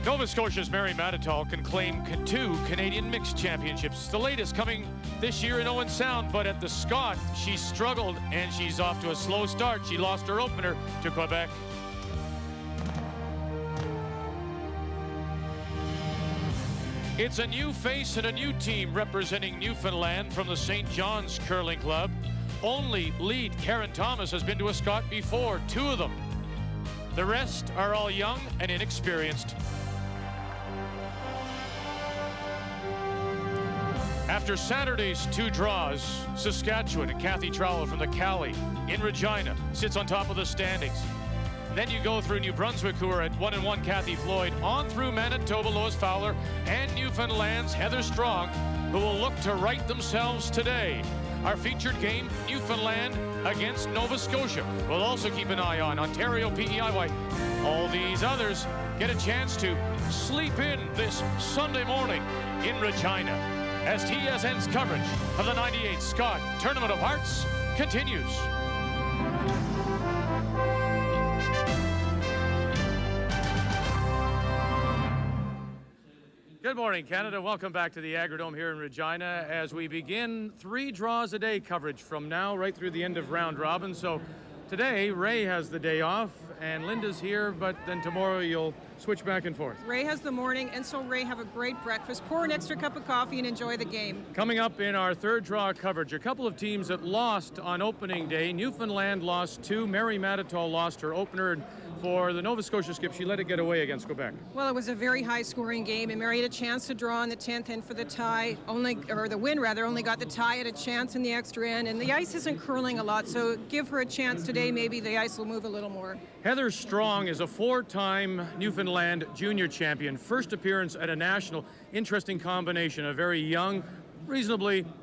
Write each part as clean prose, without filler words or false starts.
Nova Scotia's Mary Mattatall can claim 2 Canadian mixed championships, the latest coming this year in Owen Sound, but at the Scott, she struggled and she's off to a slow start. She lost her opener to Quebec. It's a new face and a new team representing Newfoundland from the St. John's Curling Club. Only lead Karen Thomas has been to a Scott before, 2 of them. The rest are all young and inexperienced. After Saturday's 2 draws, Saskatchewan and Kathy Trowell from the Cali in Regina sits on top of the standings. Then you go through New Brunswick, who are at 1-1, Kathy Floyd, on through Manitoba, Lois Fowler, and Newfoundland's Heather Strong, who will look to right themselves today. Our featured game, Newfoundland against Nova Scotia. We'll also keep an eye on Ontario, PEI. All these others get a chance to sleep in this Sunday morning in Regina as TSN's coverage of the 98 Scott Tournament of Hearts continues. Good morning, Canada. Welcome back to the Agridome here in Regina as we begin 3 draws a day coverage from now right through the end of round robin. So today, Ray has the day off and Linda's here, but then tomorrow you'll switch back and forth. Ray has the morning, and so Ray, have a great breakfast, pour an extra cup of coffee, and enjoy the game. Coming up in our 3rd draw coverage, a couple of teams that lost on opening day. Newfoundland lost 2. Mary Mattatall lost her opener. For the Nova Scotia skip, she let it get away against Quebec. Well, it was a very high-scoring game, and Mary had a chance to draw in the 10th end for the tie, only got the tie at a chance in the extra end, and the ice isn't curling a lot, so give her a chance today. Maybe the ice will move a little more. Heather Strong is a 4-time Newfoundland junior champion. First appearance at a national. Interesting combination, a very young,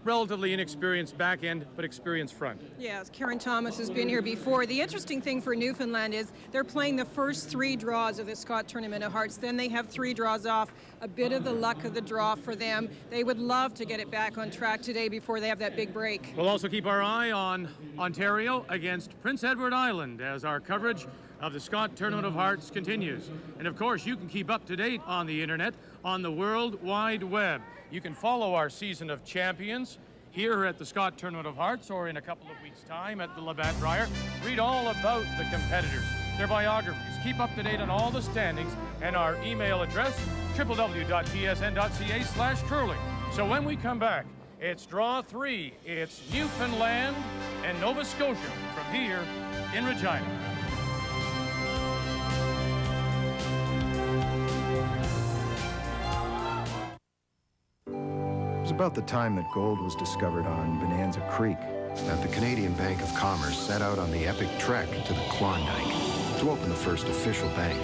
relatively inexperienced back end, but experienced front. Yes, Karen Thomas has been here before. The interesting thing for Newfoundland is they're playing the first 3 draws of the Scott Tournament of Hearts. Then they have 3 draws off. A bit of the luck of the draw for them. They would love to get it back on track today before they have that big break. We'll also keep our eye on Ontario against Prince Edward Island as our coverage of the Scott Tournament of Hearts continues. And of course, you can keep up to date on the internet, on the World Wide Web. You can follow our season of champions here at the Scott Tournament of Hearts or in a couple of weeks' time at the Labatt Brier. Read all about the competitors, their biographies. Keep up to date on all the standings and our email address, www.tsn.ca/curling. So when we come back, it's draw 3. It's Newfoundland and Nova Scotia from here in Regina. It was about the time that gold was discovered on Bonanza Creek that the Canadian Bank of Commerce set out on the epic trek to the Klondike to open the first official bank.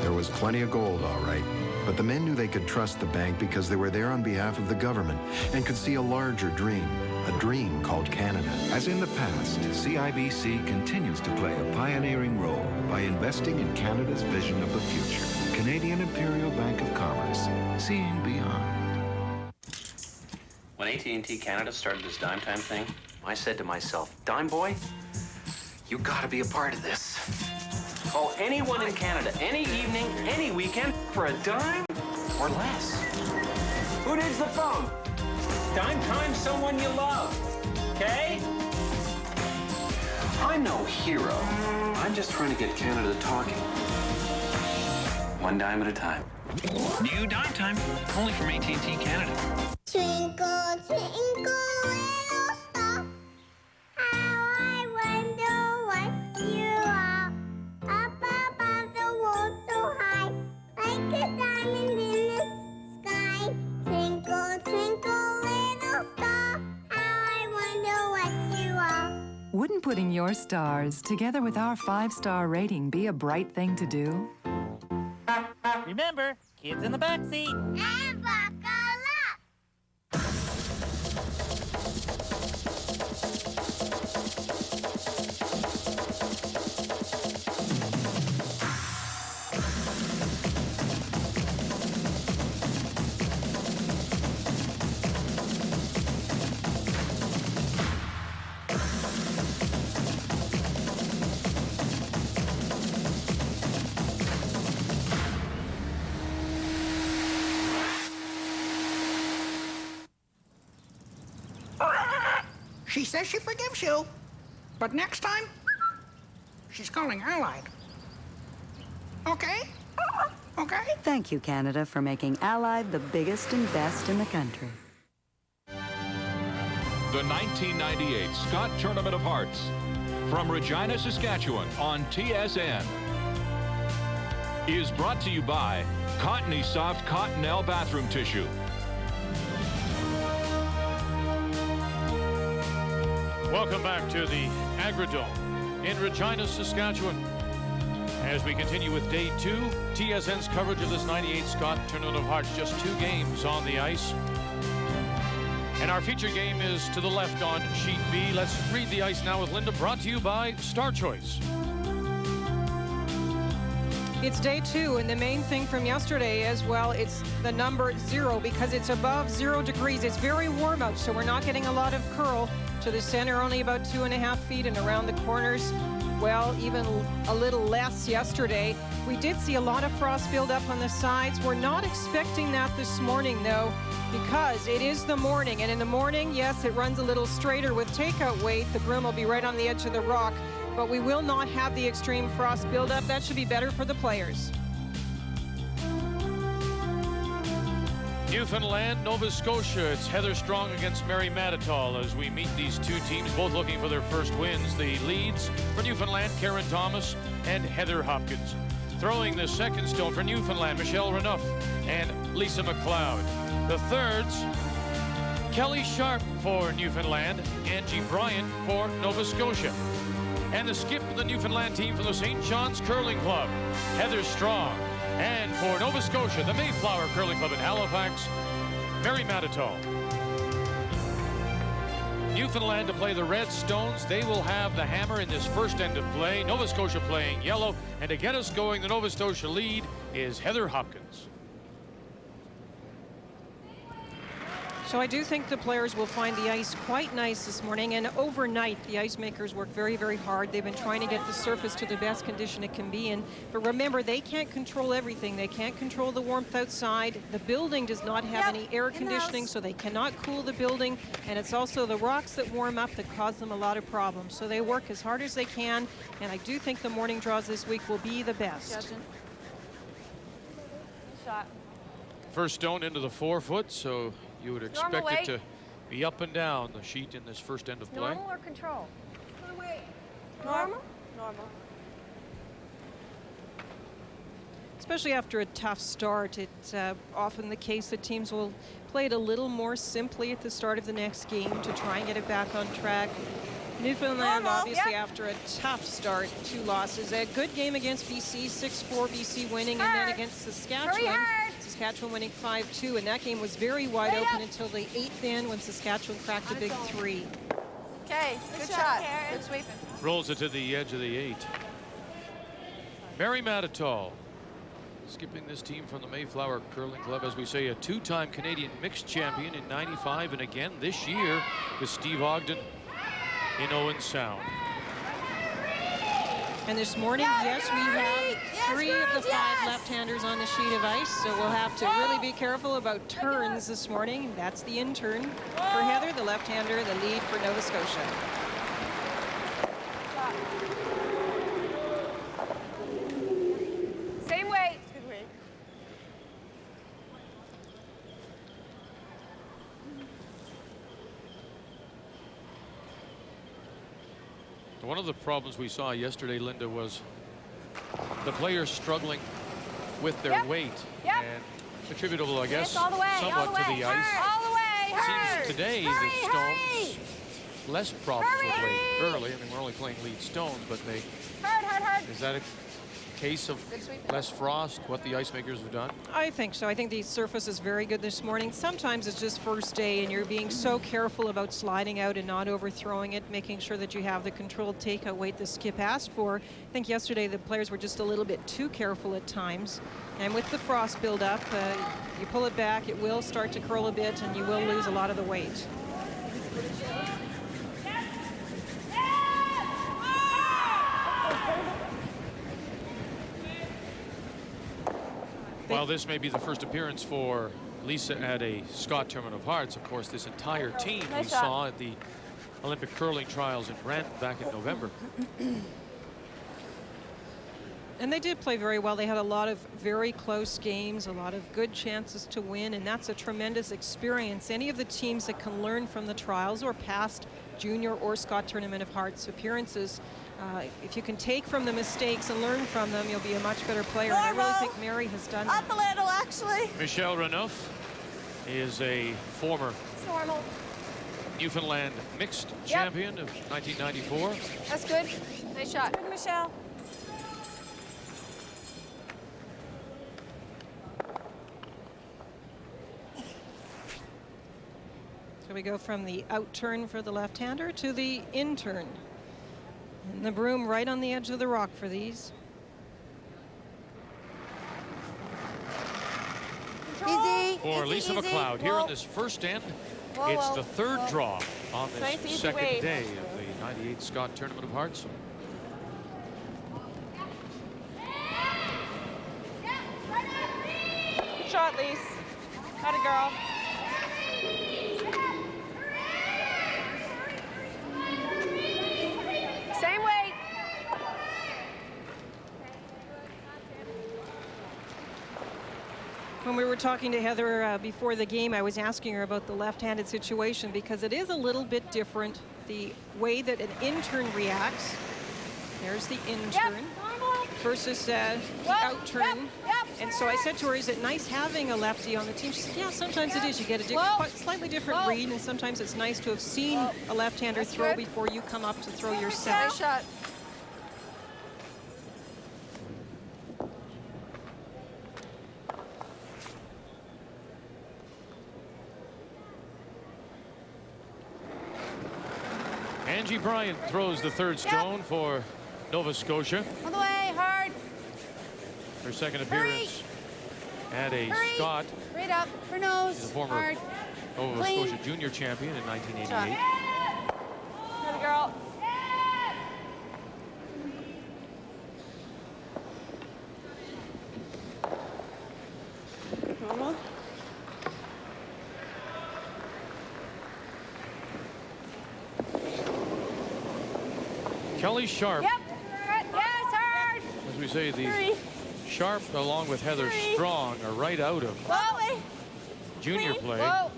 There was plenty of gold, all right, but the men knew they could trust the bank because they were there on behalf of the government and could see a larger dream, a dream called Canada. As in the past, CIBC continues to play a pioneering role by investing in Canada's vision of the future. Canadian Imperial Bank of Commerce, seeing beyond. When AT&T Canada started this Dime Time thing, I said to myself, Dime Boy, you gotta be a part of this. Call anyone in Canada, any evening, any weekend, for a dime or less. Who needs the phone? Dime Time, someone you love, okay? I'm no hero. I'm just trying to get Canada talking. One dime at a time. New Dime Time, only from AT&T Canada. Twinkle, twinkle, little star, how I wonder what you are. Up above the world so high, like a diamond in the sky. Twinkle, twinkle, little star, how I wonder what you are. Wouldn't putting your stars together with our 5-star rating be a bright thing to do? Remember, kids in the backseat. And buckle up. She says she forgives you, but next time, she's calling Allied. Okay? Okay? Thank you, Canada, for making Allied the biggest and best in the country. The 1998 Scott Tournament of Hearts from Regina, Saskatchewan on TSN is brought to you by Cottony Soft Cottonelle Bathroom Tissue. Welcome back to the Agridome in Regina, Saskatchewan. As we continue with day 2, TSN's coverage of this 98 Scott Tournament of Hearts. Just 2 games on the ice. And our feature game is to the left on sheet B. Let's read the ice now with Linda, brought to you by Star Choice. It's day 2, and the main thing from yesterday as well, it's the number 0 because it's above 0 degrees. It's very warm out, so we're not getting a lot of curl. To the center, only about 2.5 feet, and around the corners, well, even a little less yesterday. We did see a lot of frost build up on the sides. We're not expecting that this morning, though, because it is the morning. And in the morning, yes, it runs a little straighter with takeout weight. The broom will be right on the edge of the rock, but we will not have the extreme frost buildup. That should be better for the players. Newfoundland, Nova Scotia. It's Heather Strong against Mary Mattatall as we meet these 2 teams, both looking for their first wins. The leads for Newfoundland, Karen Thomas and Heather Hopkins. Throwing the second stone for Newfoundland, Michelle Renouf and Lisa McLeod. The thirds, Kelly Sharp for Newfoundland, Angie Bryant for Nova Scotia. And the skip of the Newfoundland team from the St. John's Curling Club, Heather Strong. And for Nova Scotia, the Mayflower Curling Club in Halifax, Mary Mattatall. Newfoundland to play the Red Stones. They will have the hammer in this first end of play. Nova Scotia playing yellow. And to get us going, the Nova Scotia lead is Heather Hopkins. So I do think the players will find the ice quite nice this morning, and overnight the ice makers work very, very hard. They've been trying to get the surface to the best condition it can be in, but remember, they can't control everything. They can't control the warmth outside. The building does not have any air conditioning, so they cannot cool the building, and it's also the rocks that warm up that cause them a lot of problems. So they work as hard as they can, and I do think the morning draws this week will be the best. Shot. First stone into the 4-foot, so you would expect it to be up and down the sheet in this first end of play. Normal or control? Normal? Normal. Especially after a tough start, it's often the case that teams will play it a little more simply at the start of the next game to try and get it back on track. Newfoundland, obviously, after a tough start, 2 losses. A good game against BC, 6-4 BC winning, and then against Saskatchewan. Saskatchewan winning 5-2, and that game was very wide open until the 8th end when Saskatchewan cracked a big 3. Okay, good shot. Good sweeping. Rolls it to the edge of the 8. Mary Mattatall skipping this team from the Mayflower Curling Club, as we say, a 2-time Canadian mixed champion in '95 and again this year with Steve Ogden in Owen Sound. And this morning, yes, we have 3 of the 5 left-handers on the sheet of ice, so we'll have to really be careful about turns this morning. That's the in-turn for Heather, the left-hander, the lead for Nova Scotia. Same weight. One of the problems we saw yesterday, Linda, was the players struggling with their weight, and attributable, I guess, somewhat to the ice. All the way. It seems today the Stones less problems with weight early. I mean, we're only playing lead Stones, but they. Is that a case of less frost, what the ice makers have done? I think so. I think the surface is very good this morning. Sometimes it's just first day and you're being so careful about sliding out and not overthrowing it, making sure that you have the controlled takeout weight the skip asked for. I think yesterday the players were just a little bit too careful at times. And with the frost buildup, you pull it back, it will start to curl a bit and you will lose a lot of the weight. While this may be the first appearance for Lisa at a Scott Tournament of Hearts, of course, this entire team we saw at the Olympic curling trials in Brandon back in November. And they did play very well. They had a lot of very close games, a lot of good chances to win, and that's a tremendous experience. Any of the teams that can learn from the trials or past junior or Scott Tournament of Hearts appearances, if you can take from the mistakes and learn from them, you'll be a much better player. And I really think Mary has done that. Up a little, actually. Michelle Renouf is a former Newfoundland mixed champion of 1994. That's good. Nice shot. Good, Michelle. So we go from the out turn for the left-hander to the in turn. And the broom right on the edge of the rock for these. Easy. For Lisa McLeod here in this first end. It's the third draw on this second day of the 98 Scott Tournament of Hearts. Good shot, Lise. Got it, girl. Same weight. When we were talking to Heather before the game, I was asking her about the left-handed situation because it is a little bit different, the way that an in-turn reacts. There's the in-turn versus the out-turn. And so I said to her, is it nice having a lefty on the team? She said, yeah, sometimes it is. You get a slightly different read, and sometimes it's nice to have seen a left-hander throw before you come up to throw yourself. Nice shot. Angie Bryant throws the third stone for Nova Scotia. All the way, hard. Her second appearance at a Scott. Right up for nose. She's a former hard. Nova Scotia junior champion in 1988. Good girl. Normal. Kelly Sharp. Yep. Yes, hard. As we say, the Sharp, along with Heather Strong, are right out of junior play. Whoa.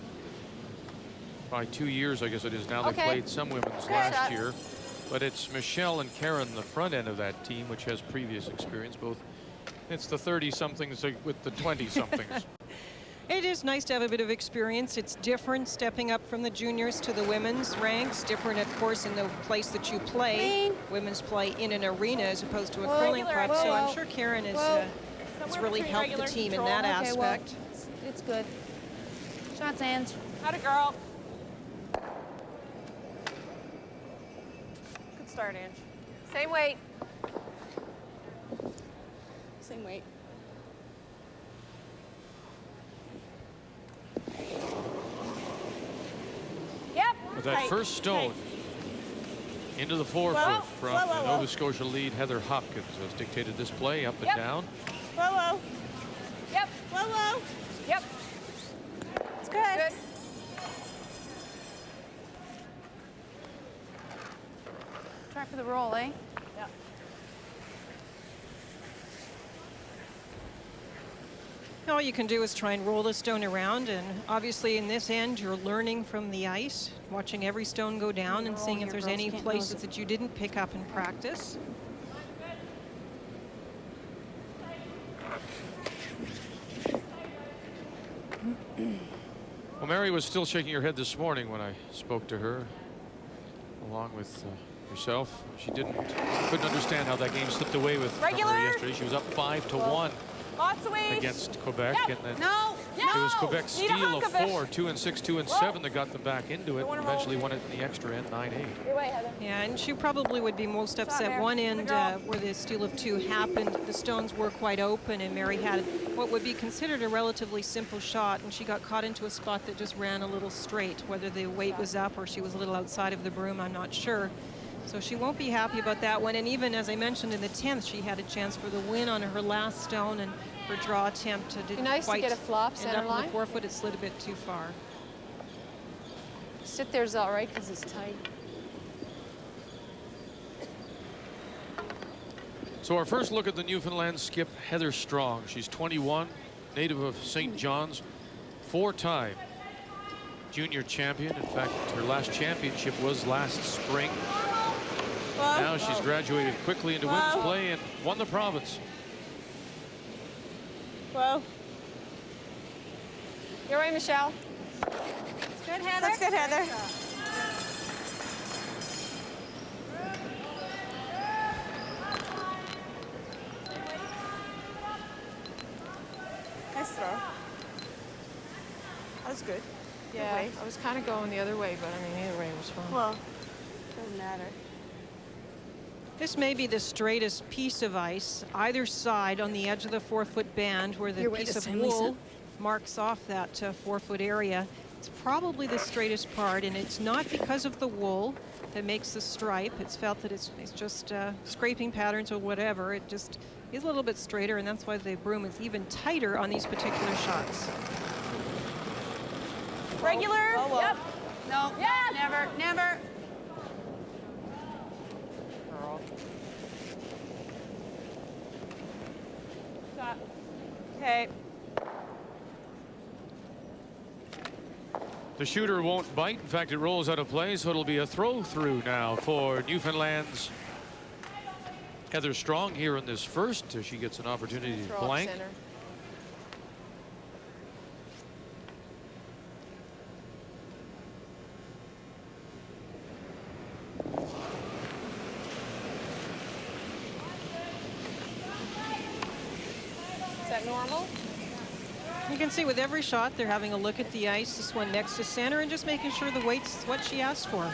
By 2 years, I guess it is now. They played some women's last year. But it's Michelle and Karen, the front end of that team, which has previous experience. Both, it's the 30-somethings with the 20-somethings. It is nice to have a bit of experience. It's different stepping up from the juniors to the women's ranks. Different, of course, in the place that you play. Women's play in an arena as opposed to a curling club. So I'm sure Karen has really helped the team in that aspect. It's good. Shots, Ange. How'd it, girl? Good start, Ange. Same weight. Same weight. With that first stone into the forefoot from the Nova Scotia lead, Heather Hopkins has dictated this play up and down. Whoa. Yep. Whoa. Yep. It's good. Try for the roll, eh? Yep. All you can do is try and roll the stone around, and obviously in this end you're learning from the ice, watching every stone go down and seeing if there's any places that you didn't pick up in practice. Well, Mary was still shaking her head this morning when I spoke to her, along with herself. She couldn't understand how that game slipped away with her yesterday. She was up 5-1. Lots of waves. Against Quebec, and then it was Quebec's steal of 4, 2 and 6, 2 and 7 that got them back into it, and eventually won it in the extra end, 9-8. Yeah, and she probably would be most upset. One end where the steal of 2 happened, the stones were quite open, and Mary had what would be considered a relatively simple shot, and she got caught into a spot that just ran a little straight. Whether the weight was up or she was a little outside of the broom, I'm not sure. So she won't be happy about that one. And even as I mentioned in the 10th, she had a chance for the win on her last stone, and her draw attempt didn't quite get a flop end center up in line. the forefoot. It slid a bit too far. Sit there's all right because it's tight. So our first look at the Newfoundland skip, Heather Strong. She's 21, native of St. John's, 4-time junior champion. In fact, her last championship was last spring. Now she's graduated quickly into women's play and won the province. Whoa. Your way, Michelle. Good, Heather. That's good, Heather. Nice throw. That was good. Yeah, I was kind of going the other way, but I mean, either way was fine. Well, doesn't matter. This may be the straightest piece of ice, either side on the edge of the 4-foot band where the piece of wool marks off that 4-foot area. It's probably the straightest part, and it's not because of the wool that makes the stripe. It's felt that it's just scraping patterns or whatever. It just is a little bit straighter, and that's why the broom is even tighter on these particular shots. Regular? Oh, well. Yep. No. Yes. Never, never. Stop. Okay. The shooter won't bite. In fact, it rolls out of play, so it'll be a throw through now for Newfoundland's Heather Strong here in this first. She gets an opportunity to blank. Center. Is that normal? You can see with every shot, they're having a look at the ice, this one next to center, and just making sure the weight's what she asked for.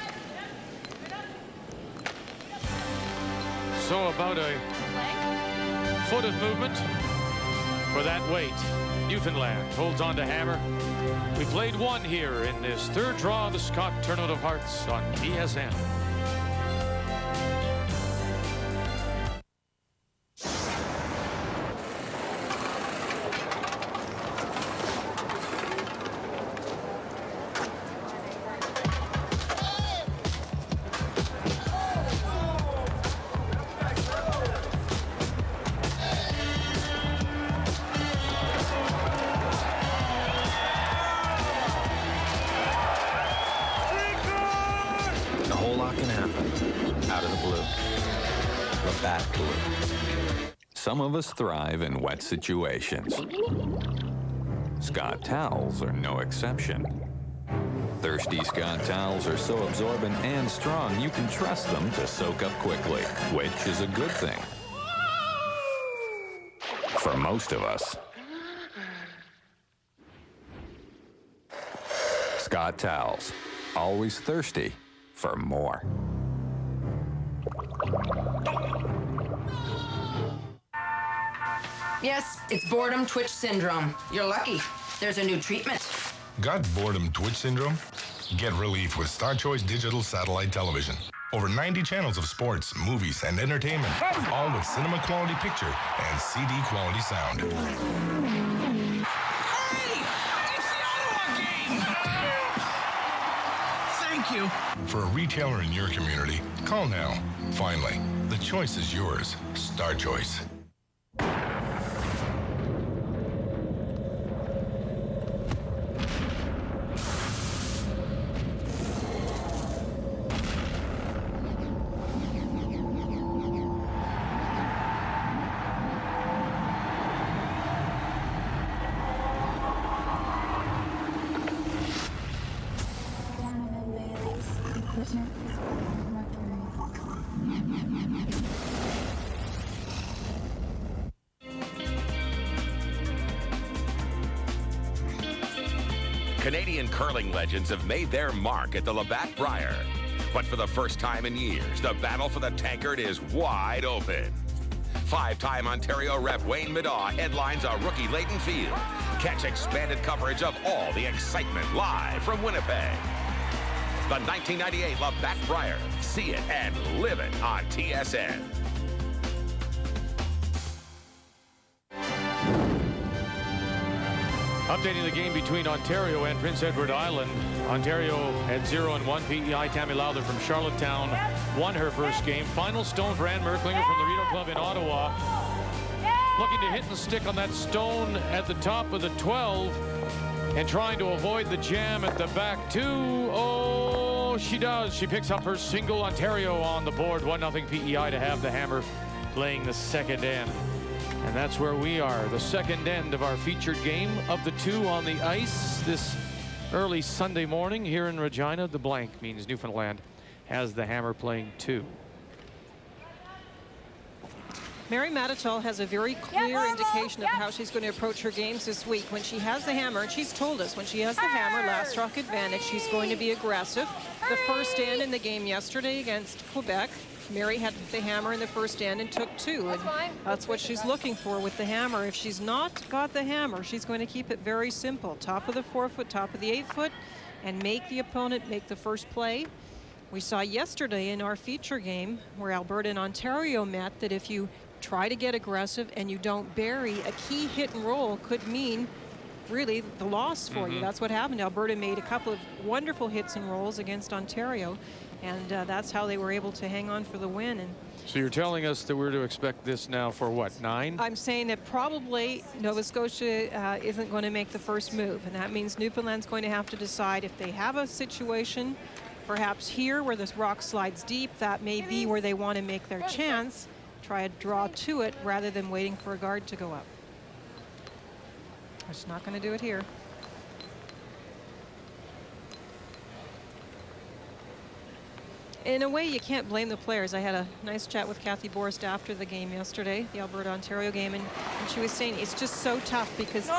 So about a foot of movement for that weight. Newfoundland holds on to hammer. We played one here in this third draw of the Scott Tournament of Hearts on TSN. Some of us thrive in wet situations. Scott towels are no exception. Thirsty Scott towels are so absorbent and strong you can trust them to soak up quickly, which is a good thing. For most of us. Scott towels, always thirsty for more. Yes, it's boredom twitch syndrome. You're lucky. There's a new treatment. Got boredom twitch syndrome? Get relief with Star Choice Digital Satellite Television. Over 90 channels of sports, movies, and entertainment, all with cinema quality picture and CD quality sound. Hey! It's the Ottawa game! Thank you. For a retailer in your community, call now. Finally, the choice is yours. Star Choice. Canadian curling legends have made their mark at the Labatt Brier. But for the first time in years, the battle for the tankard is wide open. 5-time Ontario rep Wayne Middaugh headlines a rookie laden field. Catch expanded coverage of all the excitement live from Winnipeg. The 1998 Labatt Brier. See it and live it on TSN. Updating the game between Ontario and Prince Edward Island. Ontario at 0-1. PEI Tammy Lowther from Charlottetown won her first game. Final stone for Ann Merklinger from the Rideau Club in Ottawa. Looking to hit and stick on that stone at the top of the 12 and trying to avoid the jam at the back two. Oh, she does. She picks up her single. Ontario on the board. 1-0 PEI to have the hammer playing the second end. And that's where we are, the second end of our featured game of the two on the ice this early Sunday morning here in Regina. The blank means Newfoundland has the hammer playing two. Mary Mattatall has a very clear indication of how she's going to approach her games this week. When she has the hammer, and she's told us when she has the hammer, last stroke advantage, she's going to be aggressive. The first end in the game yesterday against Quebec, Mary had the hammer in the first end and took two. And that's what she's looking for with the hammer. If she's not got the hammer, she's going to keep it very simple. Top of the 4 foot, top of the 8 foot, and make the opponent make the first play. We saw yesterday in our feature game where Alberta and Ontario met that if you try to get aggressive and you don't bury, a key hit and roll could mean really the loss for you. That's what happened. Alberta made a couple of wonderful hits and rolls against Ontario, and that's how they were able to hang on for the win. And so you're telling us that we're to expect this now for what, 9? I'm saying that probably Nova Scotia isn't going to make the first move, and that means Newfoundland's going to have to decide if they have a situation perhaps here where this rock slides deep. That may be where they want to make their chance. Try a draw to it rather than waiting for a guard to go up. It's not going to do it here. In a way, you can't blame the players. I had a nice chat with Kathy Borst after the game yesterday, the Alberta-Ontario game, and she was saying it's just so tough because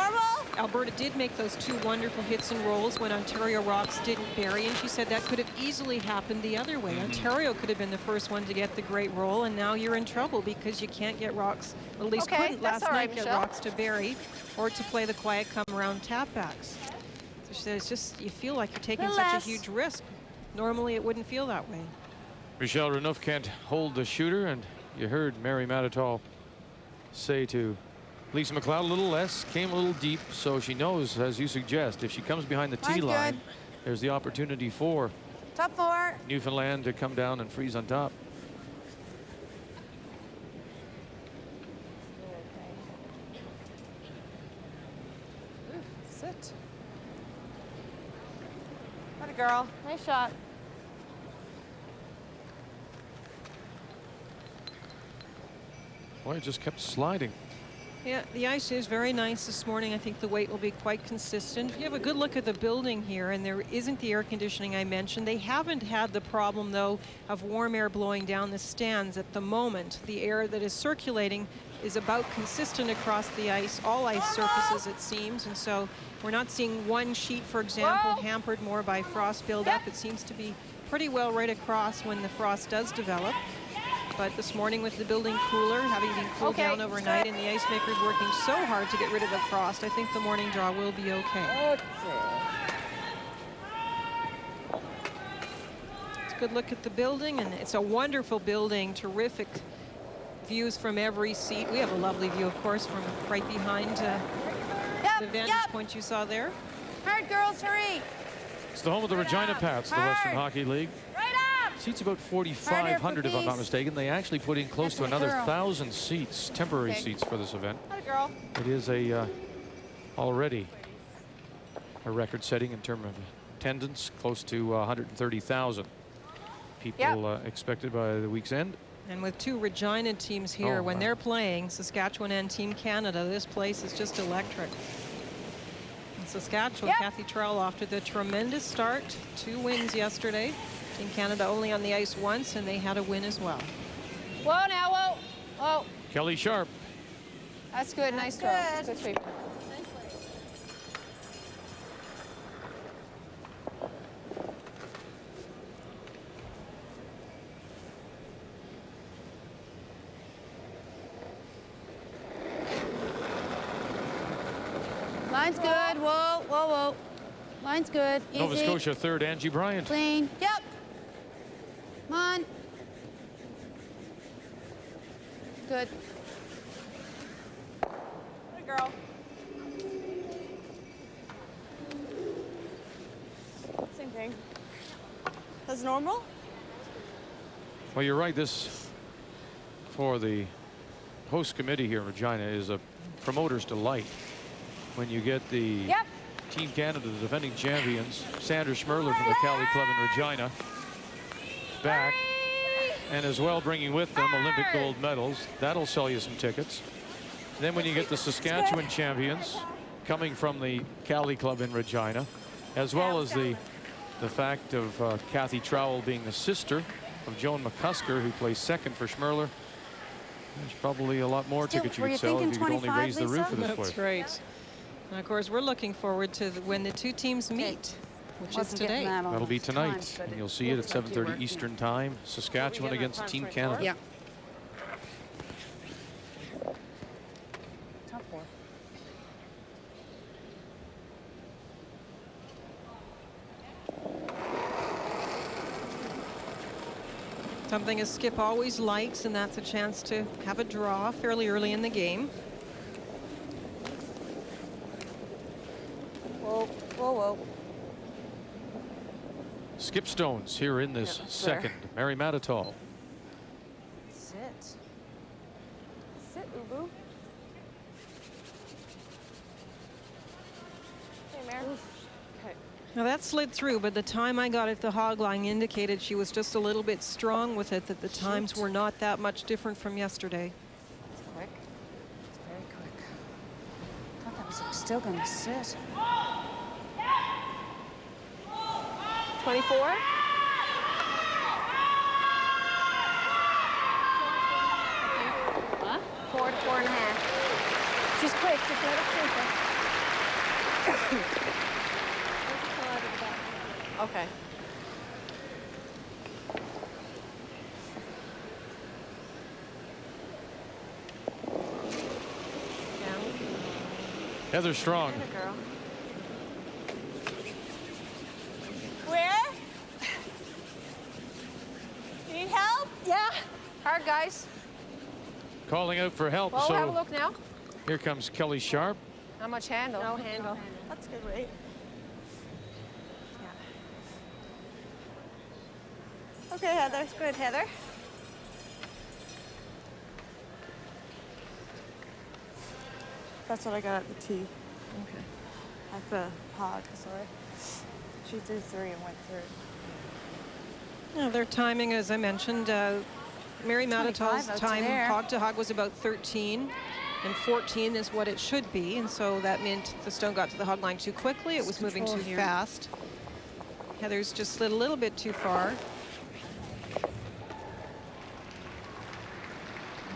Alberta did make those two wonderful hits and rolls when Ontario Rocks didn't bury, and she said that could have easily happened the other way. Ontario could have been the first one to get the great roll, and now you're in trouble because you can't get Rocks, or at least couldn't last night get Rocks to bury or to play the quiet come-around tap-backs. So she said it's just, you feel like you're taking such a huge risk. Normally it wouldn't feel that way. Michelle Renouf can't hold the shooter, and you heard Mary Mattatall say to Lisa McLeod a little less, came a little deep, so she knows, as you suggest, if she comes behind the tee line, there's the opportunity for top 4 Newfoundland to come down and freeze on top. Sit. What a girl. Nice shot. Boy, it just kept sliding. Yeah, the ice is very nice this morning. I think the weight will be quite consistent. You have a good look at the building here, and there isn't the air conditioning I mentioned. They haven't had the problem, though, of warm air blowing down the stands at the moment. The air that is circulating is about consistent across the ice, all ice surfaces, it seems, and so we're not seeing one sheet, for example, hampered more by frost buildup. It seems to be pretty well right across when the frost does develop. But this morning with the building cooler, having been cooled down overnight, and the ice makers working so hard to get rid of the frost, I think the morning draw will be okay. It's a good look at the building, and it's a wonderful building, terrific views from every seat. We have a lovely view, of course, from right behind the vantage point you saw there. Hard, girls, hurry. It's the home of the Regina Pats, the Western Hockey League. Seats about 4,500, if I'm not mistaken. They actually put in close to another 1,000 seats, temporary seats for this event. It is already a record setting in terms of attendance, close to 130,000 people expected by the week's end. And with two Regina teams here, when they're playing, Saskatchewan and Team Canada, this place is just electric. In Saskatchewan, Kathy Trowell off to the tremendous start. 2 wins yesterday. Team Canada only on the ice once, and they had a win as well. Whoa now, whoa. Whoa. Kelly Sharp. That's good, nice throw. Good sweep. Line's good. Whoa, whoa, whoa. Line's good. Easy. Nova Scotia third, Angie Bryant. Clean. Yep. Come on. Good. Good girl. Same thing. That's normal? Well, you're right. This, for the host committee here in Regina is a promoter's delight when you get the Team Canada, the defending champions, Sandra Schmerler from the Cali Club in Regina, back, and as well bringing with them Olympic gold medals. That'll sell you some tickets. Then when you get the Saskatchewan champions coming from the Cali Club in Regina, as well as the fact of Kathy Trowell being the sister of Joan McCusker, who plays second for Schmerler. There's probably a lot more tickets you could sell if you could only raise the roof of this place. That's right. And of course, we're looking forward to when the two teams meet, which is today. That'll be tonight, and you'll see it at 7:30 Eastern Time. Saskatchewan against Team Canada. Yeah. Top 4. Something a Skip always likes, and that's a chance to have a draw fairly early in the game. Whoa, whoa, whoa. Skip Stones here in this second. Mary Mattatall. Sit. Sit, Ubu. Hey, Mary. Okay. Now that slid through, but the time I got it, the hog line indicated she was just a little bit strong with it, that the times were not that much different from yesterday. It's quick. It's very quick. I thought that was still going to sit. 24? What? 4 to 4.5. She's quick. She's not a sleeper. Okay. Heather Strong. Girl. Where? You need help? Yeah. Hard, guys. Calling out for help. Well, So we'll have a look now. here comes Kelly Sharp. How much handle? No handle. That's good, right? Yeah. Okay, Heather. It's good, Heather. That's what I got at the tee. Okay. At the hog, sorry. She did 3 and went through. Yeah, their timing, as I mentioned, Mary Mattatall's time hog to hog was about 13, and 14 is what it should be, and so that meant the stone got to the hog line too quickly. It was moving too fast. Heather's just slid a little bit too far.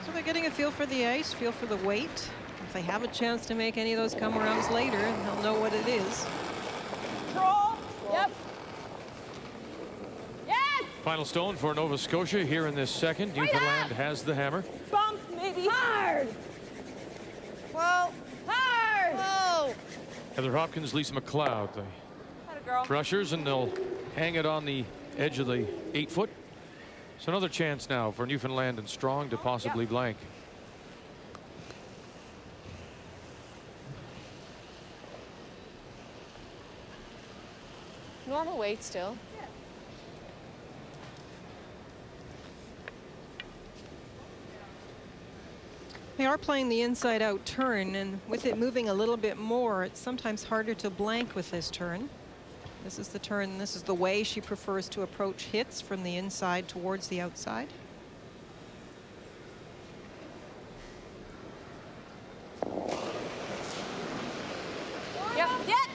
So they're getting a feel for the ice, feel for the weight. If they have a chance to make any of those come-arounds later, they'll know what it is. Control. Yep. Yes! Final stone for Nova Scotia here in this second. Newfoundland has the hammer. Bump, maybe. Hard. Whoa. Hard. Whoa. Heather Hopkins, Lisa McLeod, the rushers, and they'll hang it on the edge of the 8-foot. So another chance now for Newfoundland and Strong to possibly blank. Normal weight still. They are playing the inside-out turn, and with it moving a little bit more, it's sometimes harder to blank with this turn. This is the turn, this is the way she prefers to approach hits, from the inside towards the outside. Yep. Yep.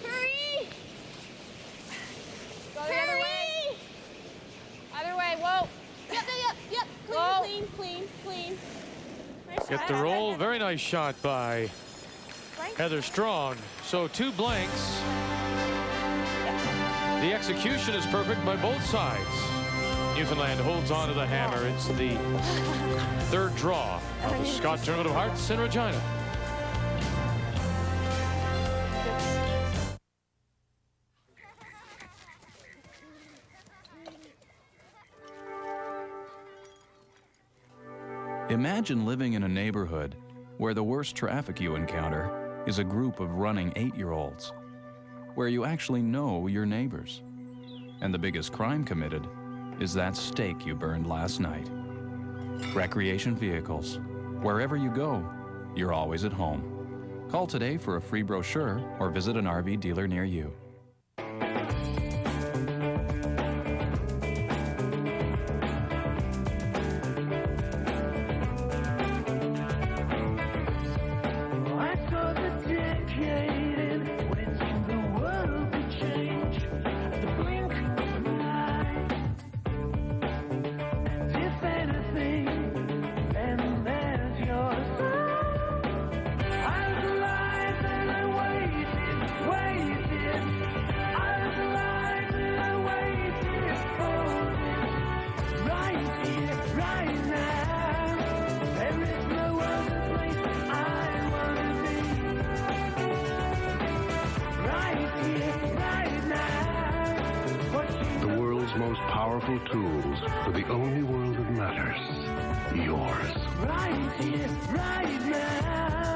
Hurry. Go the other way. Other way. Whoa. Yep. Yep. Clean. Clean. Clean. Nice Get shot. the roll. Very nice shot by Heather Strong. So 2 blanks. The execution is perfect by both sides. Newfoundland holds on to the hammer. It's the 3rd draw of the Scott Tournament of Hearts in Regina. Imagine living in a neighborhood where the worst traffic you encounter is a group of running 8-year-olds, where you actually know your neighbors, and the biggest crime committed is that steak you burned last night. Recreation vehicles. Wherever you go, you're always at home. Call today for a free brochure or visit an RV dealer near you. Most powerful tools for the only world that matters. Yours. Right here, right now.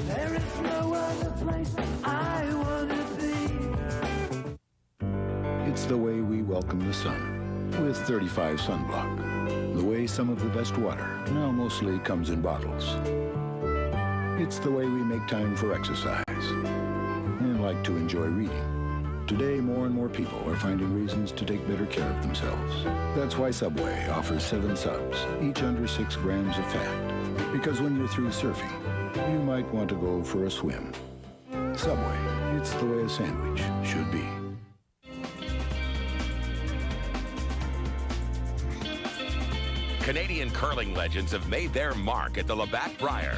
There is no other place I want to be. It's the way we welcome the sun with 35 sunblock. The way some of the best water now mostly comes in bottles. It's the way we make time for exercise and like to enjoy reading. Today, more and more people are finding reasons to take better care of themselves. That's why Subway offers 7 subs, each under 6 grams of fat. Because when you're through surfing, you might want to go for a swim. Subway, it's the way a sandwich should be. Canadian curling legends have made their mark at the Labatt Brier.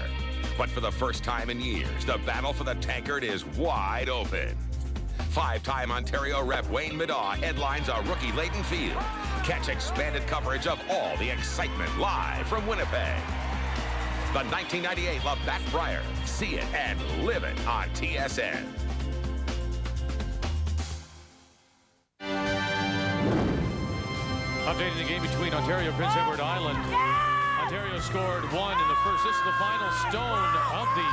But for the first time in years, the battle for the tankard is wide open. 5-time Ontario Rep Wayne Middaugh headlines a rookie-laden field. Catch expanded coverage of all the excitement live from Winnipeg. The 1998 Labatt Brier. See it and live it on TSN. Updating the game between Ontario and Prince Edward Island. Ontario scored 1 in the first. This is the final stone of the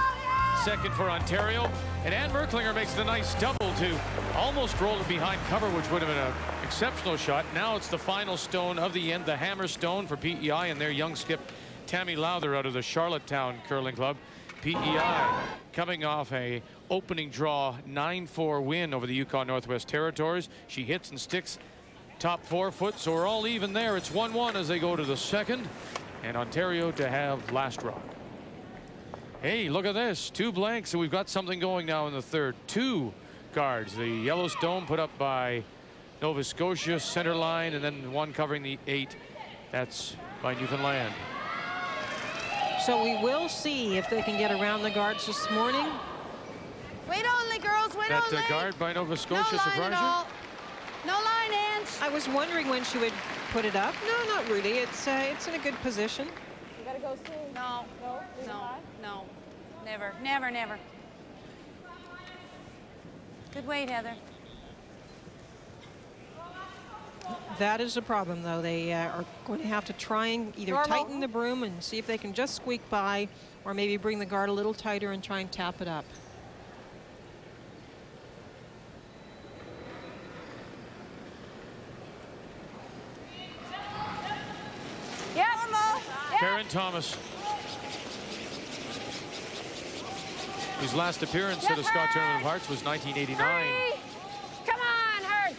second for Ontario. And Ann Merklinger makes the nice double to almost roll it behind cover, which would have been an exceptional shot. Now it's the final stone of the end, the hammer stone for PEI and their young skip, Tammy Lowther, out of the Charlottetown Curling Club. PEI coming off a opening draw 9-4 win over the Yukon Northwest Territories. She hits and sticks top 4 foot, so we're all even there. It's 1-1 as they go to the second, and Ontario to have last rock. Hey, look at this, 2 blanks, and we've got something going now in the third. 2 guards, the yellow stone put up by Nova Scotia, center line, and then one covering the 8. That's by Newfoundland. So we will see if they can get around the guards this morning. Wait only, girls, wait that, only. That guard by Nova Scotia no surprised you? No line, Ange. I was wondering when she would put it up. No, not really. It's in a good position. You gotta go soon. No, no. Never, never, never. Good weight, Heather. That is the problem, though. They are going to have to try and either tighten the broom and see if they can just squeak by, or maybe bring the guard a little tighter and try and tap it up. Yep. Karen Thomas, whose last appearance at a Scott Tournament of Hearts was 1989. Come on, Hurd.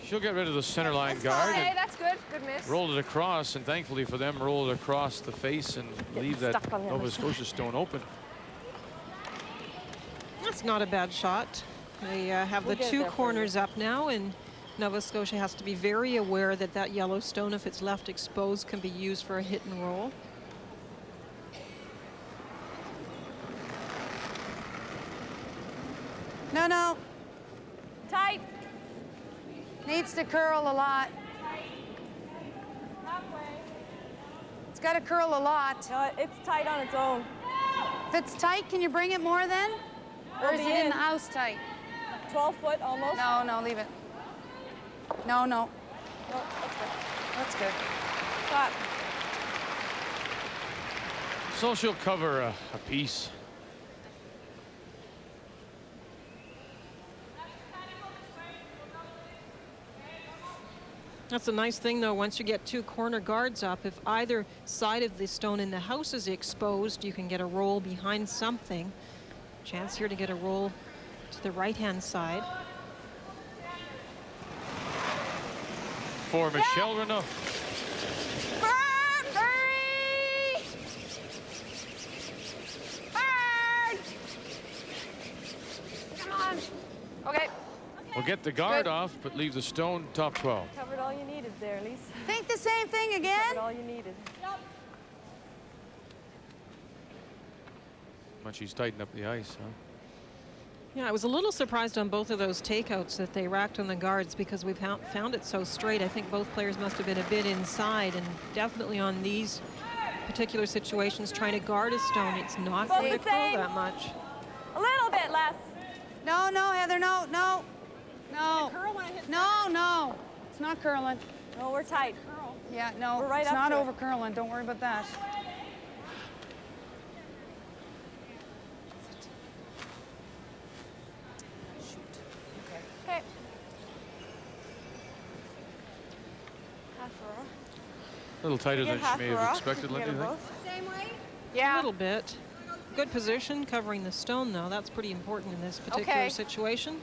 She'll get rid of the center line guard. Hey, that's good. Good miss. Rolled it across, and thankfully for them, rolled it across the face and leave that Nova Scotia stone open. That's not a bad shot. They have the 2 corners up now, and Nova Scotia has to be very aware that that yellow stone, if it's left exposed, can be used for a hit and roll. No. Tight. Needs to curl a lot. It's got to curl a lot. No, it's tight on its own. If it's tight, can you bring it more then? Or is it in the house tight? 12 foot almost. No, leave it. No. No, that's good. That's good. Stop. So she'll cover a piece. That's a nice thing, though. Once you get 2 corner guards up, if either side of the stone in the house is exposed, you can get a roll behind something. Chance here to get a roll to the right-hand side. For Michelle Renaud. Come on. Okay. We'll get the guard off, but leave the stone top 12. Covered all you needed there, Lise. Think the same thing again? Covered all you needed. Much he's tightened up the ice, huh? Yeah, I was a little surprised on both of those takeouts that they racked on the guards because we've found it so straight. I think both players must have been a bit inside, and definitely on these particular situations, trying to guard a stone, it's not going to curl that much. A little bit less. No, no, Heather, no, no. No. No. It's not curling. No, we're tight. Yeah, no, We're right it's up not to it. over curling. Don't worry about that. Okay. Half row. A little tighter than she may have row. expected, Linda, you think? Same way? Yeah. A little bit. Good position covering the stone, though. That's pretty important in this particular situation.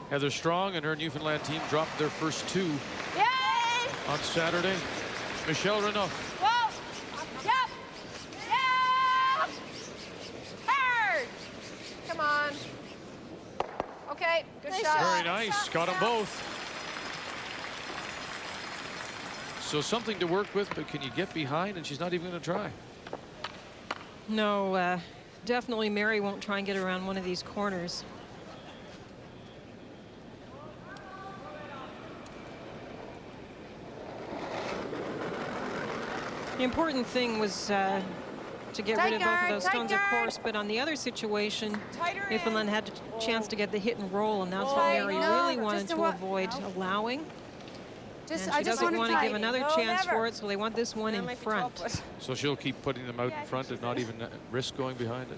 Heather Strong and her Newfoundland team dropped their first 2 on Saturday. Michelle Renaud. Whoa! Yep! Yeah! Hard! Come on. Okay, good shot. Very nice. Got them both. So something to work with, but can you get behind? And she's not even going to try. No, definitely Mary won't try and get around one of these corners. The important thing was to get rid of both of those stones, of course, but on the other situation, Newfoundland had a chance to get the hit and roll, and that's what Mary really wanted to avoid allowing. And she doesn't want to give another chance for it, so they want this one in front. So she'll keep putting them out in front and not even risk going behind it?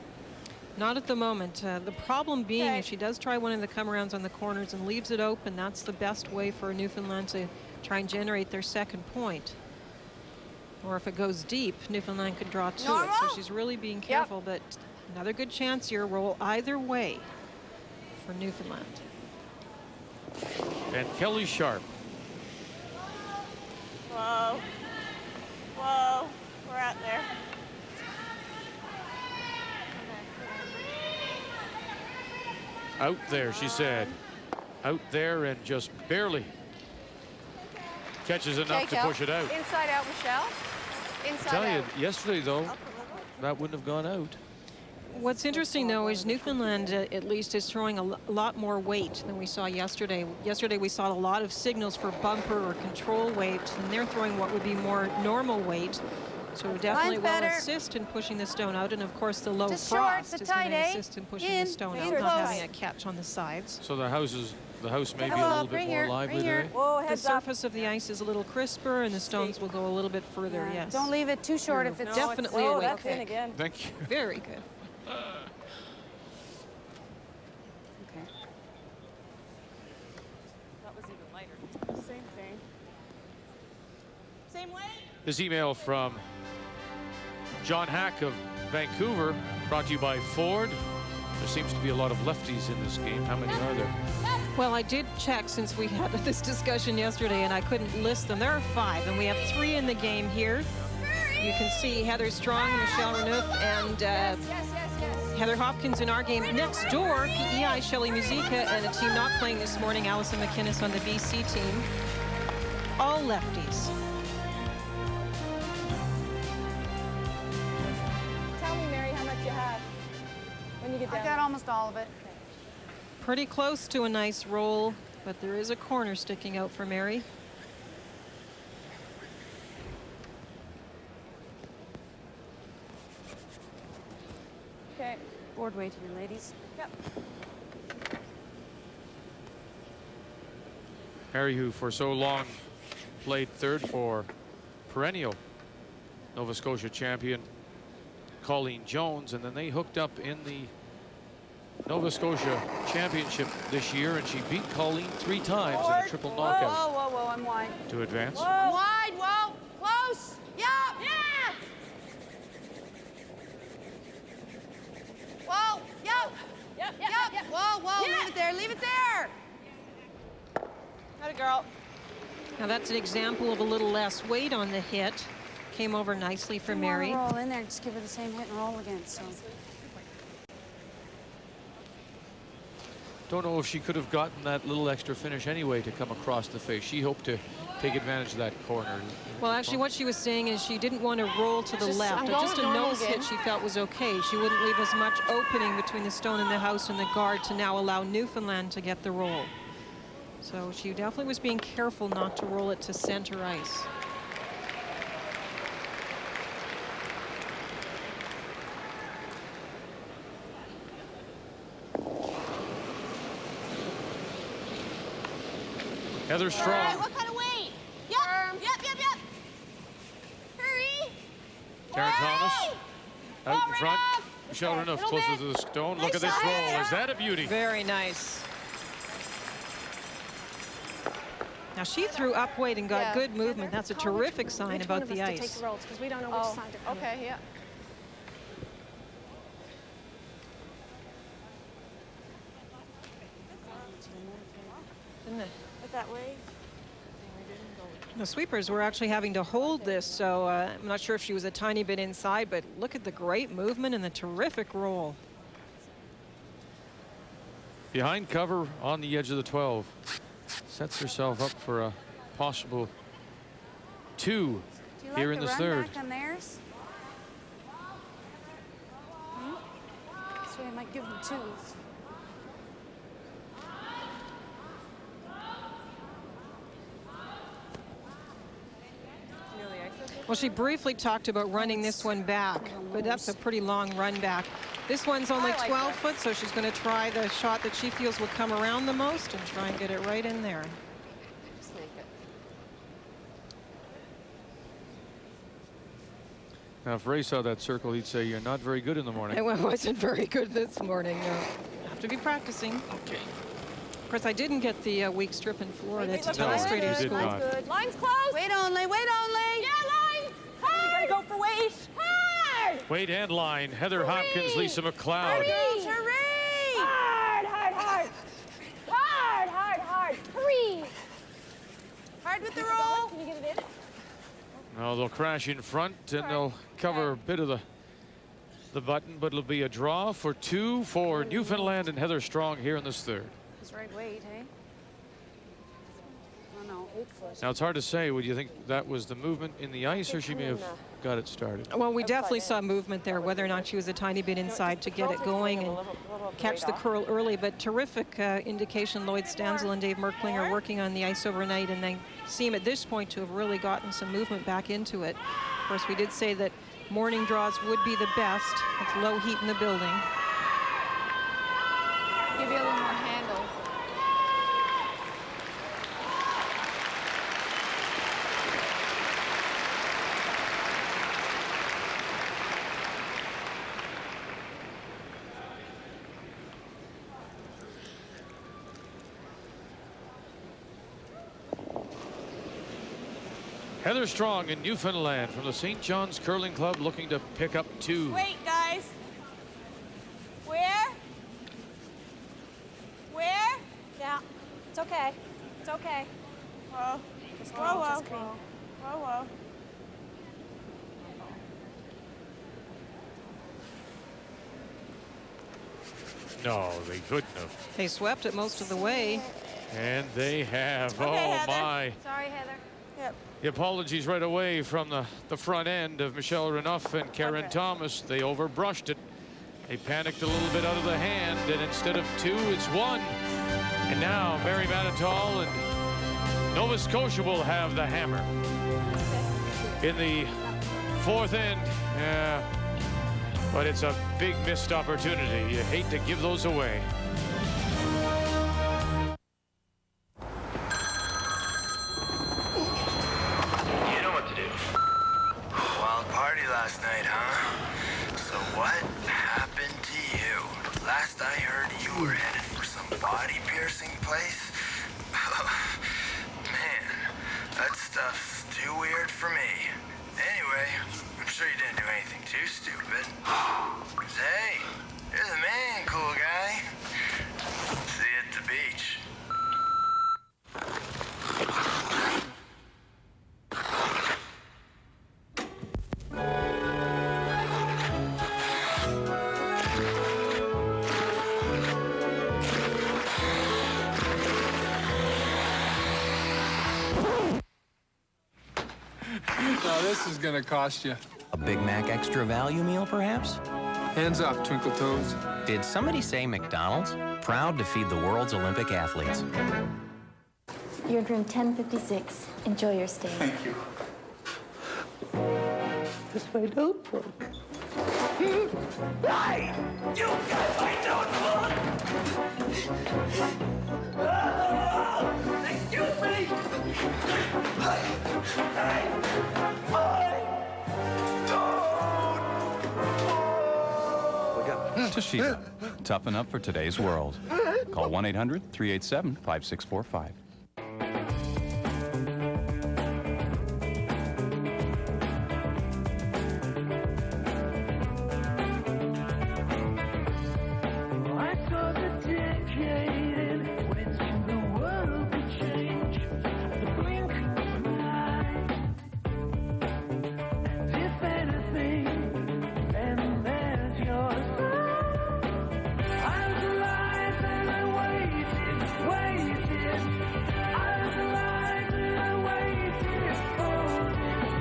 Not at the moment. The problem being, if she does try one of the come-arounds on the corners and leaves it open, that's the best way for Newfoundland to try and generate their second point. Or if it goes deep, Newfoundland could draw to it. So she's really being careful, but another good chance here. Roll either way for Newfoundland. And Kelly Sharp. Whoa. Whoa. We're out there. Out there, she said. Out there and just barely catches enough to push it out. Inside out, Michelle. Inside I tell out. you, yesterday, though, that wouldn't have gone out. What's interesting, though, is Newfoundland at least is throwing a lot more weight than we saw yesterday. Yesterday, we saw a lot of signals for bumper or control weight, and they're throwing what would be more normal weight. So it definitely will assist in pushing the stone out, and of course the low frost is going to assist in pushing the stone out, not having a catch on the sides. So the house may be a little bit more lively today. The surface of the ice is a little crisper, and the stones will go a little bit further. Yes. Don't leave it too short if it's definitely a weight in again. Thank you. Very good. Okay. That was even lighter. Same thing. Same way? This email from John Hack of Vancouver, brought to you by Ford. There seems to be a lot of lefties in this game. How many are there? Well, I did check since we had this discussion yesterday, and I couldn't list them. There are 5, and we have 3 in the game here. You can see Heather Strong, Michelle Renaud, and Heather Hopkins in our game. Next door, PEI, Shelley Muzica, and a team not playing this morning, Allison McInnes on the BC team. All lefties. Tell me, Mary, how much you have when you get down. I got almost all of it. Pretty close to a nice roll, but there is a corner sticking out for Mary. Okay. Board weight here, ladies. Yep. Harry, who for so long played third for perennial Nova Scotia champion Colleen Jones, and then they hooked up in the Nova Scotia Championship this year, and she beat Colleen 3 times in a triple knockout. Whoa, whoa, whoa, I'm wide. To advance. Whoa. Wide, whoa, close. Yep. Yeah. Whoa, yep. Yep. Whoa, yeah. Leave it there. Had a girl. Now that's an example of a little less weight on the hit. Came over nicely for Mary. Roll in there, just give her the same hit and roll again. So. Don't know if she could have gotten that little extra finish anyway to come across the face. She hoped to take advantage of that corner. Well, actually, what she was saying is she didn't want to roll to the left. Just a nose hit she felt was okay. She wouldn't leave as much opening between the stone and the house and the guard to now allow Newfoundland to get the roll. So she definitely was being careful not to roll it to center ice. Heather Strong. All right, what kind of weight? Yep. Hurry. Karen Thomas out in front. Michelle Renouf closer to the stone. Look at this roll. Is that a beauty? Very nice. Now she threw up weight and got good movement. That's a terrific sign about the ice. Take the rolls because we don't know which side to come. Okay, yeah. Look that way. The sweepers were actually having to hold this, so I'm not sure if she was a tiny bit inside, but look at the great movement and the terrific roll. Behind cover on the edge of the 12. Sets herself up for a possible 2 here in the third. Back on theirs? So I might give them 2s. Well, she briefly talked about running this one back, but that's a pretty long run back. This one's only 12 foot, so she's going to try the shot that she feels will come around the most and try and get it right in there. Just make it. Now, if Ray saw that circle, he'd say, you're not very good in the morning. It wasn't very good this morning. No. Have to be practicing. Okay. Of course, I didn't get the weak strip in Florida to demonstrate her school. Line's closed. Wait only. Yeah, line. Hard. We gotta go for weight. Hard. Weight and line. Heather Hopkins, Lisa McLeod. Hurry. Hard. Hurry. Hard with the roll. Can you get it in? Now they'll crash in front and they'll cover a bit of the button, but it'll be a draw for 2 for Newfoundland and Heather Strong here in this third. It's right weight, hey? Oh no, 8 foot. Now it's hard to say. Would you think that was the movement in the ice, or she may have got it started? Well, we definitely saw movement there, whether or not she was a tiny bit inside to get it going and catch the curl early. But terrific indication. Lloyd Stanzel and Dave Merkling are working on the ice overnight, and they seem at this point to have really gotten some movement back into it. Of course, we did say that morning draws would be the best. It's low heat in the building. Give you a little more handle. Heather Strong in Newfoundland from the St. John's Curling Club looking to pick up 2. Wait, guys. Where? Yeah. It's okay. Whoa. Whoa. No, they couldn't have. They swept it most of the way. And they have. Okay, oh, Heather. my. Sorry, Heather. Yep. The apologies right away from the front end of Michelle Renouf and Karen Thomas. They overbrushed it. They panicked a little bit out of the hand, and instead of 2, it's 1. And now Mary Mattatall and Nova Scotia will have the hammer. In the 4th end, yeah, but it's a big missed opportunity. You hate to give those away. So what happened to you? Last I heard, you were headed for some body-piercing place. Man, that stuff's too weird for me. Anyway, I'm sure you didn't do anything too stupid. 'Cause hey, you're the man, cool guy. See you at the beach. Now this is gonna cost you. A Big Mac extra value meal, perhaps? Hands off, Twinkle Toes. Did somebody say McDonald's? Proud to feed the world's Olympic athletes. You're in room 1056. Enjoy your stay. Thank you. That's my notebook. Hey! You got my notebook! Excuse me! Hey! Toshiba. Toughen up for today's world. Call 1-800-387-5645. I saw the decade in which the world could change at the blink of an eye. And if anything, then there's your sign. I was alive and I waited. I was alive and I waited for this.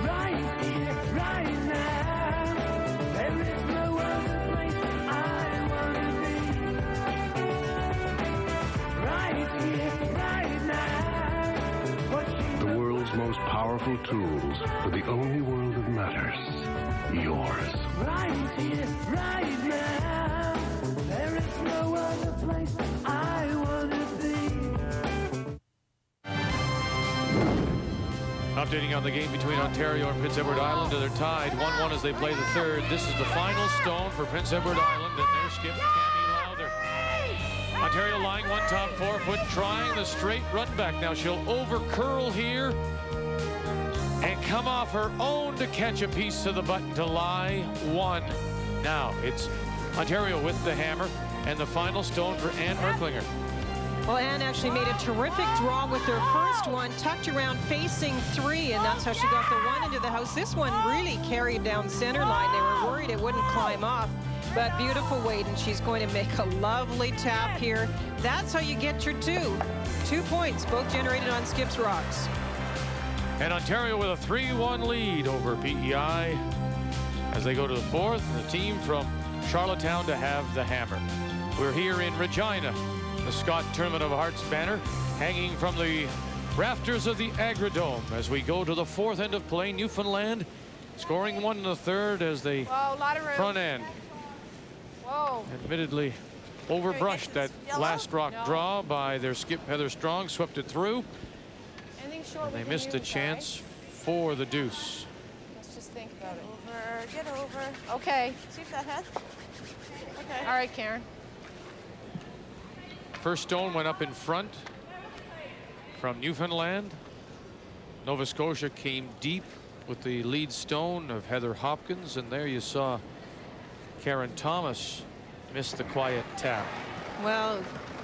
Right here, right now. There is no other place I want to be. Right here, right now. The world's most powerful tools for the only world that matters. Yours. Right here, right now. There is no other place I want to be. Updating on the game between Ontario and Prince Edward Island. They're tied 1-1 as they play the third. This is the final stone for Prince Edward Island and their skip, Tammy Lowther. Ontario lying one top 4 foot, trying the straight run back. Now she'll over curl here and come off her own to catch a piece of the button to lie 1. Now it's Ontario with the hammer and the final stone for Ann Merklinger. Well, Anne actually made a terrific draw with her first one, tucked around facing 3, and that's how she got the 1 into the house. This one really carried down center line. They were worried it wouldn't climb off, but beautiful weight, and she's going to make a lovely tap here. That's how you get your 2. 2 points, both generated on Skip's rocks. And Ontario with a 3-1 lead over PEI as they go to the 4th, and the team from Charlottetown to have the hammer. We're here in Regina, the Scott Tournament of Hearts banner hanging from the rafters of the Agridome as we go to the 4th end of play. Newfoundland scoring 1 in the 3rd as the front end admittedly overbrushed that last rock draw by their skip Heather Strong, swept it through. And they missed a chance for the deuce. Let's just think about it. Get over. Okay. See if that hits. Okay. All right, Karen. First stone went up in front from Newfoundland. Nova Scotia came deep with the lead stone of Heather Hopkins, and there you saw Karen Thomas miss the quiet tap. Well,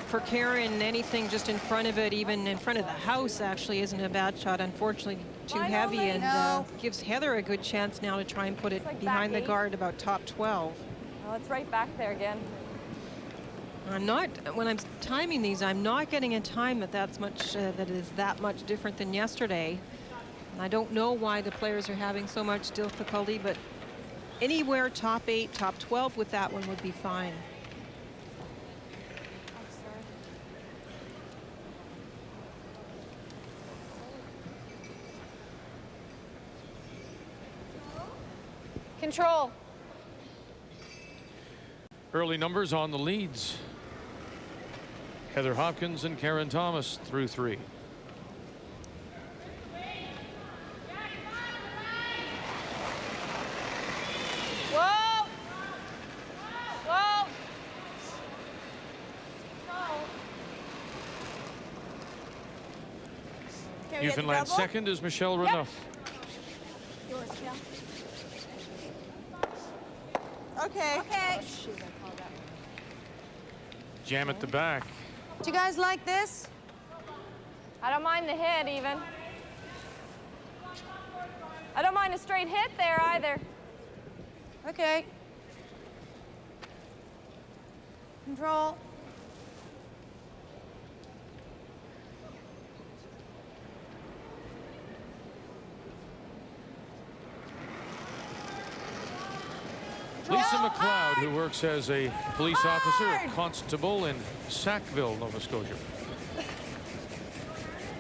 for Karen, anything just in front of it, even in front of the house, actually isn't a bad shot. Unfortunately, too heavy, and gives Heather a good chance now to try and put it behind the guard about top 12. Oh, it's right back there again. I'm not, when I'm timing these, I'm not getting a time that is that much different than yesterday. And I don't know why the players are having so much difficulty, but anywhere top 8, top 12 with that one would be fine. Control. Early numbers on the leads. Heather Hopkins and Karen Thomas through 3. Whoa! Newfoundland second is Michelle Renouf. Yours, Kel. Okay. Okay. Jam at the back. Do you guys like this? I don't mind the hit, even. I don't mind a straight hit there, either. Okay. Control. Lisa McLeod, who works as a police officer, a constable in Sackville, Nova Scotia.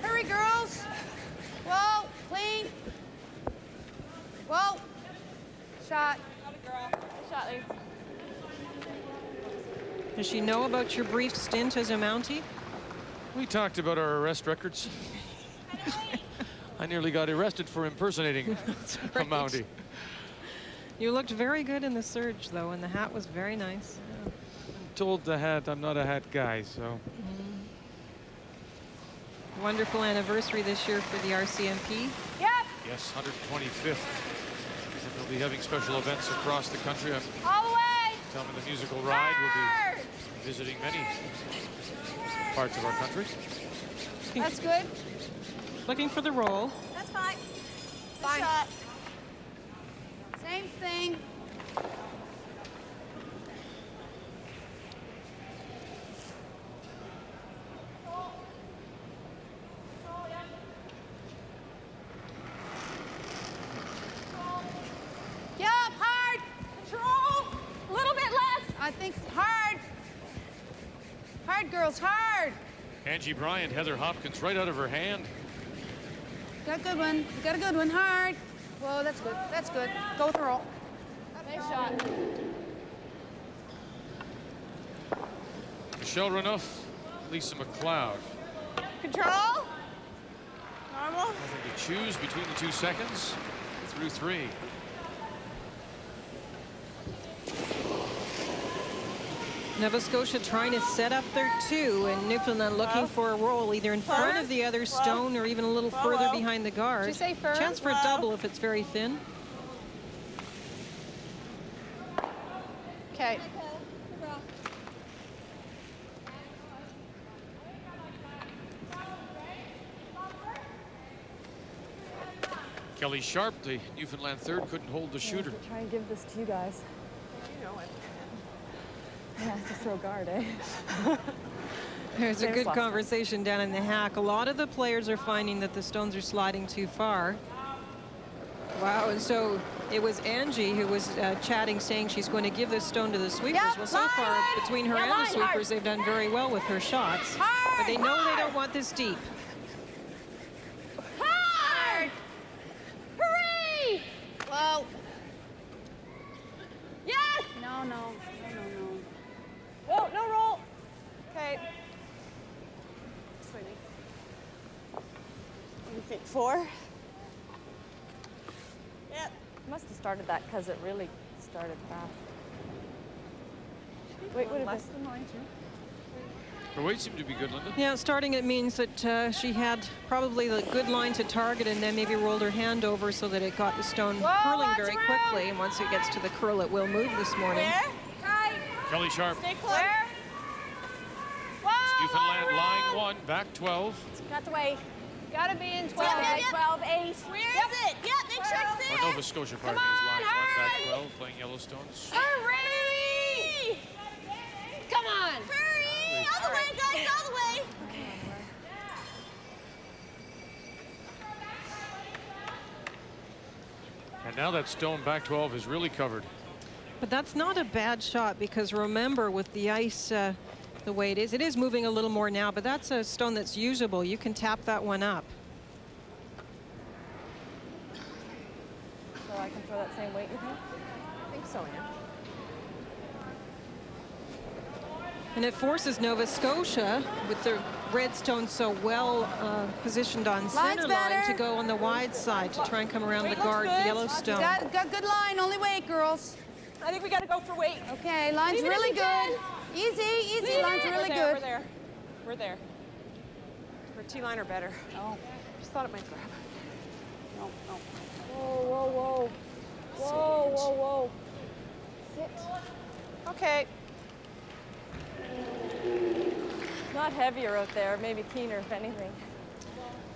Hurry, girls. Whoa, clean. Whoa. Shot. Shot, Lisa. Does she know about your brief stint as a Mountie? We talked about our arrest records. I nearly got arrested for impersonating a Mountie. You looked very good in the surge, though, and the hat was very nice. I'm told the hat, I'm not a hat guy, so. Wonderful anniversary this year for the RCMP. Yep. Yes, 125th. And they'll be having special events across the country. All the way. Tell me the musical ride will be visiting many parts of our country. That's good. Looking for the roll. That's fine. Fine. Shot. Same thing. Yeah, hard. Control. A little bit less. I think hard. Hard, girls, hard. Angie Bryant, Heather Hopkins, right out of her hand. Got a good one. You got a good one. Hard. Whoa, that's good. That's good. Go with the roll. Nice shot. Michelle Renouf, Lisa McLeod. Control. Normal. Nothing to choose between the 2 seconds. Through 3. Nova Scotia trying to set up their 2, and Newfoundland looking for a roll either in front of the other stone or even a little further behind the guard. Did you say firm? Chance for a double if it's very thin. Okay. Kelly Sharp, the Newfoundland third, couldn't hold the shooter. Try and give this to you guys. You know it. Yeah, just throw guard, eh? There's a good conversation down in the hack. A lot of the players are finding that the stones are sliding too far. Wow, and so it was Angie who was chatting, saying she's going to give this stone to the sweepers. Yep, well, so far, between her and the sweepers, they've done very well with her shots. But they know they don't want this deep. Hard. Hurry. Whoa. Yes. No, no. Whoa, no roll. Okay. Swimming. What do you think? 4? Yep. Must have started that because it really started fast. Wait, what less than mine too? Her weight seemed to be good, Linda. Yeah, starting it means that she had probably the good line to target and then maybe rolled her hand over so that it got the stone curling very quickly. And once it gets to the curl, it will move this morning. Where? Tight. Kelly Sharp. Stay close. Where? Newfoundland line 1, back 12. Got the way. Gotta be in 12. Yep. 12, 8. Where is it? Yep, make sure it's Or there. Nova Scotia party is line 1, back 12, playing Yellowstones. Hurry! Come on. Hurry! All the way, guys, all the way. And now that stone back 12 is really covered. But that's not a bad shot because remember, with the ice the way it is moving a little more now, but that's a stone that's usable. You can tap that one up. So I can throw that same weight, you think? I think so, yeah. And it forces Nova Scotia, with the red stone so well positioned on center line, to go on the wide side to try and come around the guard Yellowstone. Got good line, only weight, girls. I think we got to go for weight. Okay, line's Leave it really if you good. can. Easy, line's really good. We're there. We're T-line or better. Oh, just thought it might grab. No, no. Whoa, whoa, whoa. Whoa, whoa, whoa. Sit. Okay. Not heavier out there, maybe keener if anything.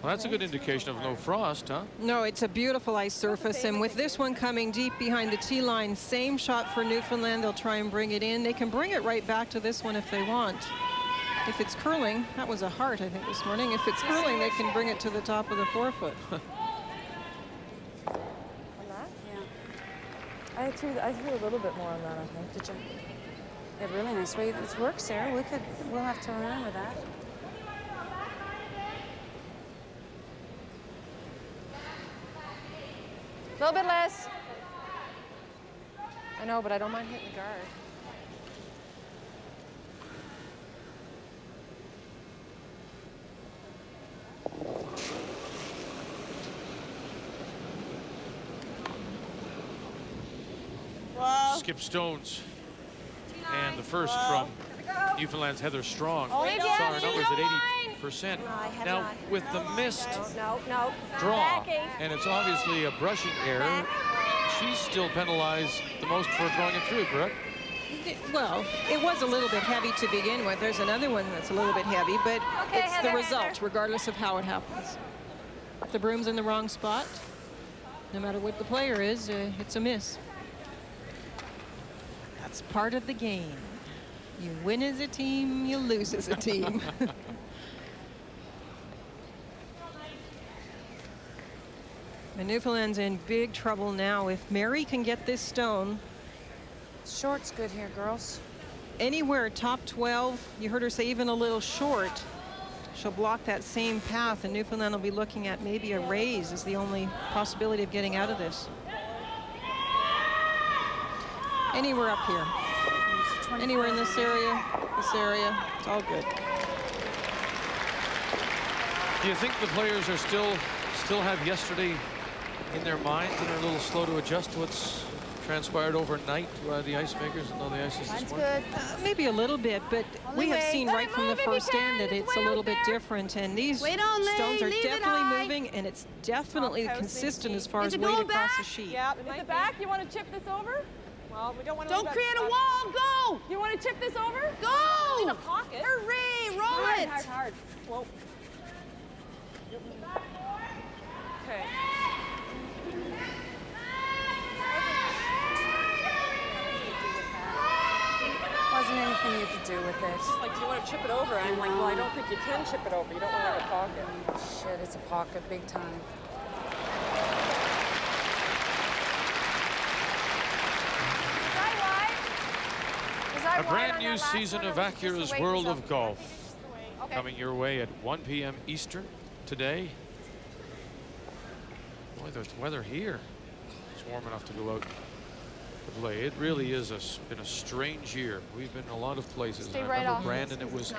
Well, that's a good indication of no frost, huh? No, it's a beautiful ice surface, and with this one coming deep behind the tee line, same shot for Newfoundland. They'll try and bring it in. They can bring it right back to this one if they want. If it's curling, that was a heart, I think, this morning. If it's curling, they can bring it to the top of the 4-foot. On that? Yeah. I threw a little bit more on that, I think. Did you? Yeah, really nice way. It's work, Sarah. We'll have to remember that. A little bit less. I know, but I don't mind hitting the guard. Skip Stones. And the first from Newfoundland's Heather Strong. Oh, Saw her numbers at 80%. Now, with the missed draw, and it's obviously a brushing error, she's still penalized the most for throwing it through, correct? Well, it was a little bit heavy to begin with. There's another one that's a little bit heavy, but it's the result, regardless of how it happens. If the broom's in the wrong spot, no matter what the player is, it's a miss. That's part of the game. You win as a team, you lose as a team. And Newfoundland's in big trouble now. If Mary can get this stone, short's good here, girls. Anywhere top 12, you heard her say even a little short, she'll block that same path, and Newfoundland will be looking at maybe a raise as the only possibility of getting out of this. Anywhere up here. Anywhere in this area, it's all good. Do you think the players are still have yesterday in their minds and are a little slow to adjust to what's transpired overnight? The ice makers and all the ices this morning? Maybe a little bit, but we have seen right from the first stand that it's a little bit different, and these stones are definitely moving, and it's definitely consistent as far as weight across the sheet. Yeah, at the back, you want to chip this over? Well, we don't want to. Don't create a wall. Go. You want to chip this over? Go. In a pocket. Hurry! Roll it. Hard. Whoa. Okay. Wasn't anything you could do with it. It's just like, do you want to chip it over? I'm like, well, I don't think you can chip it over. You don't want to have a pocket. Shit, it's a pocket, big time. A brand new season of Acura's World of Golf coming your way at 1 p.m. Eastern today. Boy, the weather here is warm enough to go out to play. It really is been a strange year. We've been in a lot of places. Stay I right remember off. Brandon, it was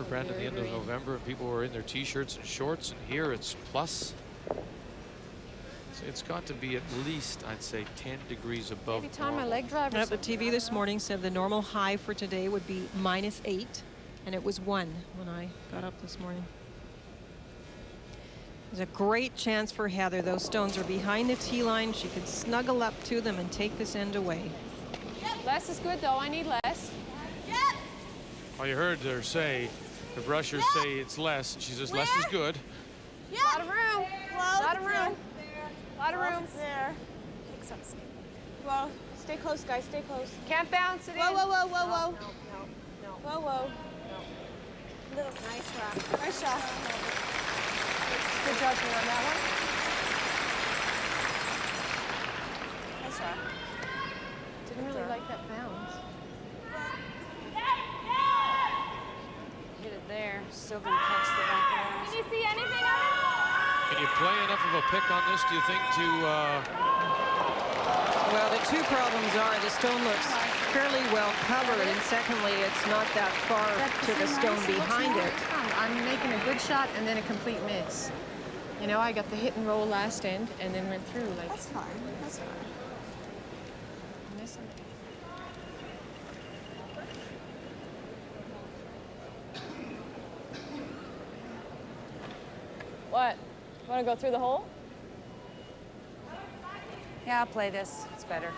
Brandon at the end of November, and people were in their t-shirts and shorts, and here it's plus. It's got to be at least, I'd say, 10 degrees above Every time my normal. leg driver. The TV this morning said the normal high for today would be -8, and it was 1 when I got up this morning. There's a great chance for Heather. Those stones are behind the tee line. She could snuggle up to them and take this end away. Less is good, though. I need less. Well, you heard her say, the brushers say it's less. She says less is good. A lot of room. A lot of room. A lot of room. There. Take some. Well, stay close, guys. Stay close. Can't bounce it in. Whoa, whoa, whoa, whoa, whoa. No. Whoa, whoa. Little nice rock. Nice shot. Good judgment on that one. Nice shot. Didn't really like that bounce. Hit it there. Still gonna catch the back of that. Can you see anything of it? Can you play enough of a pick on this, do you think, to... Well, the two problems are the stone looks fairly well covered, and secondly, it's not that far to the stone behind it. I'm making a good shot and then a complete miss. You know, I got the hit and roll last end and then went through like. That's fine. That's fine. Missing. What? Want to go through the hole? Yeah, I'll play this. It's better.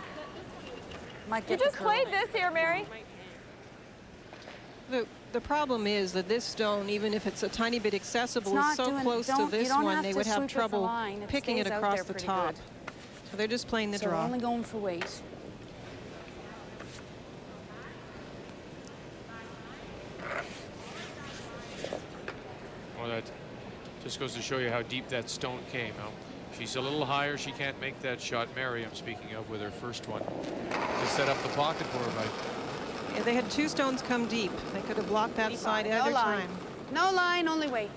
Might You get just the curl. played this here, Mary. The problem is that this stone, even if it's a tiny bit accessible, is so close to you this don't one, have they to would have sweep with the trouble line. picking it stays out across there the pretty top. good. So they're just playing the So draw. we're only going for weight. Well, that just goes to show you how deep that stone came. Now, she's a little higher. She can't make that shot. Mary, I'm speaking of, with her first one, to set up the pocket for her. But Yeah, they had 2 stones come deep. They could have blocked that side No every line. time. No line, only weight.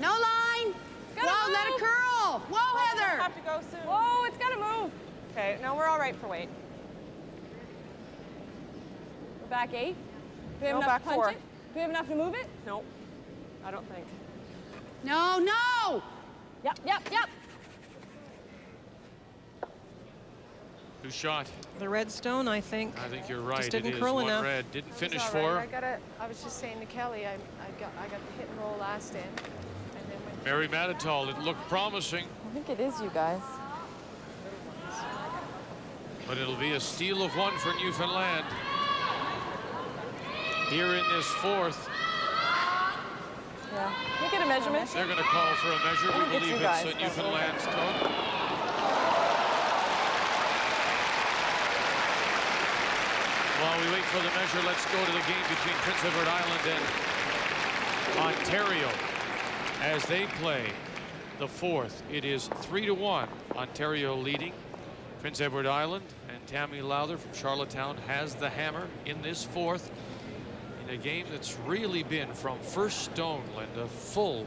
No line! Whoa, let it curl! Whoa, Heather! Have to go soon. Whoa, it's gotta move. Okay, no, we're all right for weight. We're back 8. Do we have No, enough back to punch 4. it? Do we have enough to move it? Nope. I don't think. No, no! Yep, yep, yep. who shot? The red stone, I think. I think you're right. Just didn't it is curl one enough. red. Didn't finish It's for all her. right. I was just saying to Kelly, I got the hit and roll last end, and then went. Mary Mattatall, it looked promising, I think it is you guys. but it'll be a steal of 1 for Newfoundland. Here in this 4th, Yeah. Can you get a measurement? they're going to call for a measure. I We think it's believe you guys, it's but- Newfoundland's toe. While we wait for the measure, let's go to the game between Prince Edward Island and Ontario as they play the 4th. It is 3-1. Ontario leading. Prince Edward Island, and Tammy Lowther from Charlottetown has the hammer in this 4th in a game that's really been from first stone, Linda, full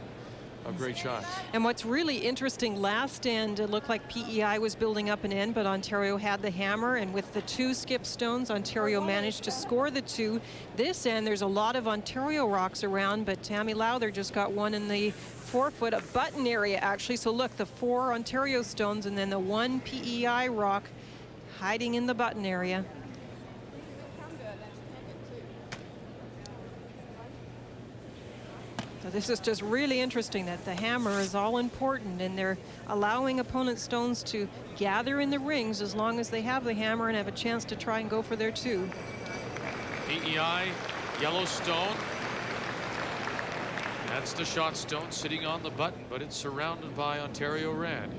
of great shots. And what's really interesting, last end, it looked like PEI was building up an end, but Ontario had the hammer, and with the 2 skip stones, Ontario managed to score the 2. This end, there's a lot of Ontario rocks around, but Tammy Lowther just got one in the 4-foot, a button area, actually. So look, the 4 Ontario stones, and then the 1 PEI rock hiding in the button area. So this is just really interesting that the hammer is all important, and they're allowing opponent stones to gather in the rings as long as they have the hammer and have a chance to try and go for their 2. PEI, yellow stone. That's the shot stone sitting on the button, but it's surrounded by Ontario red.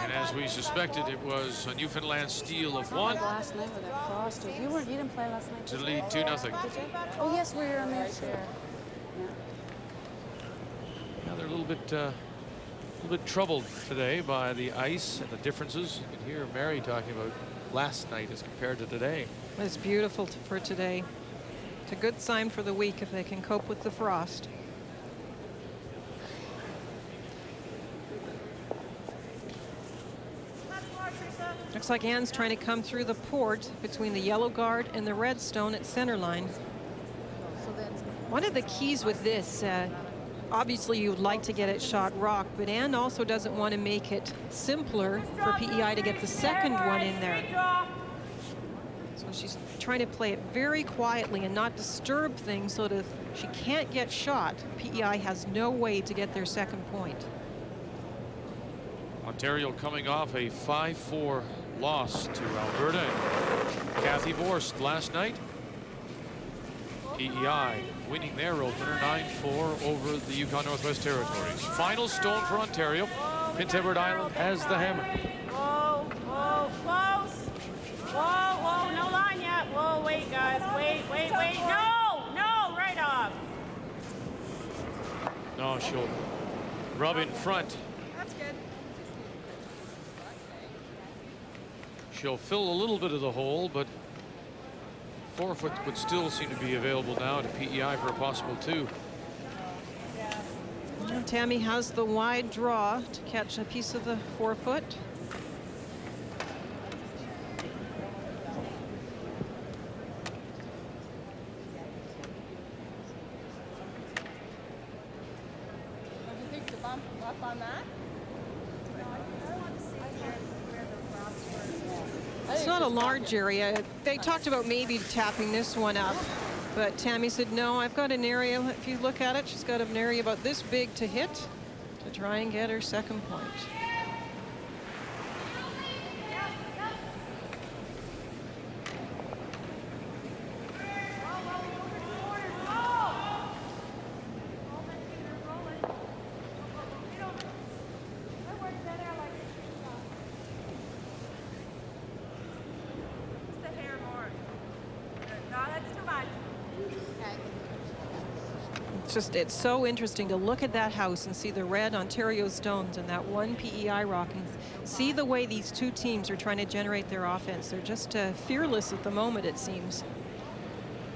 And as we suspected, it was a Newfoundland steal of 1 Last night with that frost. You didn't play last night. to lead 2-0. Oh yes, we were on there. Sure. Now they're a little bit troubled today by the ice and the differences. You can hear Mary talking about last night as compared to today. It's beautiful for today. It's a good sign for the week if they can cope with the frost. Looks like Anne's trying to come through the port between the yellow guard and the red stone at center line. One of the keys with this, obviously you'd like to get it shot rock, but Anne also doesn't want to make it simpler for PEI to get the second one in there. So she's trying to play it very quietly and not disturb things so that if she can't get shot, PEI has no way to get their second point. Ontario coming off a 5-4 loss to Alberta. Kathy Borst last night. PEI winning their opener 9-4 over the Yukon Northwest Territories. Final stone for Ontario. Prince Edward Island has the hammer. Whoa, whoa, close. Whoa, whoa, no line yet. Whoa, wait, guys. Wait. No, right off. No, she'll rub in front. That's good. She'll fill a little bit of the hole, but 4-foot would still seem to be available now to PEI for a possible 2. Well, Tammy has the wide draw to catch a piece of the 4-foot. What do you think, the bump up on that? It's not a large area. They talked about maybe tapping this one up, but Tammy said, no, I've got an area. If you look at it, she's got an area about this big to hit to try and get her second point. It's so interesting to look at that house and see the red Ontario stones and that one PEI rock and see the way these two teams are trying to generate their offense. They're just fearless at the moment, it seems.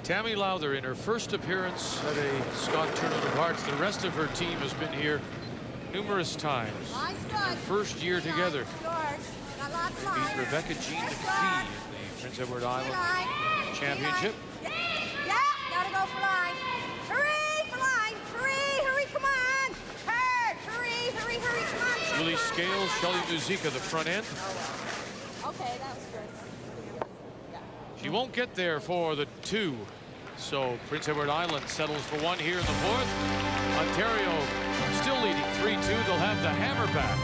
Tammy Lowther in her first appearance at a Scott Tournament of Hearts. The rest of her team has been here numerous times. Their first year together. Beat Rebecca Jean McPhee in the Prince Edward Island Championship. Yeah, gotta go for line. Hurry for line. Hurry, come on. Hurry, come on. Julie Scales, Shelley Muzica, the front end. Okay, that was good. She won't get there for the 2. So Prince Edward Island settles for 1 here in the 4th. Ontario still leading 3-2. They'll have the hammer back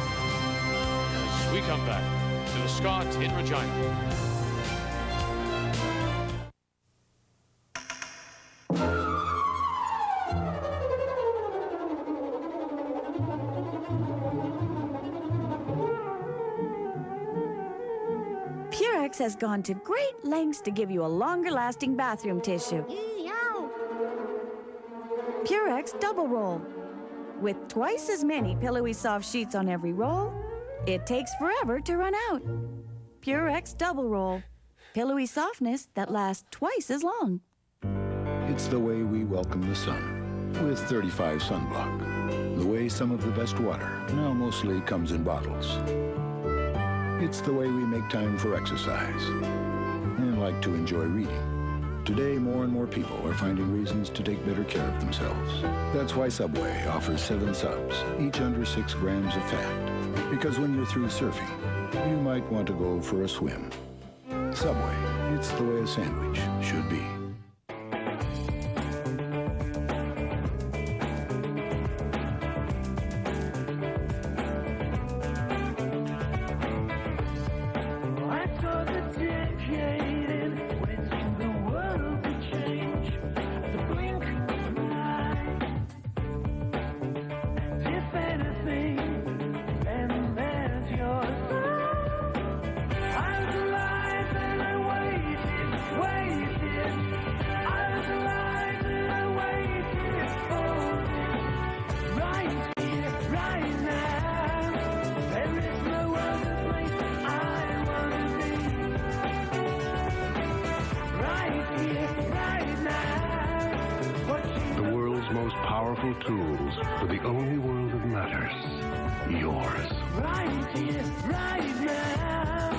as we come back to the Scott in Regina. Purex has gone to great lengths to give you a longer-lasting bathroom tissue. Purex Double Roll. With twice as many pillowy soft sheets on every roll, it takes forever to run out. Purex Double Roll. Pillowy softness that lasts twice as long. It's the way we welcome the sun with 35 sunblock. The way some of the best water now mostly comes in bottles. It's the way we make time for exercise and like to enjoy reading. Today, more and more people are finding reasons to take better care of themselves. That's why Subway offers 7 subs, each under 6 grams of fat. Because when you're through surfing, you might want to go for a swim. Subway, it's the way a sandwich should be. Tools for the only world that matters. Yours. Right here, right now.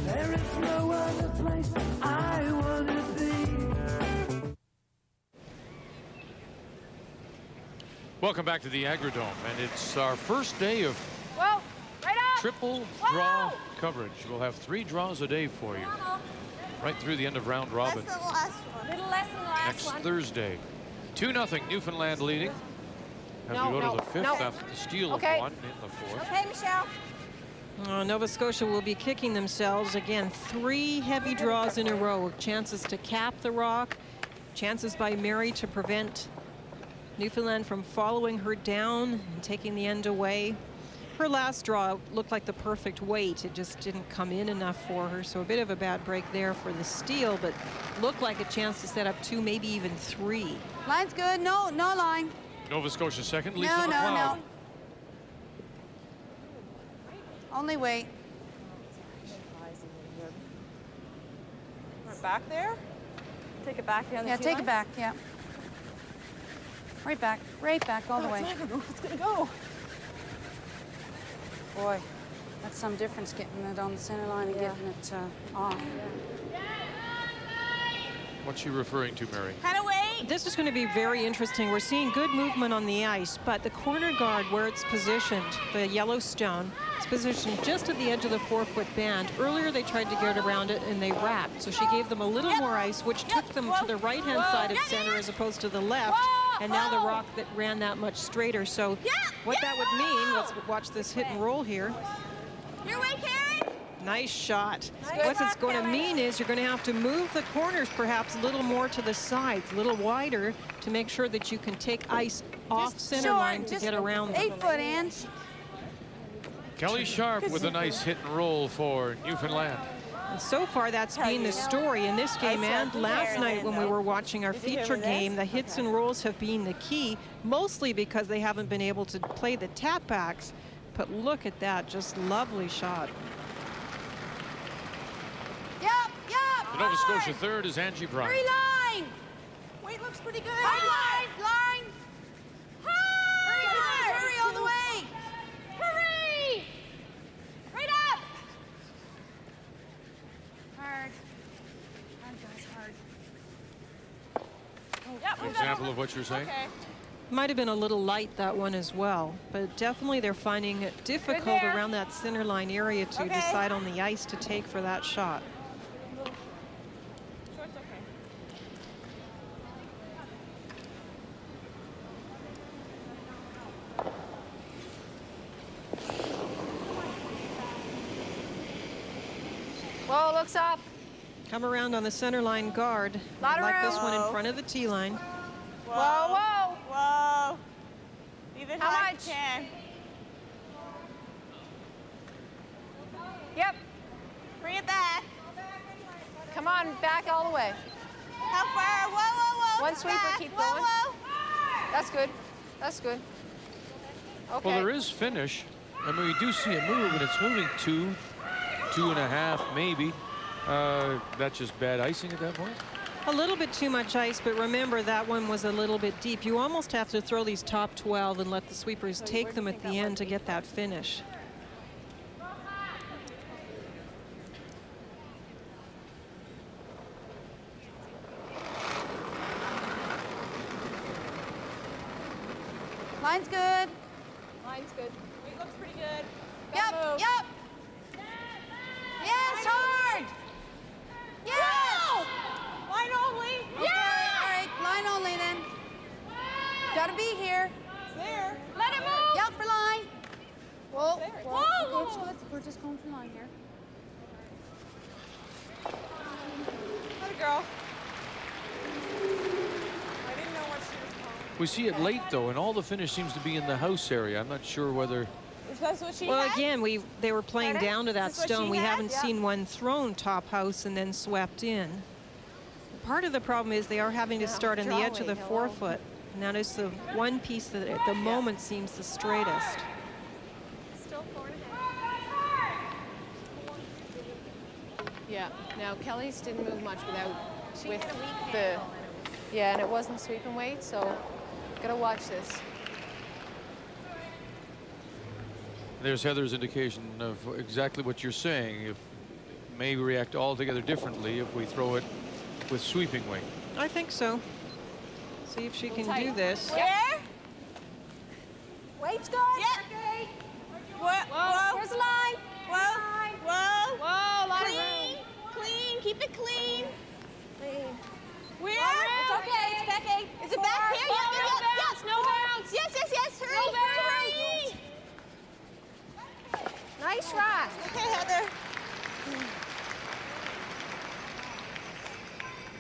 There is no other place I want to be. Welcome back to the Agridome, and it's our first day of triple draw coverage. We'll have 3 draws a day for you, right through the end of round robin. That's the last one. A little less than the last Next one. Thursday. 2-0 Newfoundland leading. As we go to the 5th after the steal of 1 in the 4th. Okay, Michelle. Nova Scotia will be kicking themselves again. 3 heavy draws in a row. Chances to cap the rock. Chances by Mary to prevent Newfoundland from following her down and taking the end away. Her last draw looked like the perfect weight. It just didn't come in enough for her. So a bit of a bad break there for the steal, but looked like a chance to set up 2, maybe even 3. Line's good. No line. Nova Scotia second, Lisa No. McLeod. Only wait. Right back there? Take it back here on the Yeah, tee take line? it back, yeah. Right back, all the way. It's not gonna go. It's gonna go. Boy, that's some difference getting it on the center line and getting it off. What's she referring to, Mary? Kind of wait. This is going to be very interesting. We're seeing good movement on the ice, but the corner guard where it's positioned, the yellow stone, it's positioned just at the edge of the 4-foot band. Earlier they tried to get around it and they wrapped, so she gave them a little more ice, which took them to the right-hand side of center as opposed to the left, and now the rock that ran that much straighter. So what that would mean, let's watch this hit and roll here. Your way, Karen. Nice shot. What it's going to mean is you're going to have to move the corners perhaps a little more to the sides, a little wider, to make sure that you can take ice off center line to get around them. 8-foot, Ange. Kelly Sharp with a nice hit and roll for Newfoundland. And so far, that's been the story in this game and last night when we were watching our feature game. The hits and rolls have been the key, mostly because they haven't been able to play the tap backs. But look at that, just lovely shot. The Nova Scotia third is Angie Bryant. Hurry, line. Wait, looks pretty good. Line. Hurry all the way. Hurry! Right up! Hard, guys, hard. Yep, An example of what you're saying? Okay. Might have been a little light, that one as well, but definitely they're finding it difficult around that center line area to decide on the ice to take for that shot. Short's okay. Whoa, looks up. Come around on the center line guard. Lot of Like this room. one in front of the tee line. Whoa, whoa. Whoa. Leave it How high much? if you can. Yep. Bring it back. Come on, back all the way. How far? Whoa, whoa, whoa. One sweeper, back. keep Whoa, going. whoa. That's good. That's good. Okay. Well, there is finish. I mean, we do see it move, and it's moving 2.5 maybe. That's just bad icing at that point. A little bit too much ice, but remember that one was a little bit deep. You almost have to throw these top 12 and let the sweepers take them at the end to get that finish. Line's good. Line's good. It looks pretty good. Yep. Yes, hard. Yes. Line only. Yeah. All right, line only then. Gotta be here. It's there. Let it move. Yep, for line. Whoa. Whoa. We're just going for line here. Let it go. I didn't know what she was calling. We see it late, though, and all the finish seems to be in the house area. I'm not sure whether... Is that what she Well, had? again, they were playing Pardon? down to that Is this what stone. she We had? haven't Yeah. seen one thrown top house and then swept in. Part of the problem is they are having to start on the edge of the 4-foot. And that is the one piece that at the moment seems the straightest. Still 4.5. Yeah. Now Kelly's didn't move much without She with had a weak the handle. yeah, and it wasn't sweeping weight, so gotta watch this. There's Heather's indication of exactly what you're saying. If may react altogether differently if we throw it with sweeping weight. I think so. See if she can do this. Where? Weight's good. Yeah. Okay. Whoa. Where's the line? Whoa. Whoa. Whoa, lot of Clean. room. Clean. Keep it clean. Clean. Where? It's okay. It's back 8. Is it back here? No Yeah. bounce, no bounce. Yes. Hurry. No bounce. Hurry. Nice shot. Okay, Heather.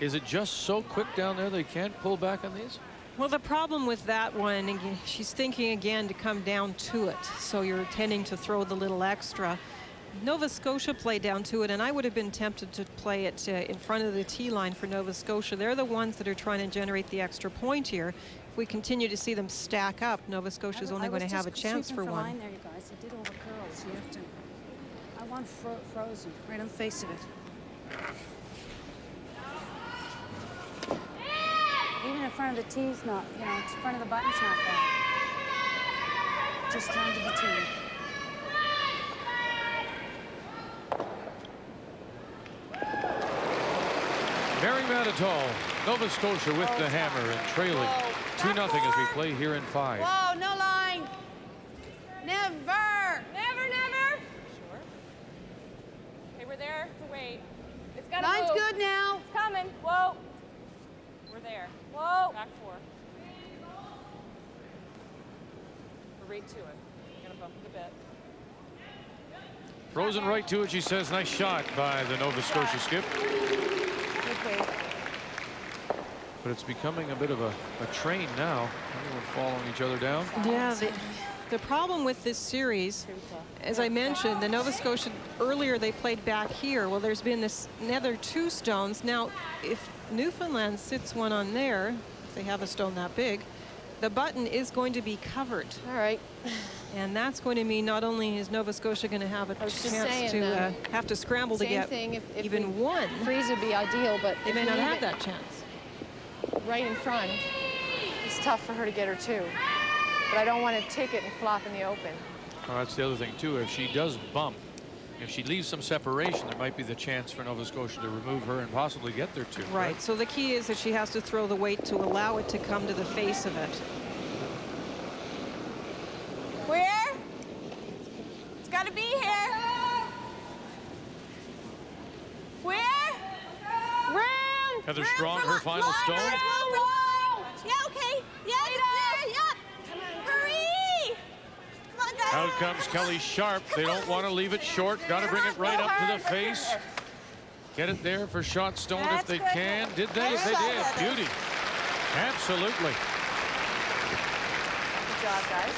Is it just so quick down there they can't pull back on these? Well, the problem with that one, again, she's thinking again to come down to it. So you're tending to throw the little extra. Nova Scotia played down to it, and I would have been tempted to play it in front of the tee line for Nova Scotia. They're the ones that are trying to generate the extra point here. If we continue to see them stack up, Nova Scotia is only going to have a chance for one. Line there, you guys. It did all the curls. You have to. I want frozen right on the face of it. Even in front of the tee's not, in front of the button's not bad. Just under the tee. Mary Mattatall Nova Scotia with the hammer and trailing 2-0 as we play here in 5. Whoa, no line. Never. Never, never. Sure. Okay, we're there. To wait. It's got to Line's move. good now. It's coming. Whoa. We're there. Whoa. Back 4. We're right to it. We're gonna bump it a bit. Frozen right to it, she says. Nice shot by the Nova Scotia skip. Okay. But it's becoming a bit of a train now. Everyone following each other down. Yeah, the problem with this series, as I mentioned, the Nova Scotia, earlier they played back here. Well, there's been this another 2 stones. Now, if Newfoundland sits one on there, if they have a stone that big, the button is going to be covered. All right. And that's going to mean not only is Nova Scotia going to have a chance to have to scramble to get even one. Freeze would be ideal, but they may not have that chance. Right in front, it's tough for her to get her 2. But I don't want to take it and flop in the open. Well, that's the other thing, too. If she does bump, if she leaves some separation, there might be the chance for Nova Scotia to remove her and possibly get there 2. Right. So the key is that she has to throw the weight to allow it to come to the face of it. Where? It's got to be here. Where? Room. Heather Strong, her final stone. Yeah, okay. Yeah, it's there. Yeah. Hurry. Come on, guys. Out comes Kelly Sharp. They don't want to leave it short. Got to bring it right up to the face. Get it there for shot stone if they can. Did they? They did. Beauty. Absolutely. Good job, guys.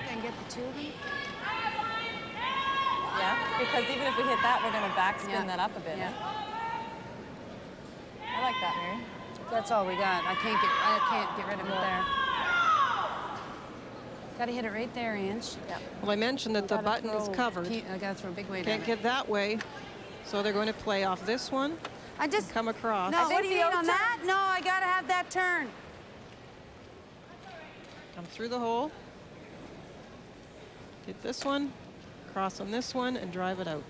Can get the 2 of them? Yeah, because even if we hit that, we're going to backspin that up a bit. Yeah. I like that, Mary. That's all we got. I can't get rid of it there. Got to hit it right there, Ange. Yeah. Well, I mentioned that the button is covered. I got to throw a big weight. Can't get that way. So they're going to play off this one. I just come across. No, what do you mean on that? No, I got to have that turn. Come through the hole. Get this one, cross on this one, and drive it out.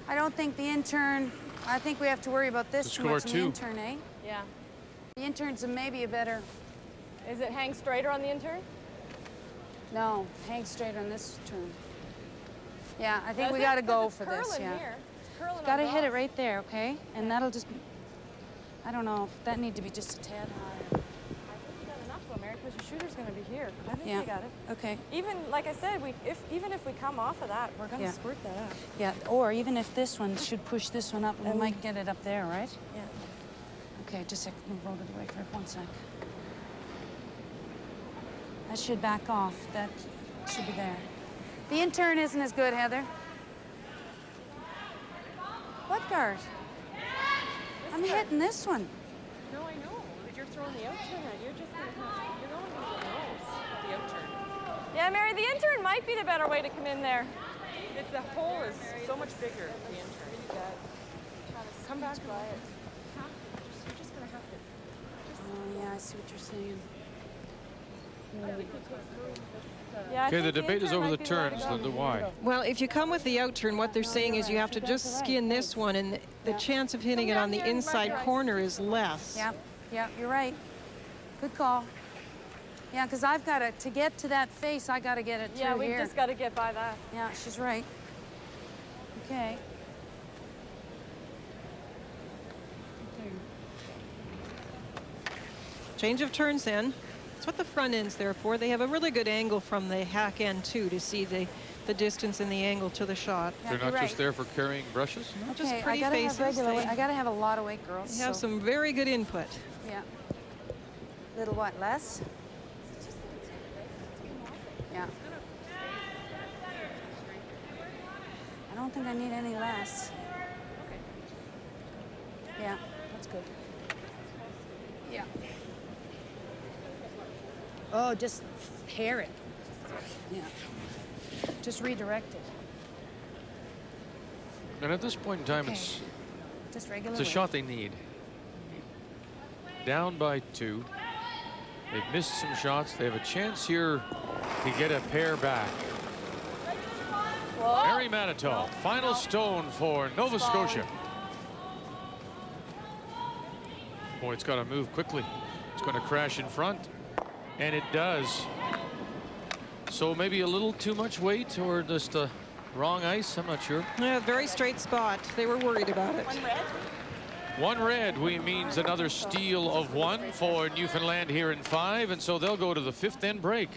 I don't think the intern. I think we have to worry about this too much. The intern, eh? Yeah. The intern's maybe a better. Is it hang straighter on the intern? No, hang straight on this turn. Yeah, I think we got to go for this. Yeah. Got to hit it right there, okay? And that'll just. I don't know if that need to be just a tad higher. I think you got enough though, Mary, because your shooter's going to be here. I think you got it. Okay. Even like I said, even if we come off of that, we're going to squirt that up. Yeah. Or even if this one should push this one up, we might get it up there, right? Yeah. Okay, just a sec. Move out of the way for 1 sec. That should back off. That should be there. The intern isn't as good, Heather. What guard? I'm hitting this one. No, I know, but you're throwing the outturn at. You're just going to have to, you're going to use your nose with the outturn. Yeah, Mary, the intern might be the better way to come in there. The hole is so much bigger, the intern. Come back by it. You're just going to have to. Oh, yeah, I see what you're saying. Yeah, okay, the debate is over the turns. Linda, why? Well, if you come with the outturn, what they're saying is you have to just skin this one, and the chance of hitting it on the inside corner is less. Yeah, you're right. Good call. Yeah, because I've got to get to that face, I got to get it through here. Yeah, we've just got to get by that. Yeah, she's right. Okay. Change of turns then. That's what the front end's there for. They have a really good angle from the hack end too to see the distance and the angle to the shot. They're not just there for carrying brushes? No, just Okay, pretty I gotta faces. have regular weight. I got to have a lot of weight, girls. They have some very good input. Yeah. Little what, less? Yeah. I don't think I need any less. Yeah, that's good. Yeah. Oh, just hair it. Yeah. Just redirect it. And at this point in time, Okay. Just regular it's a weight. shot they need. Down by 2. They've missed some shots. They have a chance here to get a pair back. Whoa. Mary Mattatall, final stone for Nova Scotia. Boy, it's got to move quickly. It's going to crash in front. And it does. So maybe a little too much weight or just the wrong ice. I'm not sure. Yeah, very straight spot. They were worried about it. One red means another steal of one for Newfoundland here in 5. And so they'll go to the 5th end break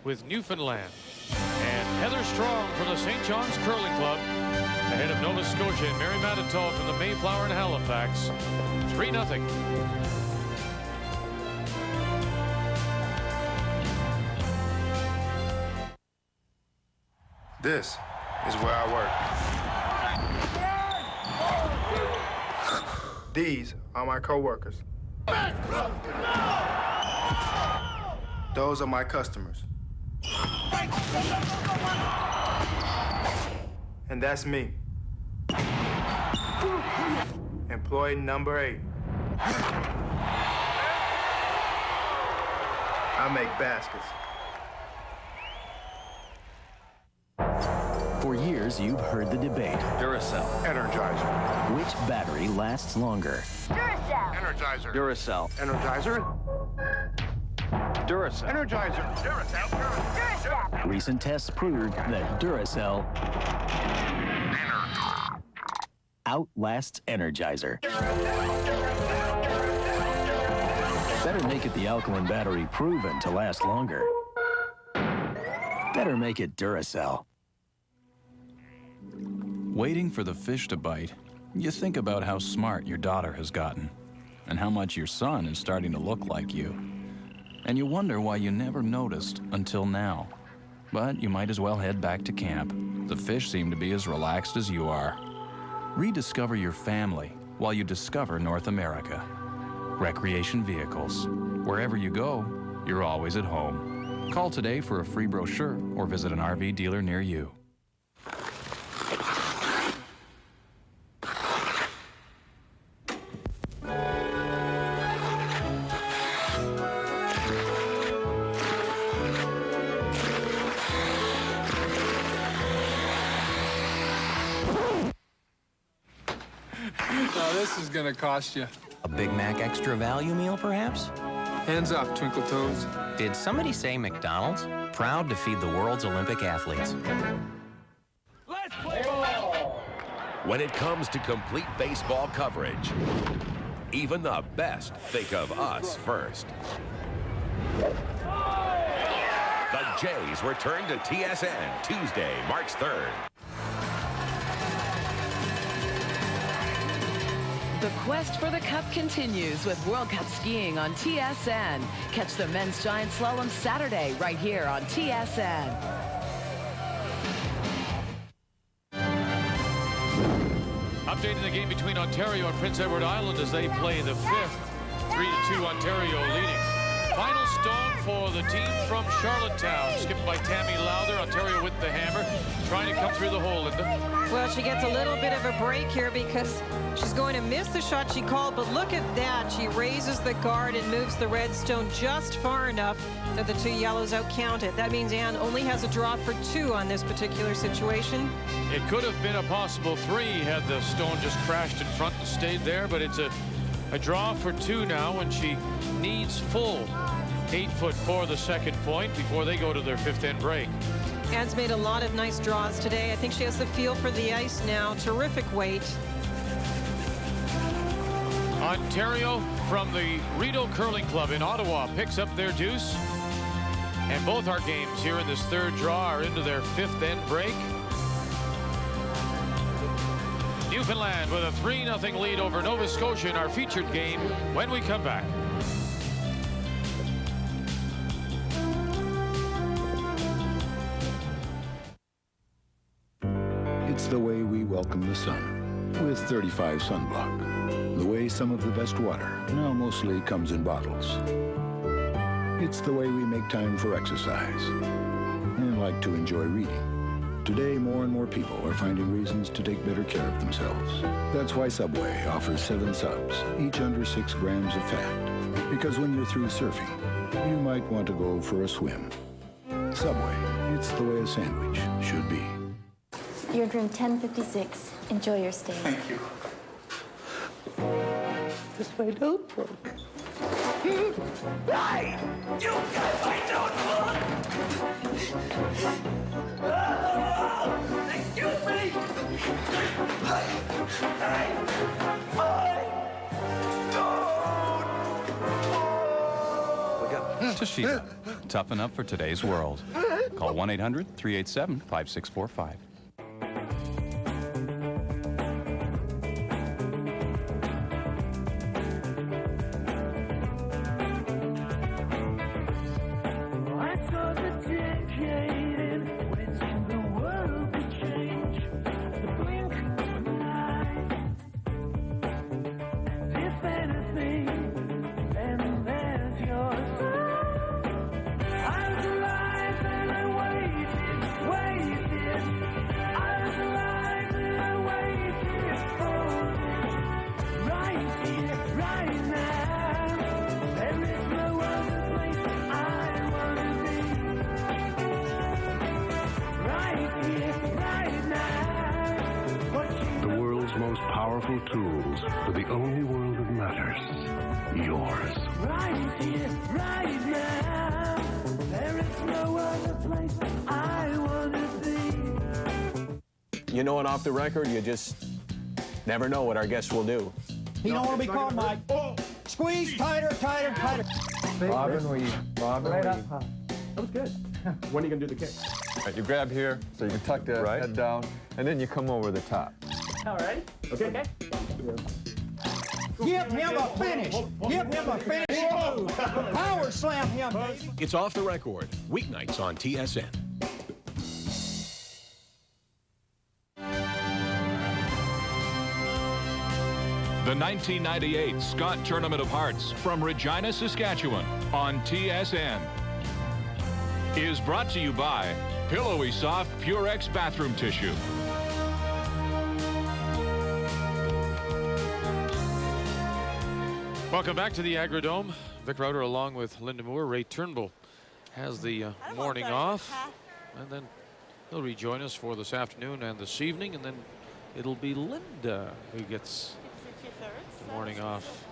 with Newfoundland. And Heather Strong from the St. John's Curling Club ahead of Nova Scotia and Mary Mattatall from the Mayflower and Halifax. 3-0. This is where I work. These are my co-workers. Those are my customers. And that's me. Employee number 8. I make baskets. For years, you've heard the debate. Duracell. Energizer. Which battery lasts longer? Duracell. Energizer. Duracell. Energizer. Duracell. Energizer. Duracell. Duracell. Recent tests proved that Duracell outlasts Energizer. Better make it the alkaline battery proven to last longer. Better make it Duracell. Waiting for the fish to bite, you think about how smart your daughter has gotten and how much your son is starting to look like you. And you wonder why you never noticed until now. But you might as well head back to camp. The fish seem to be as relaxed as you are. Rediscover your family while you discover North America. Recreation vehicles. Wherever you go, you're always at home. Call today for a free brochure or visit an RV dealer near you. Now this is gonna cost you. A Big Mac extra value meal, perhaps? Hands off, Twinkle Toes. Did somebody say McDonald's? Proud to feed the world's Olympic athletes. Let's play ball! When it comes to complete baseball coverage, even the best think of us first. The Jays return to TSN Tuesday, March 3rd. The quest for the Cup continues with World Cup skiing on TSN. Catch the men's giant slalom Saturday right here on TSN. Updating the game between Ontario and Prince Edward Island as they play the 5th. 3-2 Ontario leading. Final stone for the team from Charlottetown. Skipped by Tammy Lowther. Ontario with the hammer. Trying to come through the hole, Linda. Well, she gets a little bit of a break here because she's going to miss the shot she called, but look at that. She raises the guard and moves the red stone just far enough that the 2 yellows out count it. That means Anne only has a draw for 2 on this particular situation. It could have been a possible 3 had the stone just crashed in front and stayed there, but it's a draw for 2 now, and she needs full 8 foot for the second point before they go to their 5th end break. Anne's made a lot of nice draws today. I think she has the feel for the ice now. Terrific weight. Ontario from the Rideau Curling Club in Ottawa picks up their deuce. And both our games here in this 3rd draw are into their 5th end break. Newfoundland with a 3-0 lead over Nova Scotia in our featured game when we come back. It's the way we welcome the sun with 35 sunblock. The way some of the best water now mostly comes in bottles. It's the way we make time for exercise and like to enjoy reading. Today, more and more people are finding reasons to take better care of themselves. That's why Subway offers 7 subs, each under 6 grams of fat. Because when you're through surfing, you might want to go for a swim. Subway, it's the way a sandwich should be. You're in room 1056. Enjoy your stay. Thank you. This my notebook. Hey! You got my notebook! Oh, excuse me! Hey! Toshiba. Toughen up for today's world. Call 1-800-387-5645. I saw the decade when it seemed the world would change. The blink of an eye. If anything, then there's your son. I was alive and I waited. I was alive and I waited for this. Right here, right now. There is no other place I wanna be. Right here, right now. The world's most powerful tools for the only world that matters. Yours. Right here, right now. There is no other place I wanna be. You know, and off the record, you just never know what our guests will do. You don't want to be caught, Mike. Squeeze tighter, tighter, tighter. Robin, right up. That was good. When are you going to do the kick? Right, you grab here, so you can tuck the head down, and then you come over the top. All right. Okay. Give him a finish. Give him a finish move. Power slam him, baby. It's Off the Record, weeknights on TSN. The 1998 Scott Tournament of Hearts from Regina, Saskatchewan on TSN is brought to you by Pillowy Soft Purex Bathroom Tissue. Welcome back to the Agridome. Vic Rauter along with Linda Moore. Ray Turnbull has the morning off, and then he'll rejoin us for this afternoon and this evening, and then it'll be Linda who gets the morning off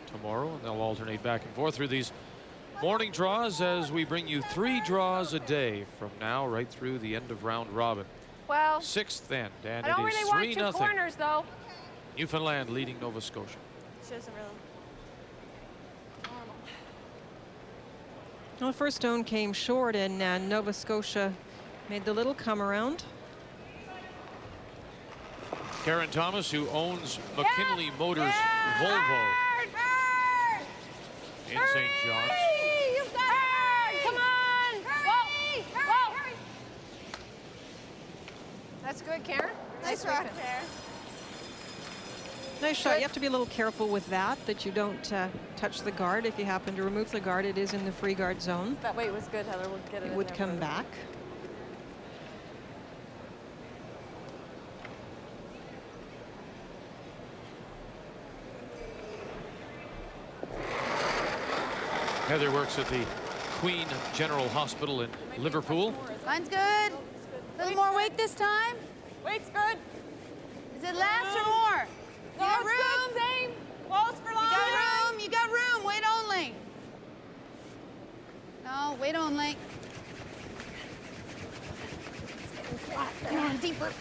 tomorrow, and they'll alternate back and forth through these morning draws as we bring you 3 draws a day from now right through the end of round robin. Well, 6th end, and I don't it is really want 3-0. two corners, though. Newfoundland leading Nova Scotia. She doesn't really. Well, the first stone came short, and Nova Scotia made the little come around. Karen Thomas, who owns McKinley Motors Volvo in St. John's. You've got it! Come on! Whoa! Whoa! That's good, Karen. Nice rock there. Nice shot. You have to be a little careful with that you don't touch the guard. If you happen to remove the guard, it is in the free guard zone. That weight was good, Heather. We'll get it. It would come back. Heather works at the Queen General Hospital in Liverpool. Mine's good. A little more weight this time. Weight's good. Is it less or more? No, You got it's room? good. Same. Close for line. You got room? You got room. Weight only. No, weight only. Come on, deeper.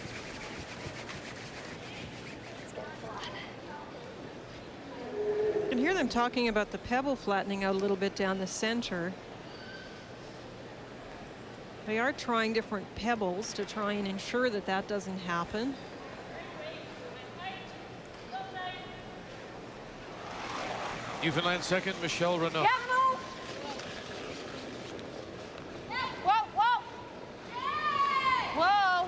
You can hear them talking about the pebble flattening out a little bit down the center. They are trying different pebbles to try and ensure that that doesn't happen. Newfoundland second, Michelle Renault. Whoa, whoa! Whoa!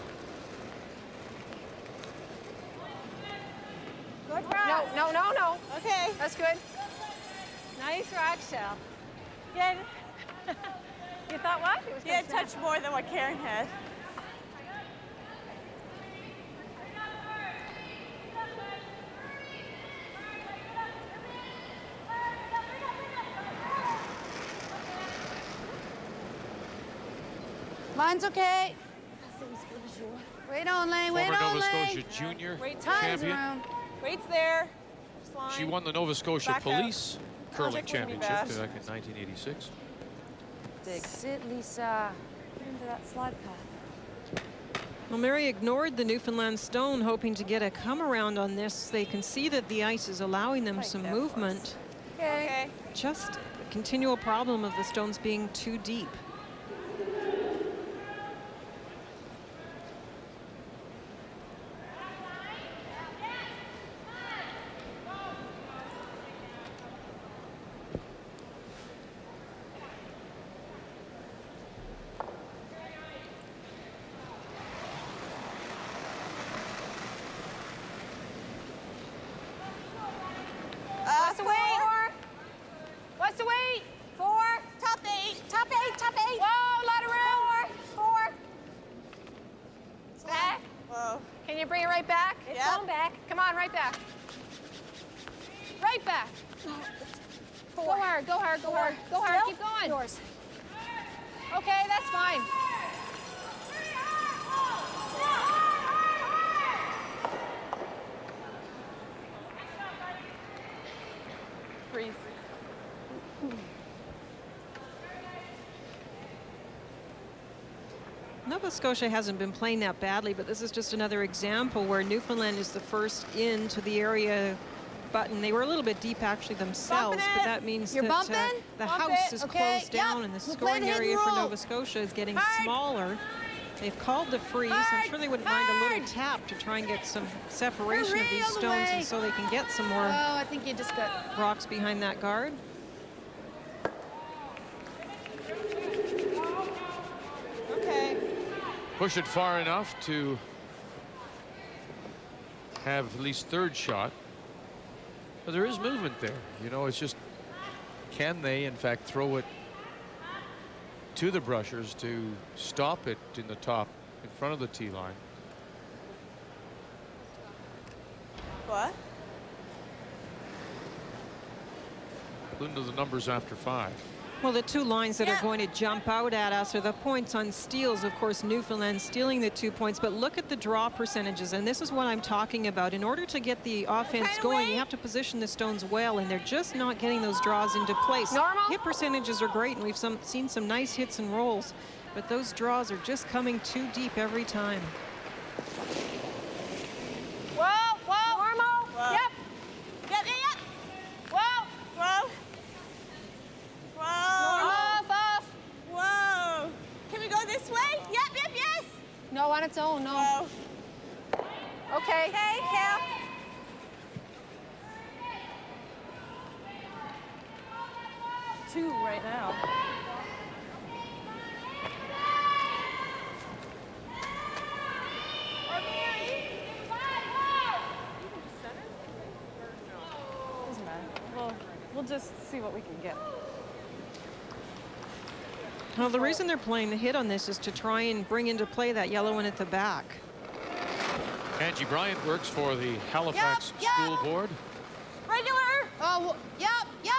Good rock. No. Okay. That's good. Nice rock shell. Yeah. You thought what? It was You had touched more than what Karen had. Mine's okay. Wait on, Lane. Wait Former on, Nova Lane. Scotia junior Weight's champion. Weight's there. Just line. She won the Nova Scotia Back Police out. Curling Logic wouldn't be Championship bad. back in 1986. Dig. Sit, Lisa. Get into that slide path. Well, Mary ignored the Newfoundland stone, hoping to get a come around on this. They can see that the ice is allowing them some movement. Okay. Just a continual problem of the stones being too deep. What's the weight? What's the weight? 4. Top 8. Top 8. Top 8. Whoa, a lot of room. 4. Back. Whoa. Can you bring it right back? It's going back. Come on, right back. Right back. 4. Go hard, go hard, go hard. Go hard, keep going. Yours. Okay, that's fine. Freeze. Nova Scotia hasn't been playing that badly, but this is just another example where Newfoundland is the first into the area button. They were a little bit deep actually themselves, but that means You're that bumping? the Bump house it. is Okay, closed down yep. and the We'll scoring play the area hidden for roll. Nova Scotia is getting Hard. smaller. They've called the freeze. I'm sure they wouldn't mind a little tap to try and get some separation of these all the stones way. and so they can get some more Oh, I think you just got... rocks behind that guard. Okay. Push it far enough to have at least third shot. But there is movement there. You know, it's just, can they, in fact, throw it to the brushers to stop it in the top in front of the tee line? What? Into the numbers after 5. Well, the two lines that are going to jump out at us are the points on steals. Of course, Newfoundland stealing the 2 points, but look at the draw percentages, and this is what I'm talking about. In order to get the offense going, you have to position the stones well, and they're just not getting those draws into place. Normal. Hit percentages are great, and we've seen some nice hits and rolls, but those draws are just coming too deep every time. Whoa, whoa. Normal. Whoa. Yep. Yep, yep. Whoa. Whoa. Whoa. Off, off. Whoa. Can we go this way? Yep, yep, yes. No, on its own, no. Whoa. Okay. Okay, Cal. Two right now. Doesn't matter. We'll just see what we can get. Well, the reason they're playing the hit on this is to try and bring into play that yellow one at the back. Angie Bryant works for the Halifax School Board. Regular. Oh, yep, yep.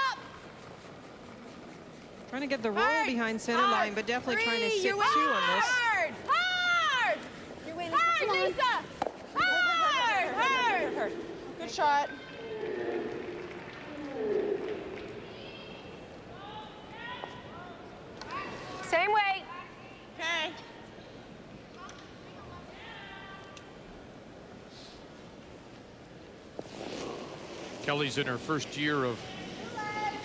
Trying to get the roll behind center line, but definitely trying to sit two on this. Hard. Hard. You're winning. Hard, Lisa. Hard. Hard. Good shot. Same weight. Okay. Kelly's in her first year of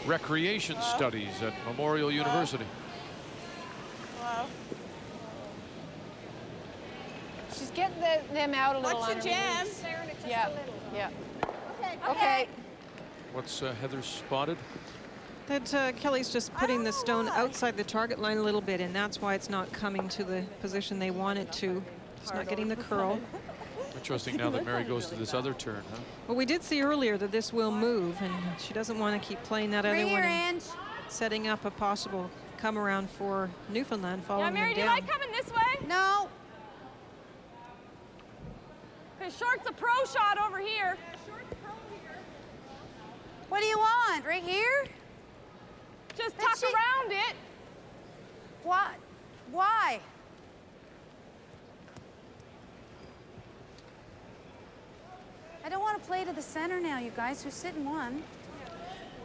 recreation studies at Memorial University. Wow. She's getting them out a little. What's on the her jam? knees. Yeah. Yeah. Okay. Okay. What's Heather spotted? That Kelly's just putting the stone outside the target line a little bit, and that's why it's not coming to the position they want it to. It's not getting the curl. Interesting now that Mary goes to this other turn, huh? Well, we did see earlier that this will move, and she doesn't want to keep playing that other one and setting up a possible come around for Newfoundland following Mary, them do you down. like coming this way? No. Because short's a pro shot over here. What do you want? Right here? Just tuck around it. What? Why? play to the center now, you guys. Who's sitting one?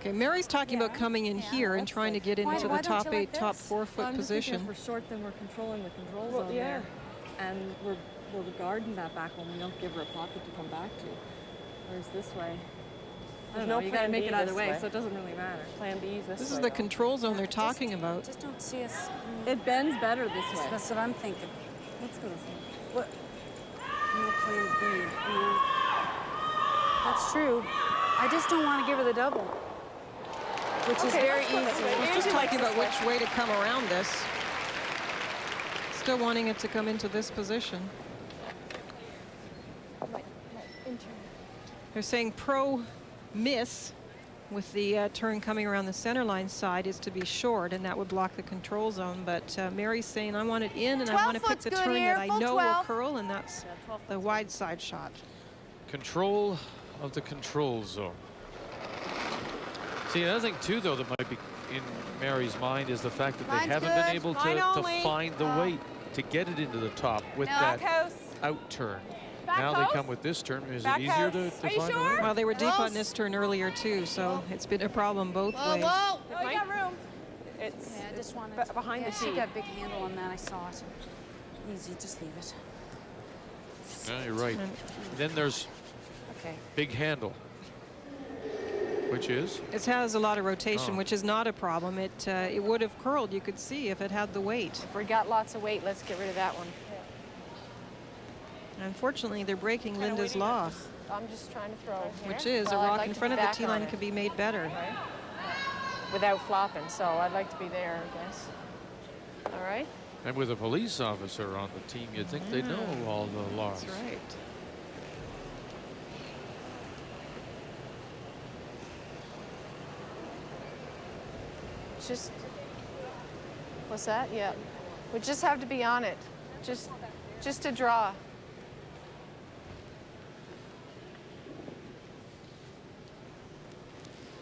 Okay, Mary's talking about coming in here and trying to get into the top 8, top 4 foot position. If we're short, then we're controlling the control zone there. And we're guarding that back one. We don't give her a pocket to come back to. Whereas this way, I don't know, you gotta make it either way, so it doesn't really matter. Plan B is this way. This is the control zone they're talking about. Just don't see us. It bends better this way. That's what I'm thinking. Let's go this way. What? No plan B. No. That's true. I just don't want to give her the double, which is very easy. We're just talking about which way to come around this. Still wanting it to come into this position. They're saying pro miss with the turn coming around the center line side is to be short, and that would block the control zone. But Mary's saying, I want it in, and I want to pick the turn that I know will curl, and that's the wide side shot. Control of the control zone. See, another thing too, though, that might be in Mary's mind is the fact that they haven't been able to find the weight to get it into the top with that out turn. Now they come with this turn. Is it easier to find the weight? Well, they were deep on this turn earlier too, so it's been a problem both ways. Whoa, you got room. It's I just wanted behind the tee. She got a big handle on that. I saw it. Easy, just leave it. No, you're right. Then there's big handle, which is? It has a lot of rotation, which is not a problem. It would have curled, you could see, if it had the weight. If we got lots of weight, let's get rid of that one. Unfortunately, they're breaking Linda's law, I'm just trying to throw. which is a rock in front of the tee line can be made better. Right? Without flopping, so I'd like to be there, I guess. All right. And with a police officer on the team, you'd think they know all the laws. That's right. Just, what's that? Yeah. We just have to be on it. Just to draw.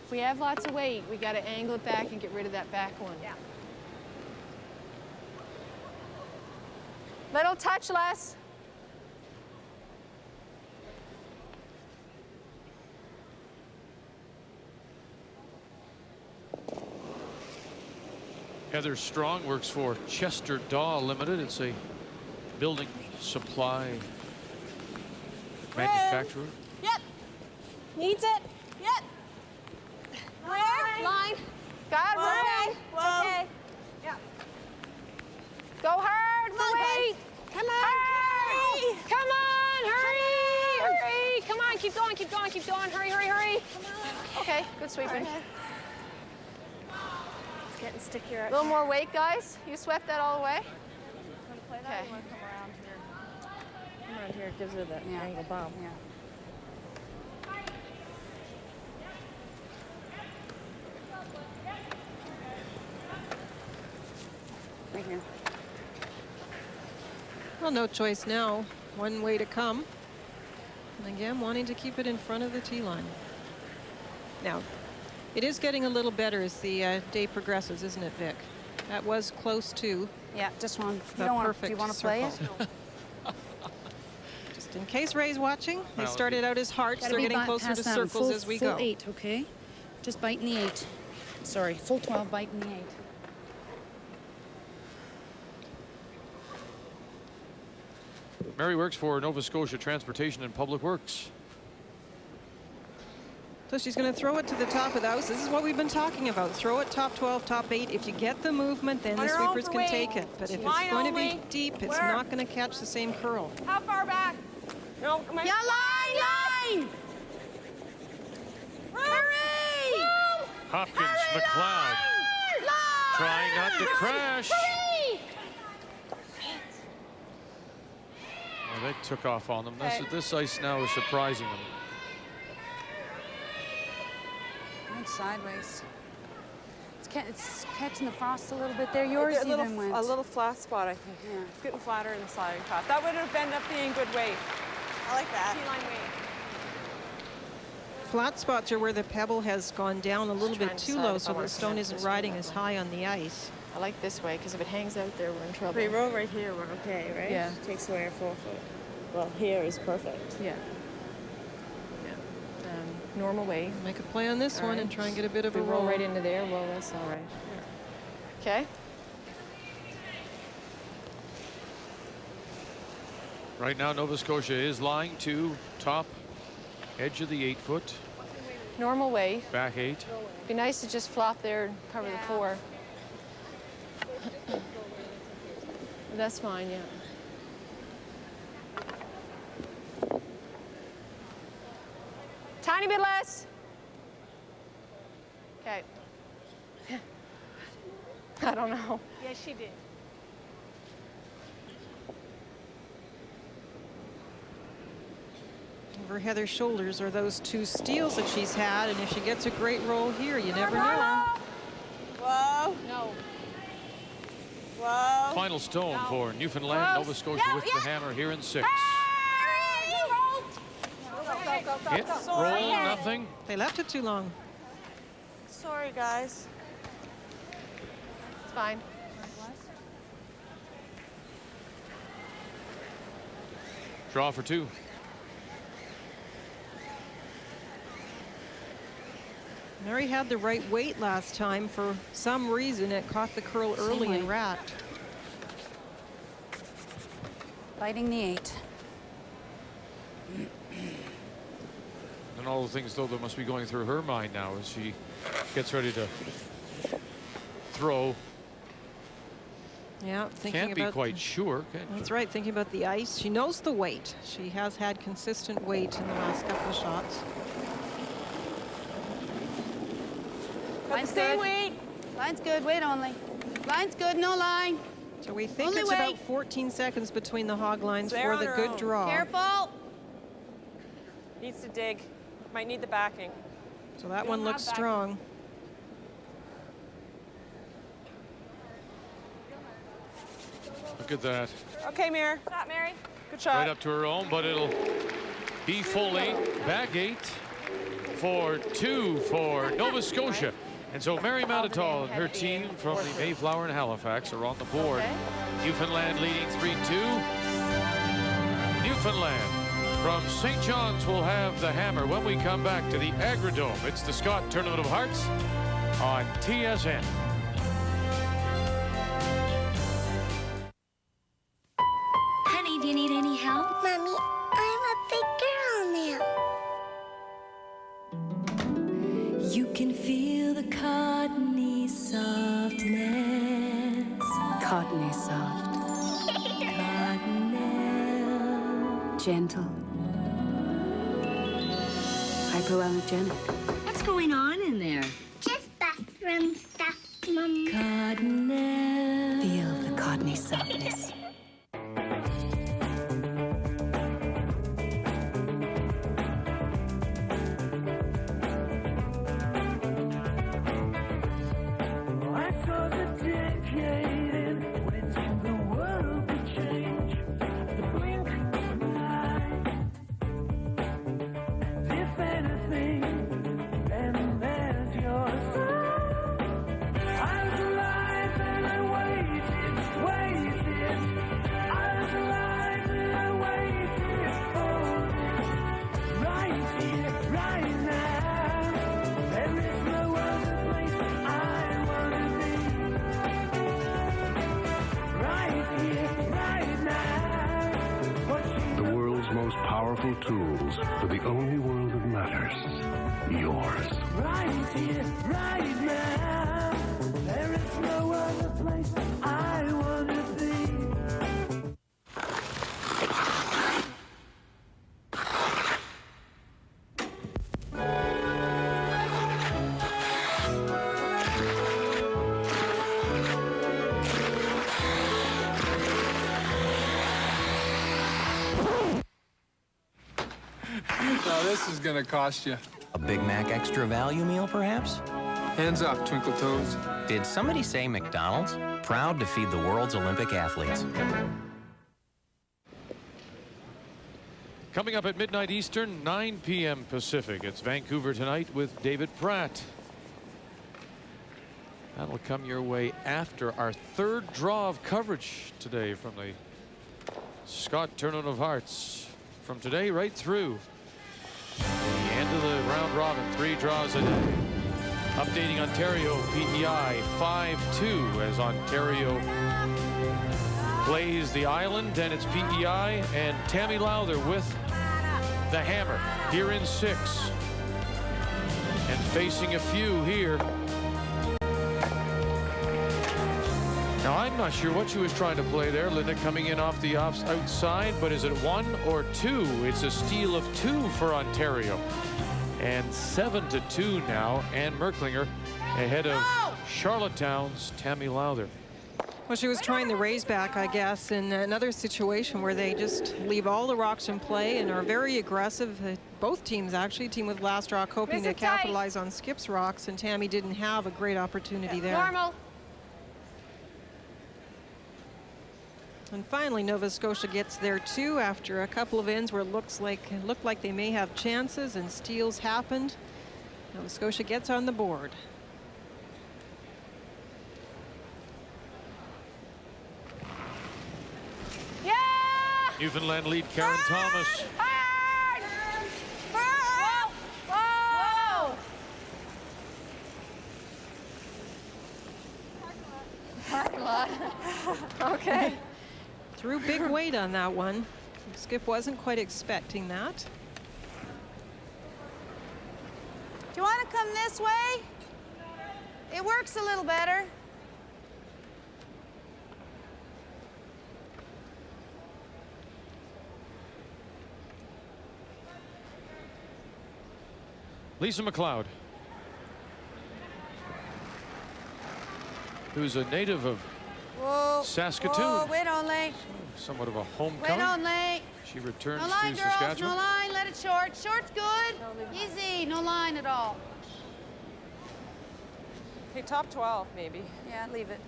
If we have lots of weight, we got to angle it back and get rid of that back one. Yeah. Little touch less. Heather Strong works for Chester Daw Limited. It's a building supply manufacturer. Yep. Needs it. Yep. Where? Line. Got room. Okay. Yeah. Go hard for weight. Come on. Hurry. Come on. Hurry. Hurry. Come on. Keep going. Keep going. Keep going. Hurry. Hurry. Hurry. Come on. Okay. Good sweeping. It's getting stickier. A little more weight, guys. You swept that all the way. Okay. Come around here. Come around here. It gives her that angle bomb. Yeah. Right here. Well, no choice now. One way to come. And again, wanting to keep it in front of the tee line. Now, it is getting a little better as the day progresses, isn't it, Vic? That was close to. Yeah, just one. You don't want. Do you want to play it? Just in case Ray's watching, they started out as hearts. They're getting closer to circles as we go. Full 8, okay? Just biting the 8. Sorry, full 12, biting the 8. Mary works for Nova Scotia Transportation and Public Works. So she's going to throw it to the top of the house. This is what we've been talking about. Throw it top 12, top 8. If you get the movement, then the sweepers can take it. But if it's going to be deep, it's not going to catch the same curl. How far back? No, come on. Yeah, line! Hurry! Hopkins, McLeod, trying not to crash. Well, they took off on them. This ice now is surprising them. Went sideways. It's catching the frost a little bit there. Yours even went. A little flat spot, I think. Yeah. It's getting flatter in the sliding path. That would have ended up being good weight. I like that. T-line weight. Flat spots are where the pebble has gone down a little bit too low, so the stone isn't riding as high on the ice. I like this way, because if it hangs out there, we're in trouble. If we roll right here, we're okay, right? Yeah. Takes away our 4 foot. Well, here is perfect. Yeah. normal way. Make a play on this All one right. and try and get a bit of We a roll. right into there. Well, that's all right. Okay. Right now, Nova Scotia is lying to top edge of the 8-foot. Normal way. Back 8. Be nice to just flop there and cover the 4. That's fine, yeah. Tiny bit less. Okay. I don't know. Yeah, she did. Over Heather's shoulders are those 2 steals that she's had, and if she gets a great roll here, you never know. Whoa. No. Whoa. Final stone for Newfoundland. Close. Nova Scotia with the hammer here in 6. Hit, roll, nothing. They left it too long. Sorry, guys. It's fine. Draw for 2. Mary had the right weight last time. For some reason, it caught the curl early and racked. Biting the 8. And all the things, though, that must be going through her mind now as she gets ready to throw. Yeah, thinking Can't be about quite sure. Can That's right, thinking about the ice. She knows the weight. She has had consistent weight in the last couple of shots. Line's same good. weight. Line's good, weight only. Line's good, no line. So we think Only it's way. about 14 seconds between the hog lines They're for on the her good own. draw. Careful. Needs to dig. Might need the backing. So that We one don't looks have strong. Look at that. Okay, Mary. Good shot, Mary. Good shot. Right up to her own, but it'll be fully back 8 for 2 for Nova Scotia. And so Mary Mattatall and her team from the Mayflower and Halifax are on the board. Newfoundland leading 3-2. Newfoundland from St. John's will have the hammer when we come back to the Agridome. It's the Scott Tournament of Hearts on TSN. Honey, do you need any help? Mommy, I'm a big girl now. You can feel the cottony softness. Cottony soft. Cottonelle. Gentle. Hypoallergenic. What's going on in there? Just bathroom stuff, Mom. Cottonelle. Feel the cottony softness. I saw the decade when it seemed the world would change at the blink of an eye. And if anything, then there's your sign. I was alive and I waited. I was alive and I waited for this. Right here, right now. There is no other place I wanna be. Right here, right now. The world's most powerful tools for the only world that matters. Yours. Right here, right now. There is no other place I wanna be. Now this is gonna cost you. A Big Mac extra value meal, perhaps? Hands off, Twinkle Toes. Did somebody say McDonald's? Proud to feed the world's Olympic athletes. Coming up at midnight Eastern, 9 p.m. Pacific. It's Vancouver tonight with David Pratt. That'll come your way after our third draw of coverage today from the Scott Tournament of Hearts. From today right through the end of the round robin, 3 draws a day. Updating Ontario PEI 5-2 as Ontario plays the island, and it's PEI and Tammy Lowther with the hammer here in 6. And facing a few here. Now, I'm not sure what she was trying to play there. Linda coming in off the outside, but is it 1 or 2? It's a steal of 2 for Ontario. And 7-2 now. Ann Merklinger ahead of Charlottetown's Tammy Lowther. Well, she was trying the raise back, I guess, in another situation where they just leave all the rocks in play and are very aggressive. Both teams, actually. Team with last rock hoping to capitalize on Skip's rocks, and Tammy didn't have a great opportunity there. Normal. And finally, Nova Scotia gets there too after a couple of ends where it looked like they may have chances and steals happened. Nova Scotia gets on the board. Yeah! Newfoundland lead Karen Thomas. Hard! Whoa! Parking lot. Okay. Threw big weight on that one. Skip wasn't quite expecting that. Do you want to come this way? It works a little better. Lisa McLeod, who's a native of Saskatoon. Whoa, wait only. Somewhat of a Wait homecoming. only. She returns No line, to girls, Saskatchewan. no line. Let it short. Short's good. Easy. No line at all. Okay, top 12, maybe. Yeah, leave it.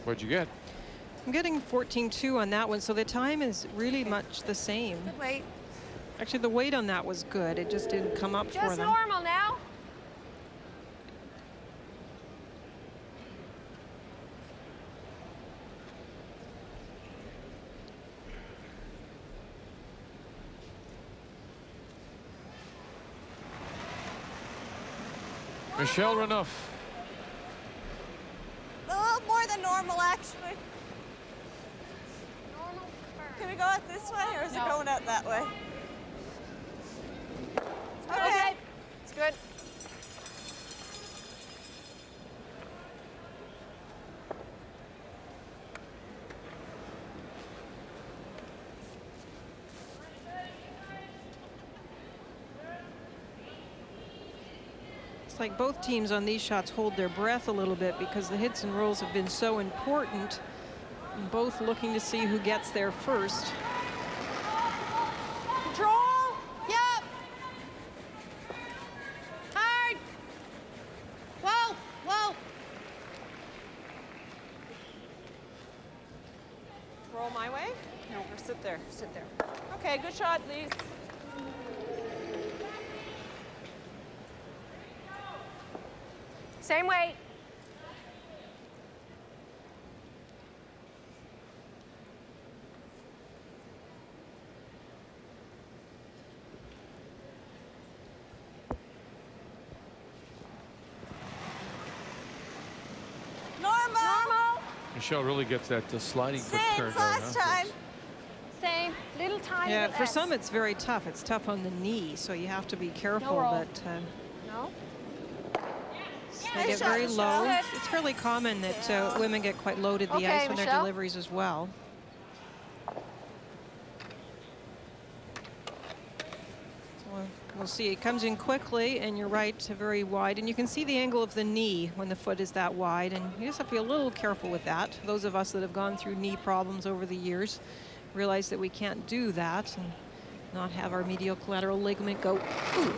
What'd you get? I'm getting 14-2 on that one, so the time is really much the same. Good weight. Actually, the weight on that was good. It just didn't come up for them. Just normal now. Michelle Renouf. A little more than normal, actually. Can we go out this way, or is it going out that way? Okay. It's good. It's like both teams on these shots hold their breath a little bit because the hits and rolls have been so important. And both looking to see who gets there first. Control. Yep. Hard. Whoa, whoa. Roll my way? No, or sit there. Sit there. Okay, good shot, please. Same weight. Normal. Michelle really gets that sliding foot Same turn as there, last time. Same. Little tiny Yeah, bit for less. some it's very tough. It's tough on the knee, so you have to be careful. roll. But No? they get very low. It's fairly common that women get quite low to the Okay, ice on their Michelle. deliveries as well. So we'll see. It comes in quickly, and you're right, very wide. And you can see the angle of the knee when the foot is that wide, and you just have to be a little careful with that. Those of us that have gone through knee problems over the years realize that we can't do that and not have our medial collateral ligament go, ooh.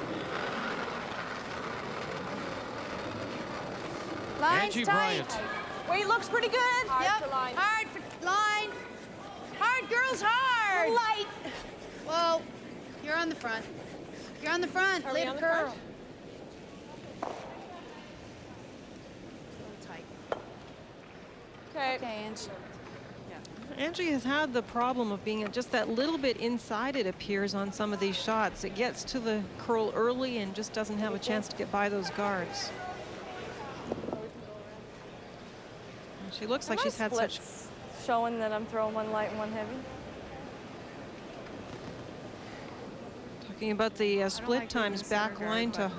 Line's Angie tight. Bryant. Weight looks pretty good. Yep. Hard for line. Hard, girls, hard. Light. Whoa. You're on the front. You're on the front. Are we Lip on the curl. front? Tight. Okay. Okay, Ange. Angie has had the problem of being just that little bit inside, it appears, on some of these shots. It gets to the curl early and just doesn't have a chance to get by those guards. And she looks like she's had such... Showing that I'm throwing one light and one heavy. Talking about the split times back line to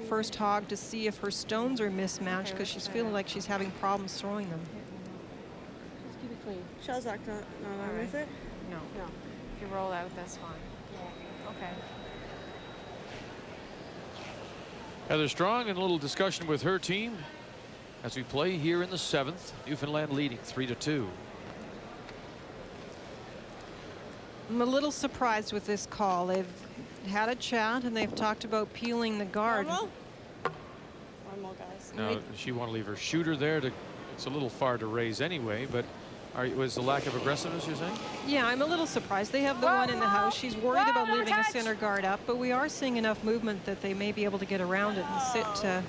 first hog to see if her stones are mismatched, because she's feeling like she's having problems throwing them. Just keep it clean. Shell's not on with it? No. If you roll out, that's fine. Okay. Heather Strong in a little discussion with her team as we play here in the 7th. Newfoundland leading 3-2. I'm a little surprised with this call. They've had a chat and they've talked about peeling the guard. Normal, guys. No, she want to leave her shooter there. It's a little far to raise anyway, but was the lack of aggressiveness, you're saying? Yeah, I'm a little surprised. They have the one in the house. She's worried about leaving the center guard up, but we are seeing enough movement that they may be able to get around it and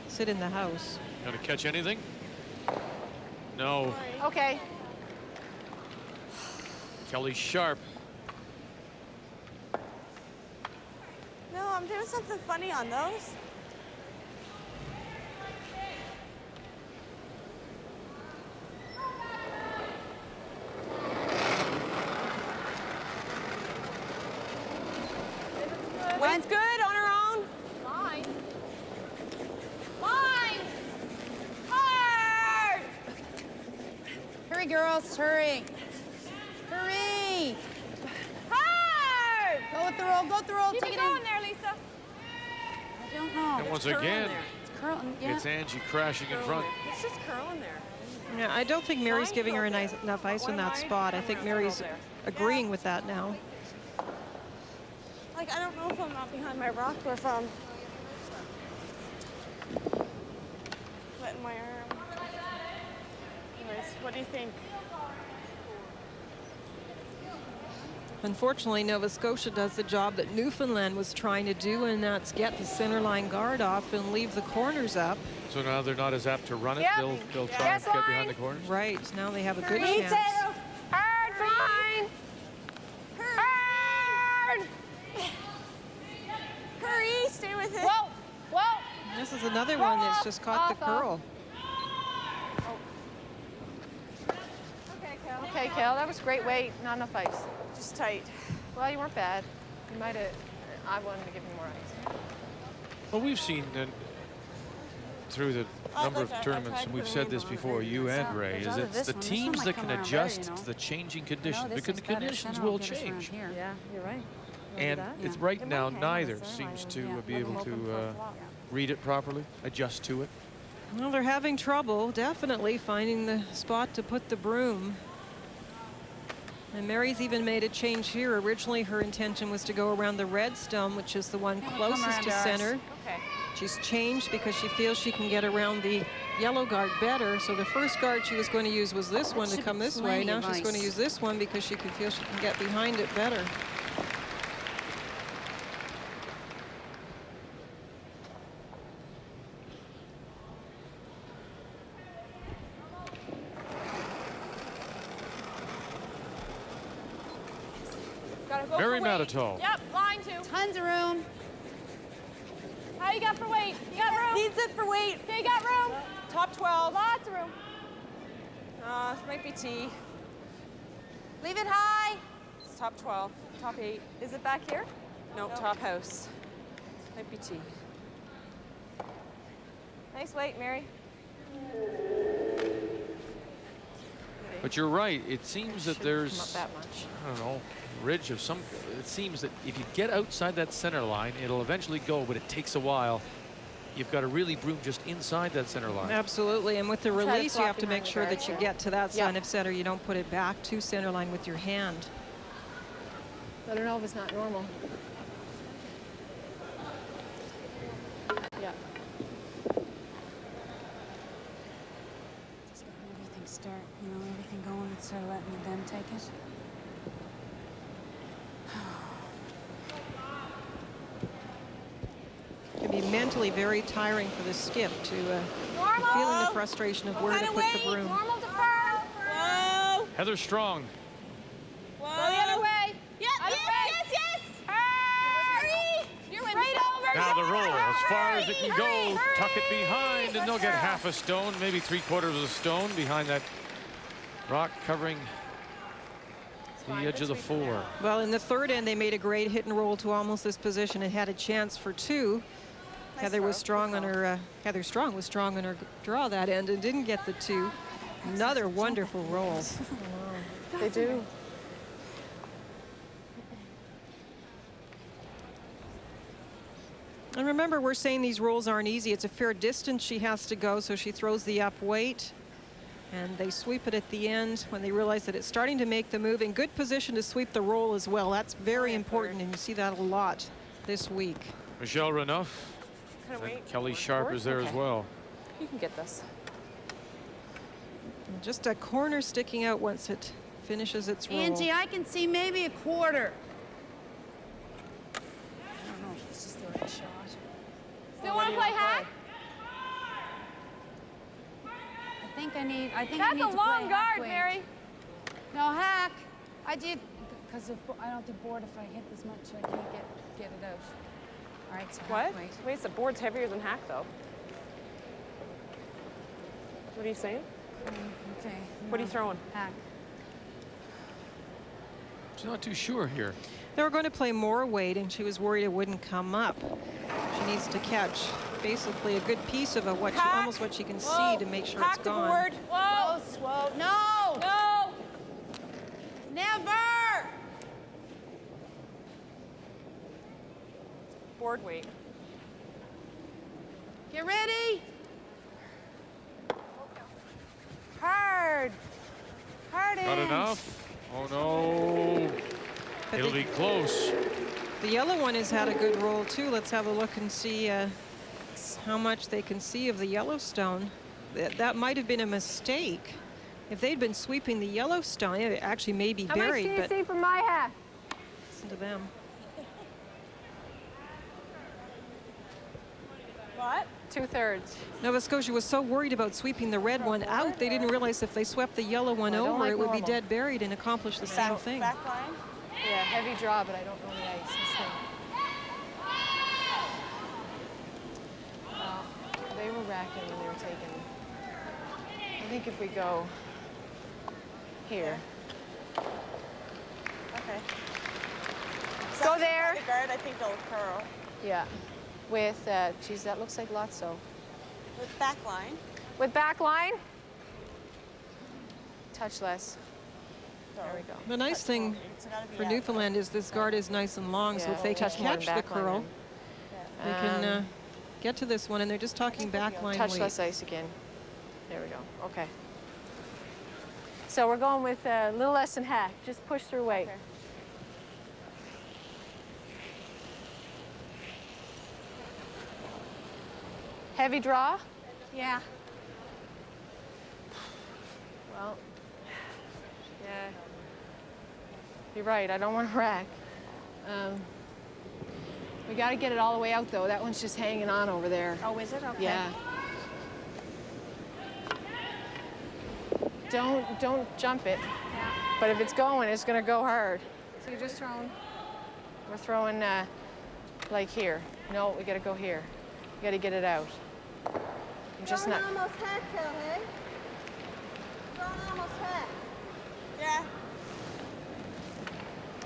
sit in the house. Gonna catch anything? No. Okay. Kelly Sharp. No, I'm doing something funny on those. Line's good on her own. Line. Line. Hard. Hurry, girls, hurry. Hurry. Hard. Go with the roll, go with the roll. Keep Take it it going in. there, Lisa. I don't know. And once again, It's curling, yeah. it's Angie crashing in front. It's just curling there. Yeah, I don't think Mary's giving her enough ice in that spot. I think Mary's agreeing with that now. Like, I don't know if I'm not behind my rock or if I'm letting my arm. Anyways, what do you think? Unfortunately, Nova Scotia does the job that Newfoundland was trying to do, and that's get the center line guard off and leave the corners up. So now they're not as apt to run it. Yep. They'll try and get behind the corners. Right, now they have a good Hurry. chance. Hard, fine. Hard. Hurry, stay with it. Whoa, whoa. This is another one that's just caught the curl. Okay, Kel, that was great weight, not enough ice. Just tight. Well, you weren't bad. You might have, I wanted to give you more ice. Well, we've seen through the number of tournaments, and we've said this before, you and Ray, is it's the teams that can adjust to the changing conditions, because the conditions will change. Yeah, you're right. And it's right now, neither seems to be able to read it properly, adjust to it. Well, they're having trouble, definitely, finding the spot to put the broom. And Mary's even made a change here. Originally, her intention was to go around the red stump, which is the one closest to center. Okay. She's changed because she feels she can get around the yellow guard better. So the first guard she was going to use was this one to come this way. Now she's going to use this one because she can feel she can get behind it better. Mary Mattatall. Yep, line 2. Tons of room. How you got for weight? You got room? Needs it for weight. Okay, you got room? Top 12. Lots of room. This might be T. Leave it high. It's top 12. Top 8. Is it back here? No, top house. Might be T. Nice weight, Mary. But you're right. It seems that there's, Not that much. I don't know, ridge of some. It seems that if you get outside that center line, it'll eventually go, but it takes a while. You've got to really broom just inside that center line. Absolutely, and with the Try to release, you flop have to behind make the sure guard, that you yeah. get to that Yeah. sign of center. You don't put it back to center line with your hand. I don't know if it's not normal. Yeah. Just getting everything start, everything going instead of letting them take it. It can be mentally very tiring for the skip to be feeling the frustration of where to put the broom. Normal to pearl. Whoa. Heather Strong. Whoa. Go the other way. Yep, yes. Hurry! You're right over. Now the roll, as far as it can go, tuck it behind, and they'll get half a stone, maybe 3/4 of a stone behind that rock covering the edge of the 4. Well, in the third end, they made a great hit and roll to almost this position and had a chance for 2. Nice Heather was strong on her. Heather Strong was strong on her draw that end and didn't get the 2. Another wonderful roll. They do. And remember, we're saying these rolls aren't easy. It's a fair distance she has to go, so she throws the up weight. And they sweep it at the end when they realize that it's starting to make the move. In good position to sweep the roll as well. That's very important, and you see that a lot this week. Michelle Renouf. And Kelly Sharp is there as well. You can get this. And just a corner sticking out once it finishes its roll. Angie, I can see maybe a quarter. I don't know if this is the right shot. Still want to play hack? I think I need That's to a play long hack guard, weight. Mary. No, hack. I did, because I don't think board, if I hit this much, I can't get it out. All right, so What? hack weight. Wait, the board's heavier than hack, though. What are you saying? Okay. What are you throwing? Hack. She's not too sure here. They were going to play more weight, and she was worried it wouldn't come up. She needs to catch basically a good piece of almost what she can see to make sure it's gone. Board. Whoa. Whoa. No. No. Never. Board weight. Get ready. Hard. Hard Not inch. enough. Oh no. It'll be close. The yellow one has had a good roll too. Let's have a look and see how much they can see of the Yellowstone. That might have been a mistake. If they'd been sweeping the Yellowstone, it actually may be buried. How much can you see from my hat? Listen to them. What? 2/3. Nova Scotia was so worried about sweeping the red one out, they didn't realize if they swept the yellow one I don't over, like it would be normal. dead buried and accomplish the same thing. Back line? Yeah, heavy draw, but I don't know the ice. This thing. Well, they were racking when they were taking. I think if we go here. Okay. Go there. The guard, I think they'll curl. Yeah. With, geez, that looks like Lotso. With back line. With back line. Touch less. There we go. The nice thing for Newfoundland is this guard is nice and long, so Yeah, if they can touch more than catch the back line curl, then. they can get to this one, and they're just talking back line Touch weight. less ice again. There we go. Okay. So we're going with a little less than hack. Just push through weight. Okay. Heavy draw? Yeah. Well, yeah. You're right. I don't want to rack. We got to get it all the way out, though. That one's just hanging on over there. Oh, is it? Okay. Yeah. Don't jump it. Yeah. But if it's going, it's going to go hard. So you're just throwing. We're throwing like here. No, we got to go here. We got to get it out. I'm just not. Almost hat, hey? Throwing almost hat. Yeah.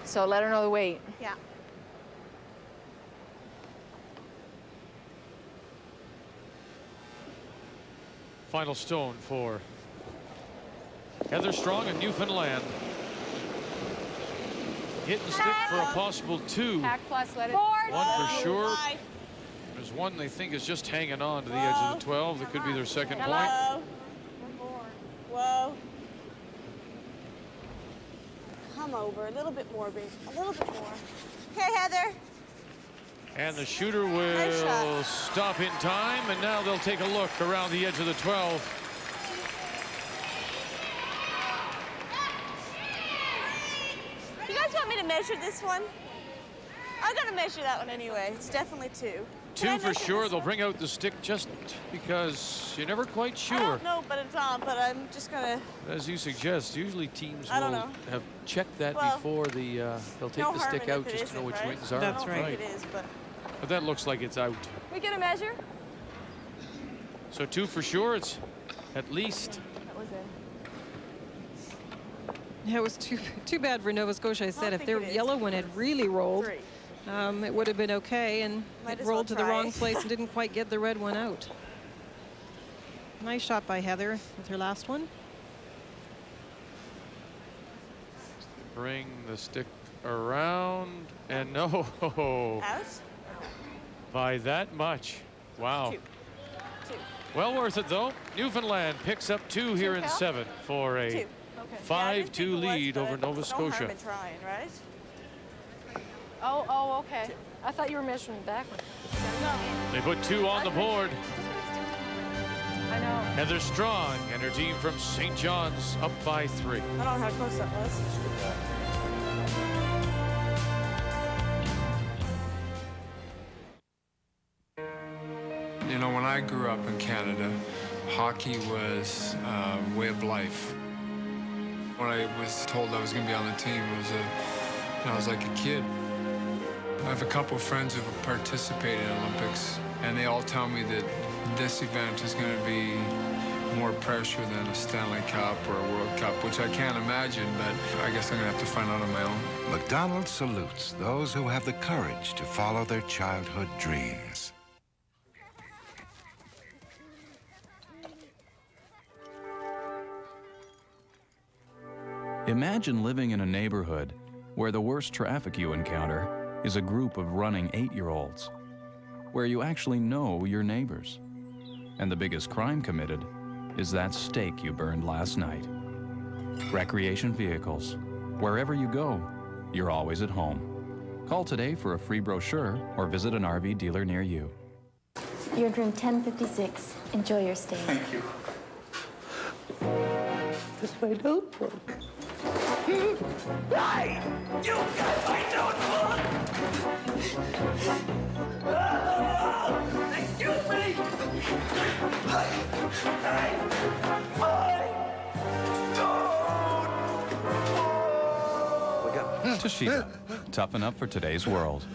So let her know the weight. Yeah. Final stone for Heather Strong in Newfoundland. Hit and stick for a possible 2. Hack plus, let it. One for sure. There's one they think is just hanging on to the edge of the 12. That could be their second point. Whoa. Whoa. Come over a little bit more, babe. A little bit more. Okay, Heather. And the shooter Nice will shot. stop in time, and now they'll take a look around the edge of the 12. You guys want me to measure this one? I'm gonna measure that one anyway. It's definitely 2. 2 for sure. They'll bring out the stick just because you're never quite sure. I don't know, but it's on, but I'm just gonna... As you suggest, usually teams I don't will know. have checked that Well, before they'll take no the harm stick in out if it just to know isn't, which right? wings are. That's right. It is, but that looks like it's out. We get a measure? So 2 for sure. It's at least. That was in. Yeah, it was too bad for Nova Scotia. I said if think their it is. yellow one had really rolled, 3. it would have been okay, and Might it as well rolled to the try. wrong place and didn't quite get the red one out. Nice shot by Heather with her last one. Bring the stick around, and no. Out? By that much. Wow. 2. Well worth it, though. Newfoundland picks up 2 here in Cal? 7 for a 2. Okay. 5-2 lead over Nova No Scotia. harm in trying, right? Oh, okay. I thought you were measuring backwards. No. They put 2 on the board. I know. Heather Strong and her team from St. John's up by 3. I don't know how close that was. You know, when I grew up in Canada, hockey was a way of life. When I was told I was going to be on the team, I was like a kid. I have a couple of friends who have participated in Olympics, and they all tell me that this event is going to be more pressure than a Stanley Cup or a World Cup, which I can't imagine, but I guess I'm going to have to find out on my own. McDonald's salutes those who have the courage to follow their childhood dreams. Imagine living in a neighborhood where the worst traffic you encounter is a group of running 8-year-olds, where you actually know your neighbors. And the biggest crime committed is that steak you burned last night. Recreation vehicles. Wherever you go, you're always at home. Call today for a free brochure or visit an RV dealer near you. You're in room 1056. Enjoy your stay. Thank you. This way, notebook. Hey! You got my notebook! Excuse me! Hey! Toshiba. Toughen up for today's world.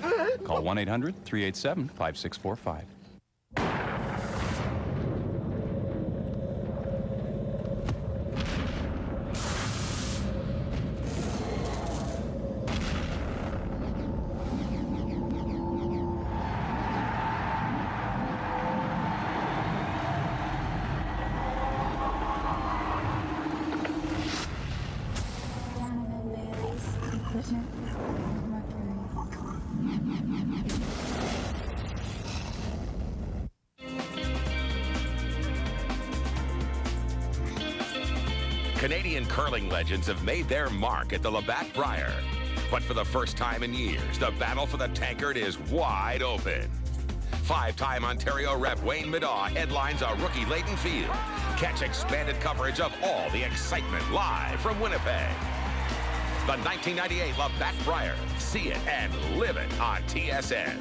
Call 1-800-387-5645. Canadian curling legends have made their mark at the Labatt Brier. But for the first time in years, the battle for the tankard is wide open. 5-time Ontario rep Wayne Middaugh headlines a rookie-laden field. Catch expanded coverage of all the excitement live from Winnipeg. The 1998 Labatt Brier. See it and live it on TSN.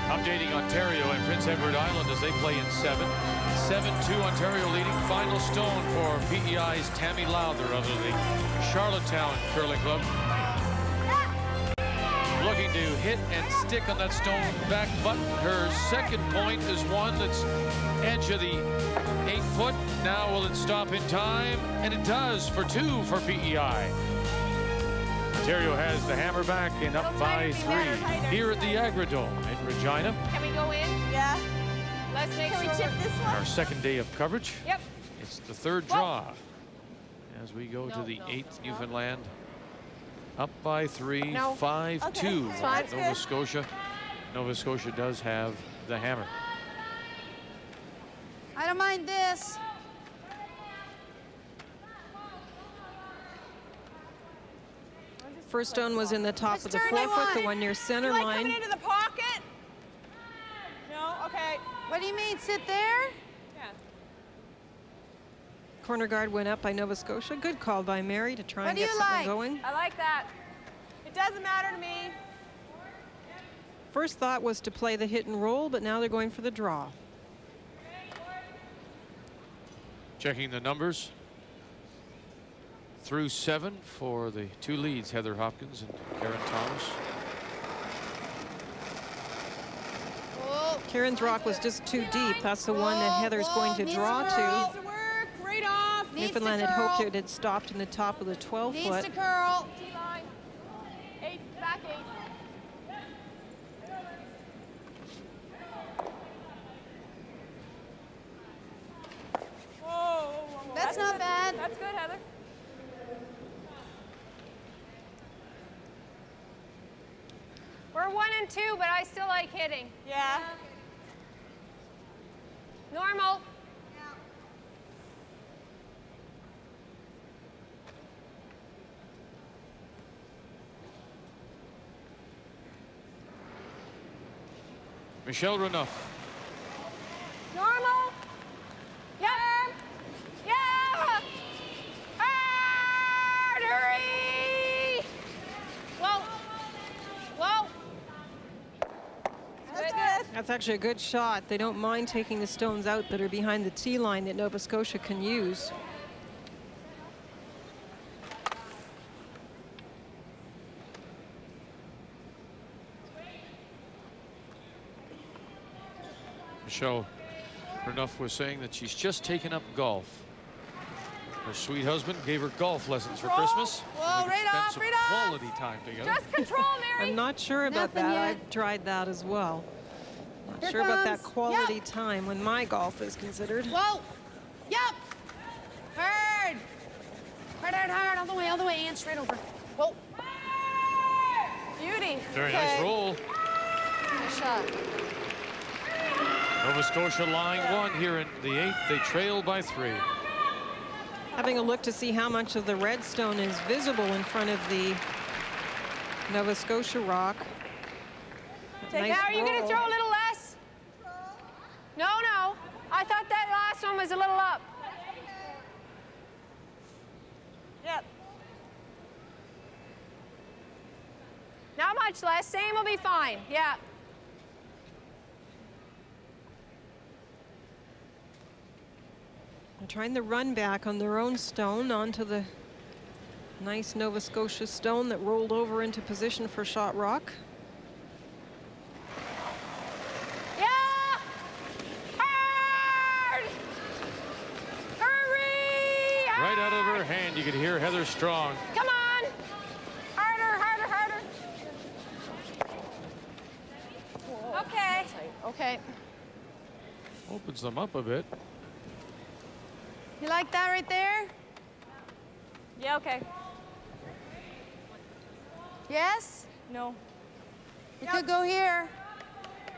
Updating Ontario and Prince Edward Island as they play in 7. 7-2 Ontario leading. Final stone for PEI's Tammy Lowther of the Charlottetown Curling Club. Looking to hit and stick on that stone back button. Her second point is one that's edge of the 8-foot. Now will it stop in time? And it does for 2 for PEI. Ontario has the hammer back and up by 3 here at the Agridome in Regina. Can we go in? Yeah. Let's make Can sure we chip this one? Our second day of coverage. Yep. It's the third draw as we go to the 8th Newfoundland. Up by 3, No. 5-2 Okay, it's fine. Nova Scotia. Nova Scotia does have the hammer. I don't mind this. First stone was in the top of the 4-foot, the one near center You like line. coming into the pocket? No? Okay. What do you mean, sit there? Yeah. Corner guard went up by Nova Scotia. Good call by Mary to try and get something going. I like that. It doesn't matter to me. First thought was to play the hit and roll, but now they're going for the draw. Checking the numbers. Through 7 for the 2 leads, Heather Hopkins and Karen Thomas. Karen's rock was just too deep. That's the one that Heather's going to draw to. Right off. Newfoundland had hoped it had stopped in the top of the 12 Needs foot. to curl. 8, back 8. Whoa. That's not bad. That's good, Heather. We're 1 and 2, but I still like hitting. Yeah. Normal. Michelle Renouf. Normal. Yep. Yeah. Hard, hurry. Whoa. Whoa. That's good. That's actually a good shot. They don't mind taking the stones out that are behind the tee line that Nova Scotia can use. Michelle Renouf was saying that she's just taken up golf. Her sweet husband gave her golf lessons for Christmas. Whoa, right off, Some right off. quality time together. Just control, Mary. I'm not sure about Nothing that. yet. I've tried that as well. Not Here sure about that comes. quality Yep. time when my golf is considered. Whoa. Yep. Hard. Hard, hard, hard. All the way, and straight over. Whoa. Beauty. Very nice roll. Nice shot. Nova Scotia lying 1 here in the 8th. They trail by 3. Having a look to see how much of the red stone is visible in front of the Nova Scotia rock. Now, are you going to throw a little less? No. I thought that last one was a little up. Yep. Not much less. Same will be fine. Yeah. They're trying to run back on their own stone onto the nice Nova Scotia stone that rolled over into position for shot rock. Yeah! Hard! Hurry! Right out of her hand, you could hear Heather Strong. Come on! Harder, harder, harder. Okay. Okay. Opens them up a bit. You like that right there? Yeah, okay. Yes? No. You could go here.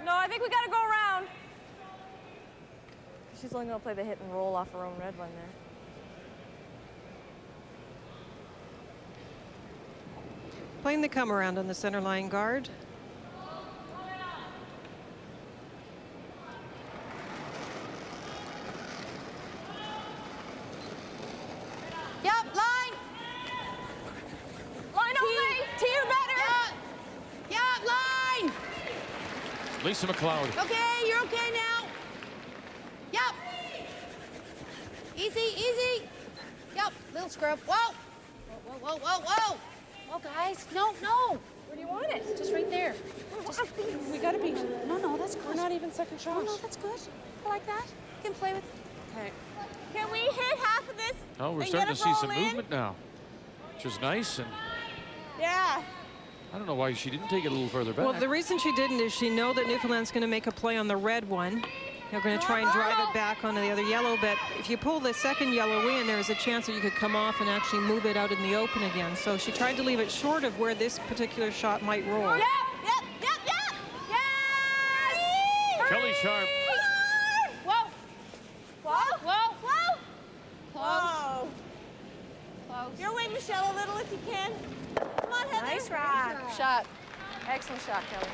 No, I think we gotta go around. She's only gonna play the hit and roll off her own red one there. Playing the come around on the center line guard. Yep, line. Line only. Tee or better. Yeah, line. Lisa McLeod. Okay, you're okay now. Yep. Easy, easy. Yep, little scrub. Whoa. Whoa. Whoa, guys. No. Where do you want it? Just right there. We gotta be. No, that's good. We're not even second shot. No, that's good. I like that. You can play with. Okay. Can we hit half of this? Oh, we're and starting get to a see some roll in? movement now, which is nice. And Yeah. I don't know why she didn't take it a little further back. Well, the reason she didn't is she know that Newfoundland's going to make a play on the red one. They're going to try and drive it back onto the other yellow, but if you pull the second yellow in, there's a chance that you could come off and actually move it out in the open again. So she tried to leave it short of where this particular shot might roll. Yep. Yes. Kelly Sharp. Whoa. Whoa. Close. Your way, Michelle, a little if you can. Come on, Heather. Nice rock. Shot. Excellent shot, Kelly.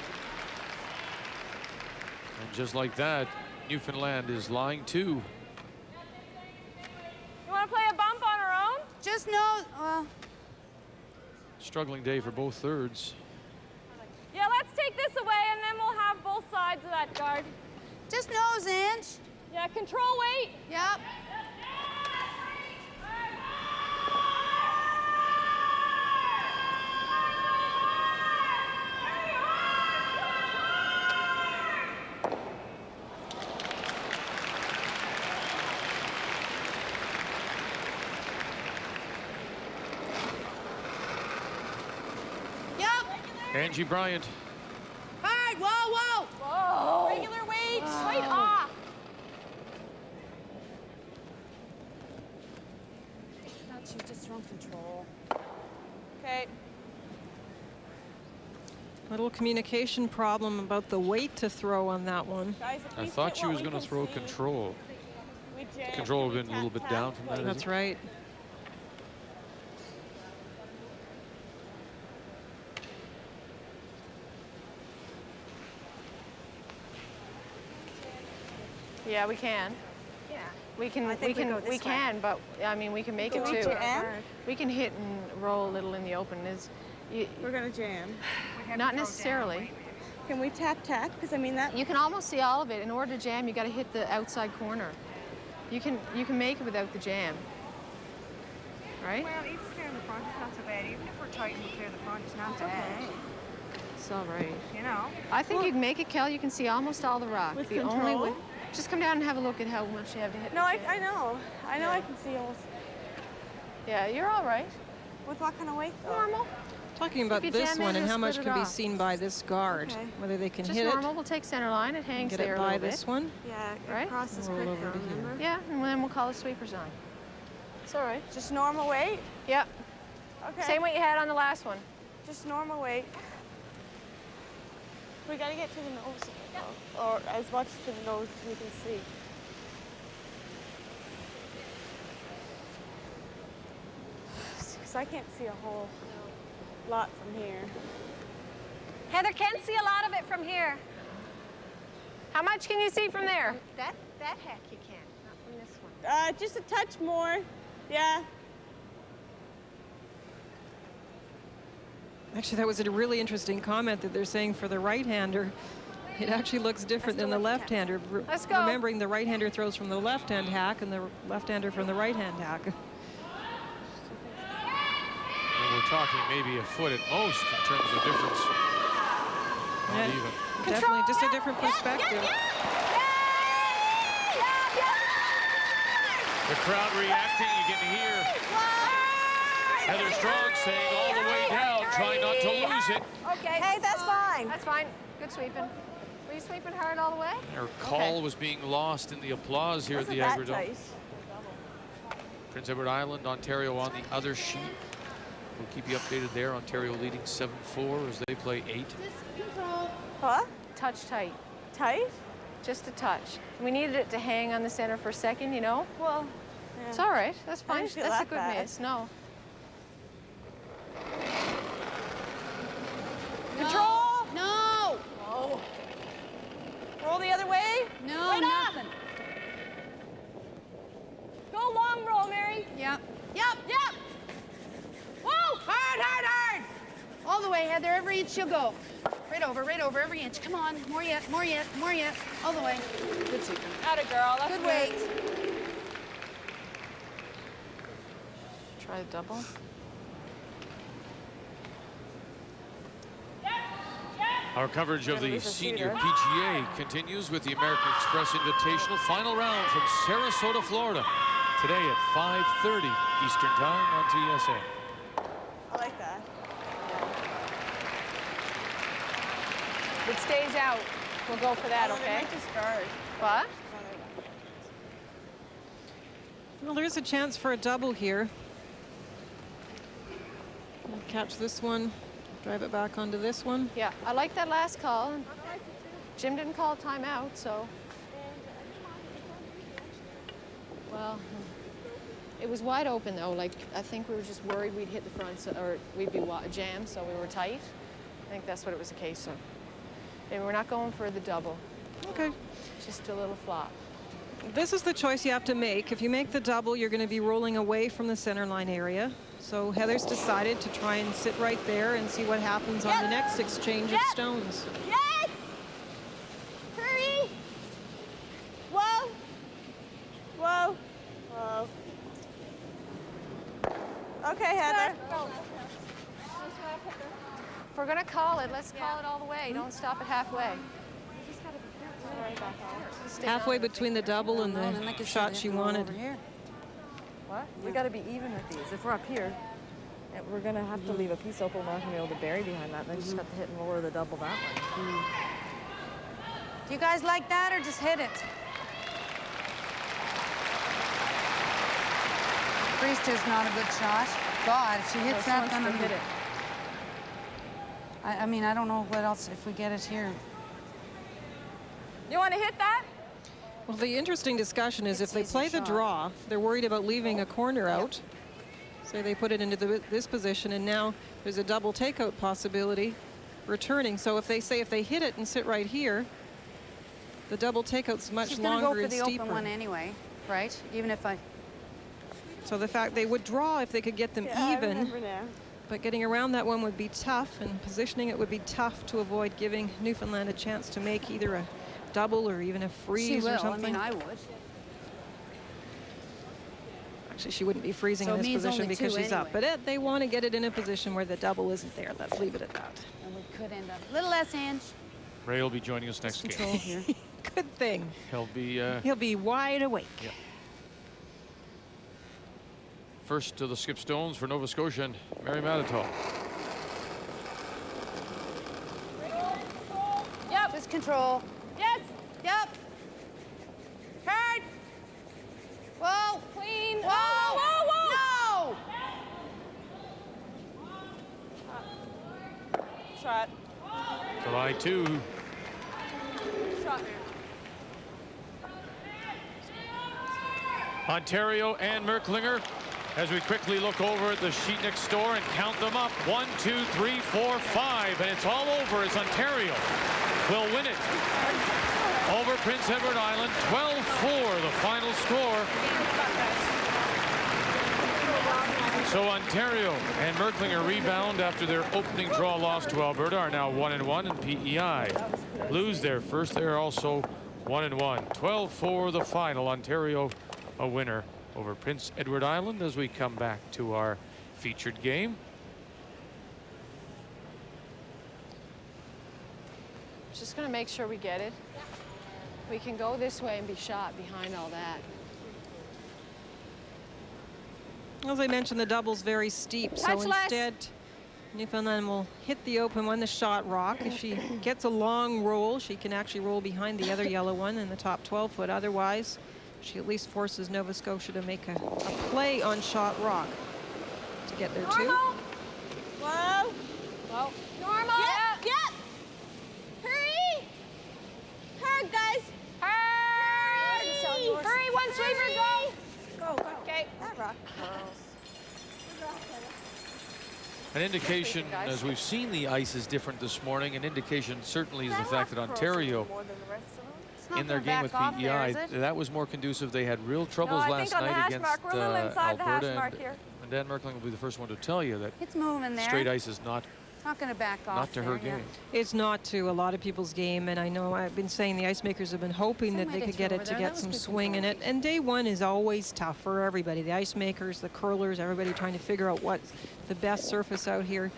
And just like that, Newfoundland is lying 2. You wanna play a bump on her own? Just know, Struggling day for both thirds. Yeah, let's take this away and then we'll have both sides of that guard. Just nose inch. Yeah, control weight. Yep. Angie Bryant. Hard, whoa, whoa. Whoa. Regular weight, right off. She's just throwing control. Okay. Little communication problem about the weight to throw on that one. Guys, I thought she was going to throw control. Control would have been a little bit down from that. That's right. Yeah, we can. Yeah. We can, but I mean, we can make it Can we too. jam? We can hit and roll a little in the open. We're gonna jam. Not necessarily. Can we tap? Because I mean that. You can almost see all of it. In order to jam, you got to hit the outside corner. You can make it without the jam. Right? Well, even clearing the front is not so bad. Even if we're tight and we clear the front, it's not so bad. It's all right. You know. I think you can make it, Kel. You can see almost all the rock. With the control? only way. Just come down and have a look at how much you have to hit. No, I know. I know. I can see almost. Yeah, you're all right. With what kind of weight? Normal. Talking about If you this jam one in, and how just much split it can be off. seen by this guard, Okay. whether they can Just hit normal. We'll take center line. It hangs get there it a by little this bit. one. Yeah, Right? crosses Roll quicker, over to here. remember? Yeah, and then we'll call it sweepers on. It's all right. Just normal weight? Yep. Okay. Same weight you had on the last one. Just normal weight. We gotta get to the nose, or as much to the nose as we can see. Because I can't see a whole lot from here. Heather can see a lot of it from here. How much can you see from there? That heck you can, not from this one. Just a touch more. Yeah. Actually, that was a really interesting comment that they're saying for the right-hander. It actually looks different than the left-hander. Let's go. Remembering the right-hander throws from the left-hand hack and the left-hander from the right-hand hack. And we're talking maybe a foot at most in terms of difference. Not Yeah. even. Definitely just a different perspective. The crowd reacting, you can hear Heather Strong saying all the way down, trying not to lose it. Okay. Hey, that's fine. That's fine. Good sweeping. Were you sweeping hard all the way? Her call was being lost in the applause here at the Agridome. Prince Edward Island, Ontario on the other sheet. We'll keep you updated there. Ontario leading 7-4 as they play 8. What? Touch tight. Tight? Just a touch. We needed it to hang on the center for a second, you know? Well, yeah. It's all right. That's I fine. didn't feel That's a that good bad. miss. No. Control! No! Oh. Roll the other way? No, Right up. nothing. Go long roll, Mary. Yep. Yep. Whoa! Hard, hard, hard. All the way, Heather. Every inch you'll go. Right over, every inch. Come on. More yet, more yet, more yet. All the way. Good sweeping. Atta girl. That's Good weight. Try a double. Our coverage of the Senior PGA continues with the American Express Invitational final round from Sarasota, Florida. Today at 5:30 Eastern Time on TSN. I like that. If it stays out, we'll go for that, They okay? might just guard. What? Well, there's a chance for a double here. We'll catch this one, drive it back onto this one. Yeah, I like that last call. Jim didn't call timeout, so. Well, it was wide open though. Like, I think we were just worried we'd hit the front, or we'd be jammed, so we were tight. I think that's what it was a case of. And we're not going for the double. Okay. Just a little flop. This is the choice you have to make. If you make the double, you're going to be rolling away from the center line area. So Heather's decided to try and sit right there and see what happens on the next exchange of stones. Yes! Hurry! Whoa! Whoa! Whoa. Okay, Heather. If we're gonna call it, let's call it all the way. Don't stop it halfway. Halfway between the double and the shot she wanted. What? We got to be even with these. If we're up here, we're going to have to leave a piece open. We're not going to be able to bury behind that. Then just got to hit and lower the double that way. Do you guys like that or just hit it? Priest is not a good shot. God, if she hits that, then I'm hit it. I mean, I don't know what else if we get it here. You want to hit that? Well, the interesting discussion is if they play the draw, they're worried about leaving a corner out. So they put it into this position, and now there's a double takeout possibility returning. So if they hit it and sit right here, the double takeout's much longer and steeper. She's going to go for the open one anyway, right? Even if I... So the fact they would draw if they could get them even, but getting around that one would be tough, and positioning it would be tough to avoid giving Newfoundland a chance to make either a double or even a freeze or something. I mean, I would. Actually, she wouldn't be freezing in this position because she's up. But they want to get it in a position where the double isn't there. Let's leave it at that. And we could end up a little less inch. Ray will be joining us next game. Here. Good thing. He'll be wide awake. Yeah. First to the skip stones for Nova Scotia and Mary Mattatall. Yep. Just control. Yes. Yep. Hard. Whoa. Clean. Whoa. Whoa, whoa, whoa. No. Shot. July 2. Shot, man. Ontario and Merklinger, as we quickly look over at the sheet next door and count them up. 1, 2, 3, 4, 5, and it's all over as Ontario will win it over Prince Edward Island. 12-4 the final score. So Ontario and Merklinger rebound after their opening draw loss to Alberta, are now 1-1, and PEI lose their first. They're also 1-1. 12-4 the final. Ontario a winner over Prince Edward Island as we come back to our featured game. Just going to make sure we get it. We can go this way and be shot behind all that. As I mentioned, the double's very steep, so instead Newfoundland will hit the open one, the shot rock. If she gets a long roll, she can actually roll behind the other yellow one in the top 12-foot. Otherwise, she at least forces Nova Scotia to make a play on shot rock to get there too. Whoa. Whoa. Normal. Yep. Yep. Hurry. Hard, guys. Hurry. Hurry, one sweeper, go. Go. Okay. That rock. An indication, as we've seen the ice is different this morning, an indication certainly is the fact that Ontario, in their game with PEI, that was more conducive. They had real troubles last night against Alberta, and Dan Merkling will be the first one to tell you that it's moving there. Straight ice is not going to back off. Not to her game. It's not to a lot of people's game, and I know I've been saying the ice makers have been hoping that they could get it to get some swing in it. And day one is always tough for everybody. The ice makers, the curlers, everybody trying to figure out what's the best surface out here.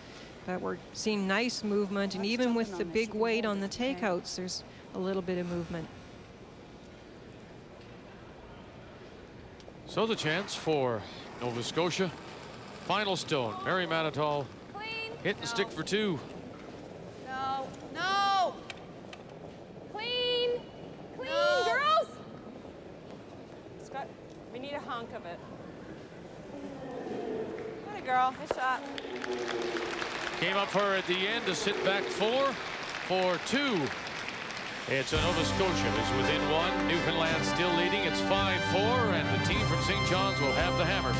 But we're seeing nice movement, and even with the big weight on the takeouts, there's a little bit of movement. So the chance for Nova Scotia. Final stone, Mary Mattatall. Hit the stick for 2. No. No. Clean. Clean, girls. Scott, we need a hunk of it. Good girl. Good shot. Came up for her at the end to sit back 4 for 2. It's a Nova Scotia is within 1. Newfoundland still leading. It's 5-4, and the team from St. John's will have the hammer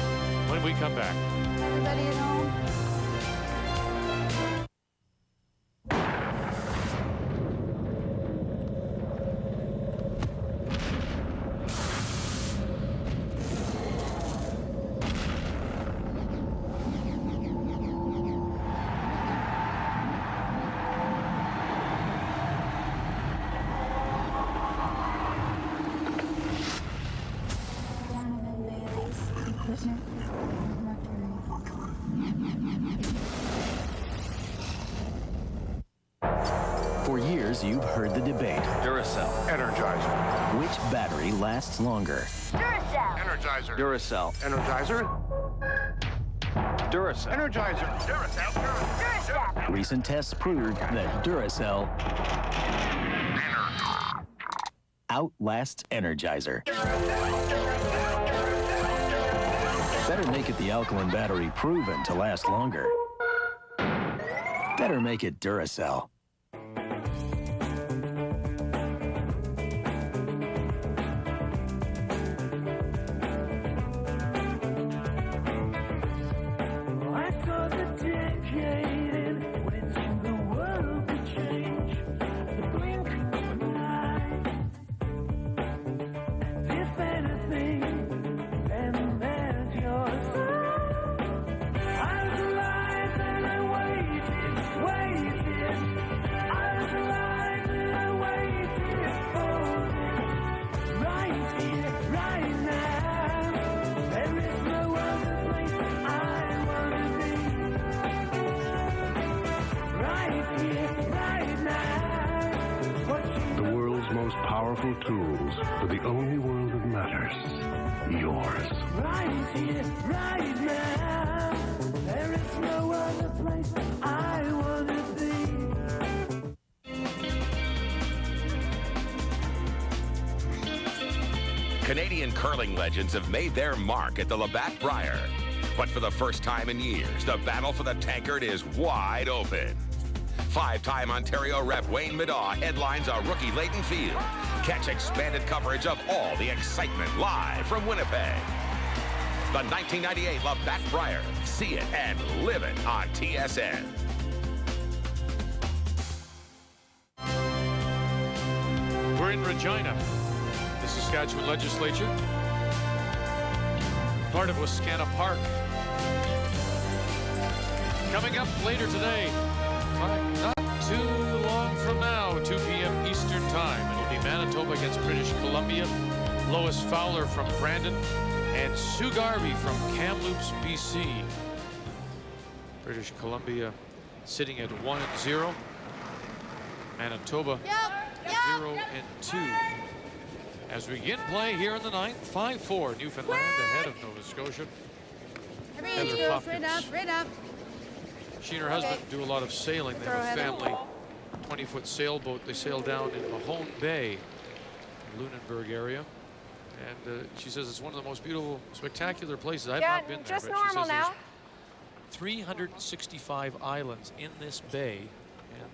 when we come back. Everybody at home. For years, you've heard the debate. Duracell. Energizer. Which battery lasts longer? Duracell. Energizer. Duracell. Energizer. Duracell. Energizer. Duracell. Duracell. Recent tests proved that Duracell outlasts Energizer. Better make it the alkaline battery proven to last longer. Better make it Duracell. I saw the decade when the world could change at the blink of an eye. And if anything, and there's your son. I was alive and I waited. I was alive and I waited for this. Right here, right now. There is no other place I wanna be. Right here, right now. Watching The world's most powerful tools for the only world that matters. Yours. right here, right now. There is no other place I wanna be. Canadian curling legends have made their mark at the Labatt Brier. But for the first time in years, the battle for the tankard is wide open. Five-time Ontario rep Wayne Middaugh headlines a rookie laden field. Catch expanded coverage of all the excitement live from Winnipeg. The 1998 Labatt Brier. See it and live it on TSN. We're in Regina, the Saskatchewan legislature, part of Wascana Park. Coming up later today, not too long from now, 2 p.m. Eastern Time, it'll be Manitoba against British Columbia, Lois Fowler from Brandon, and Sue Garvey from Kamloops, BC. British Columbia sitting at 1-0. Manitoba 0-2. As we begin play here in the ninth, 5-4 Newfoundland ahead of Nova Scotia. Heather Hopkins. Right up. She and her husband do a lot of sailing. They have a family 20-foot sailboat. They sail down in Mahone Bay, Lunenburg area. And she says it's one of the most beautiful, spectacular places. I've not been there, just but normal she says now. there's 365 islands in this bay.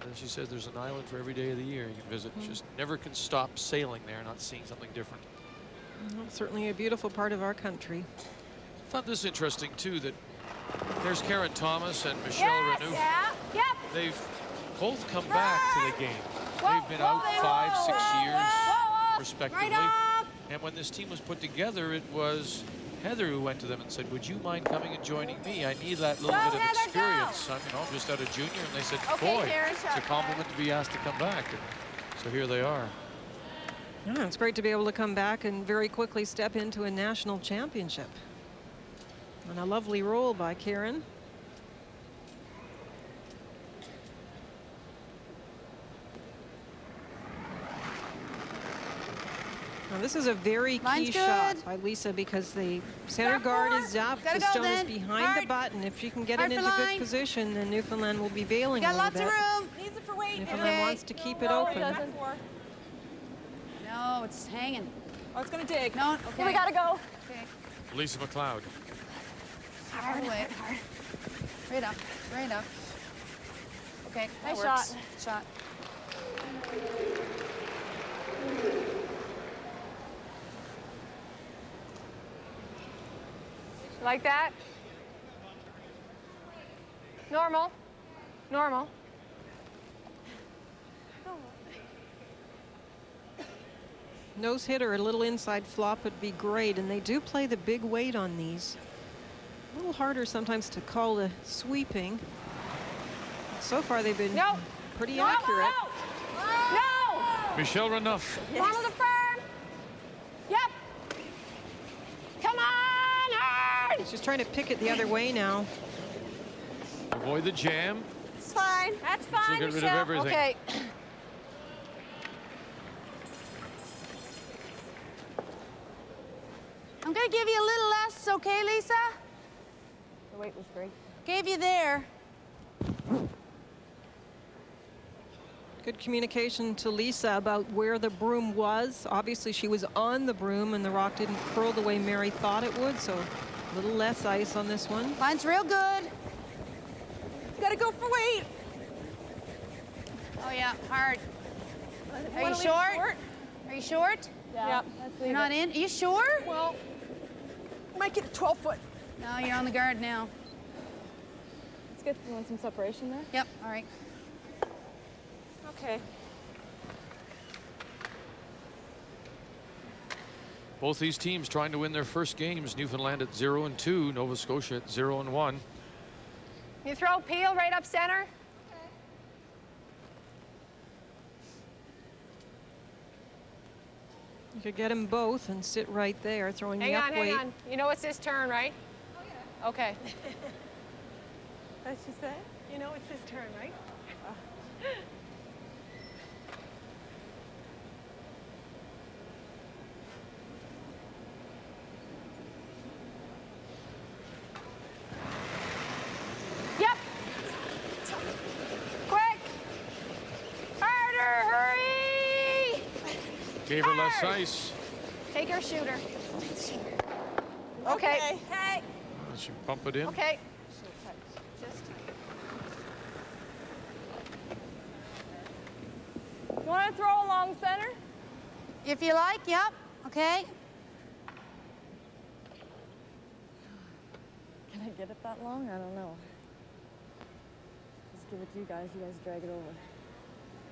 And she says there's an island for every day of the year you can visit. Just never can stop sailing there, not seeing something different. Well, certainly a beautiful part of our country. I found this interesting, too, that there's Karen Thomas and Michelle Renouf. They've both come back to the game. They've been out 5-6 years, respectively. And when this team was put together, it was Heather who went to them and said, would you mind coming and joining me? I need that little bit of experience. I'm, just out of junior. And they said, boy, it's a compliment to be asked to come back. And so here they are. Yeah, it's great to be able to come back and very quickly step into a national championship. And a lovely roll by Karen. Now this is a very key shot by Lisa because the center guard is up. The stone is behind the button. If she can get it into good position, then Newfoundland will be bailing a little bit. Got lots of room. Needs it for weight. Newfoundland wants to keep it open. No, it's hanging. Oh, it's going to dig. No, okay. We got to go. Okay. Lisa McLeod. Hard away. Right up. Right up. Okay, that Nice works. Shot. Like that? Normal. Normal. Nose hit or a little inside flop would be great, and they do play the big weight on these. A little harder sometimes to call the sweeping. So far they've been pretty accurate. No! Michelle Renouf. Come on, little firm. Yep. Come on, hard. She's just trying to pick it the other way now. Avoid the jam. It's fine. That's fine, She'll get rid of Michelle. everything. Okay. give you a little less, okay, Lisa? The weight was great. Gave you there. Good communication to Lisa about where the broom was. Obviously, she was on the broom, and the rock didn't curl the way Mary thought it would, so a little less ice on this one. Line's real good. You gotta go for weight. Oh, yeah, hard. Are you short? Are you short? Yeah. You're not in? Are you sure? Well, might get 12 foot. No, you're on the guard now. It's good. You want some separation there? Yep, all right. Okay. Both these teams trying to win their first games. Newfoundland at 0-2, Nova Scotia at 0-1. You throw Peel right up center. You could get them both and sit right there, throwing the up weight. Hang on. You know it's his turn, right? Oh, yeah. Okay. What she said? You know it's his turn, right? Yep. Quick. Harder, hurry. Gave her less ice. Take her shooter. Okay. Okay. She pump it in. Okay. You want to throw along center? If you like, yep. Okay. Can I get it that long? I don't know. Just give it to you guys. You guys drag it over.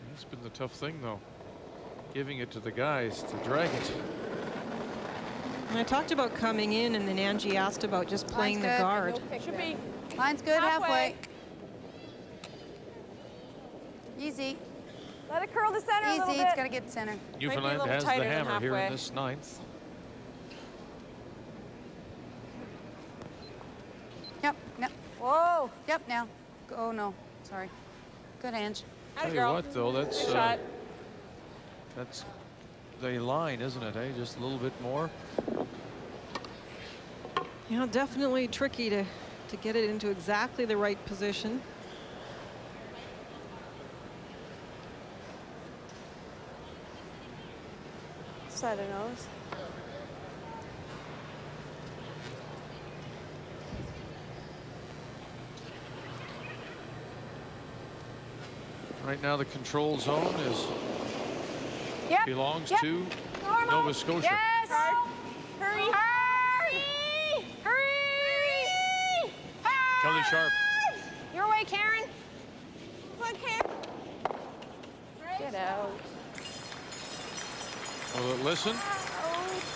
That's been the tough thing, though. Giving it to the guys to drag it. And I talked about coming in, and then Angie asked about just playing the guard. Should be Line's good, halfway. halfway. Easy. Let it curl to center a little Easy, bit. it's got to get to center. Newfoundland has the hammer here in this ninth. Yep, yep. Whoa. Yep, now. Oh, no. Sorry. Good, Ange. Tell you what, though, that's the line, isn't it? Eh? Just a little bit more. You know, definitely tricky to get it into exactly the right position. Side of nose. Right now, the control zone belongs to Nova Scotia. Yes. Hurry. Hurry. Hurry. Kelly Sharp. Your way, Karen. Come on, Karen. Get out. Will it listen?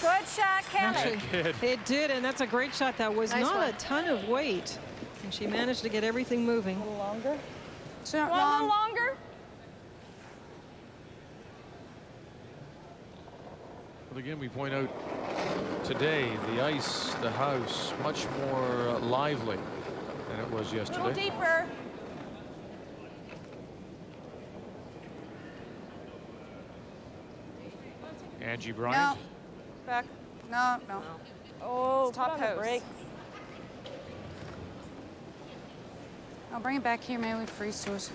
Good shot, Kelly. It did, and that's a great shot. That was Nice not one. a ton of weight, and she managed to get everything moving. A little longer. So Want a little longer? But again, we point out today the ice, the house, much more lively than it was A little yesterday. deeper. Angie Bryant. Back. No, no. Oh, It's top put on the house. brakes. I'll bring it back here. Maybe we freeze to us.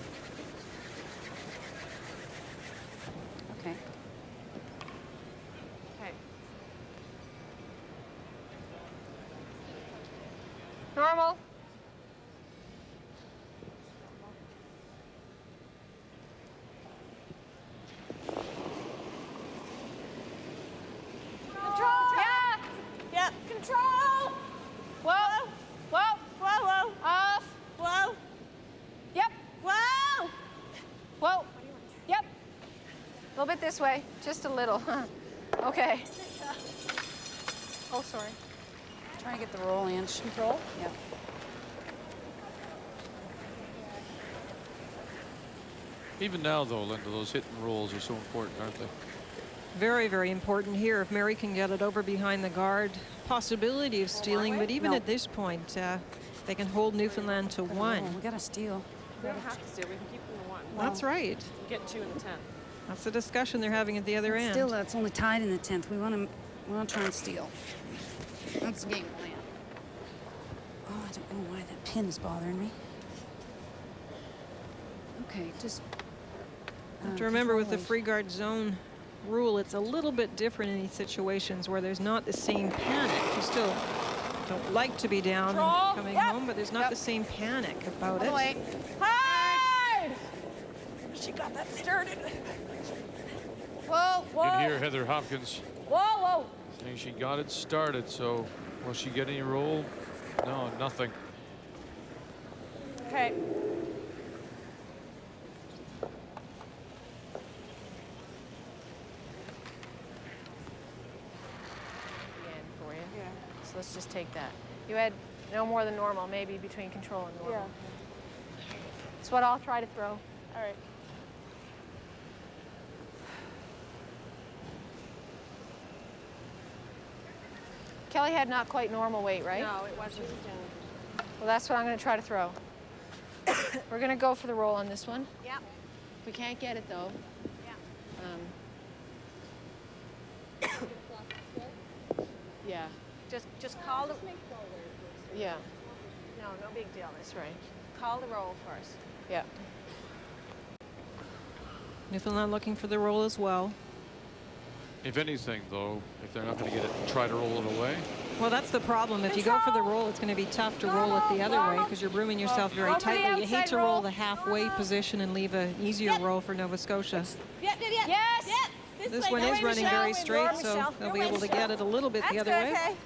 Okay. Okay. Normal. Control. Yeah. Yep. Control. Whoa. Whoa. Whoa, whoa. Off. Whoa. Yep. Whoa. Whoa. Yep. A little bit this way. Just a little. Okay. Oh, sorry. Trying to get the roll, Ange. Control? Yeah. Even now, though, Linda, those hit and rolls are so important, aren't they? Very, very important here. If Mary can get it over behind the guard, possibility of stealing, but even No. at this point, they can hold Newfoundland to one. We got to steal. We don't have to steal. We can keep them to one. That's right. Get 2 in the 10. That's the discussion they're having at the other end. Still, that's only tied in the 10th. We want to try and steal. That's the game plan. Oh, I don't know why that pin's bothering me. Okay, just... You have to remember with the free guard zone rule, it's a little bit different in these situations where there's not the same panic. You still don't like to be down and coming home, but there's not the same panic about it. Hard! She got that started. Whoa, You whoa. can hear Heather Hopkins Whoa, whoa. saying she got it started, so will she get any roll? No, nothing. Okay. For you. Yeah. So let's just take that. You had no more than normal, maybe between control and normal. Yeah. That's what I'll try to throw. All right. Kelly had not quite normal weight, right? No, it wasn't. Well, that's what I'm going to try to throw. We're going to go for the roll on this one. Yep. We can't get it, though. Yeah. Yeah. Just call the... Yeah. No, no big deal. That's right. Call the roll first. Yeah. Newfoundland looking for the roll as well. If anything, though, if they're not going to get it, try to roll it away. Well, that's the problem. If you go for the roll, it's going to be tough to roll it the other way because you're brooming yourself very tightly. You hate to roll the halfway position and leave an easier roll for Nova Scotia. Yes. This one is running very straight, so they'll be able to get it a little bit the other way. Okay.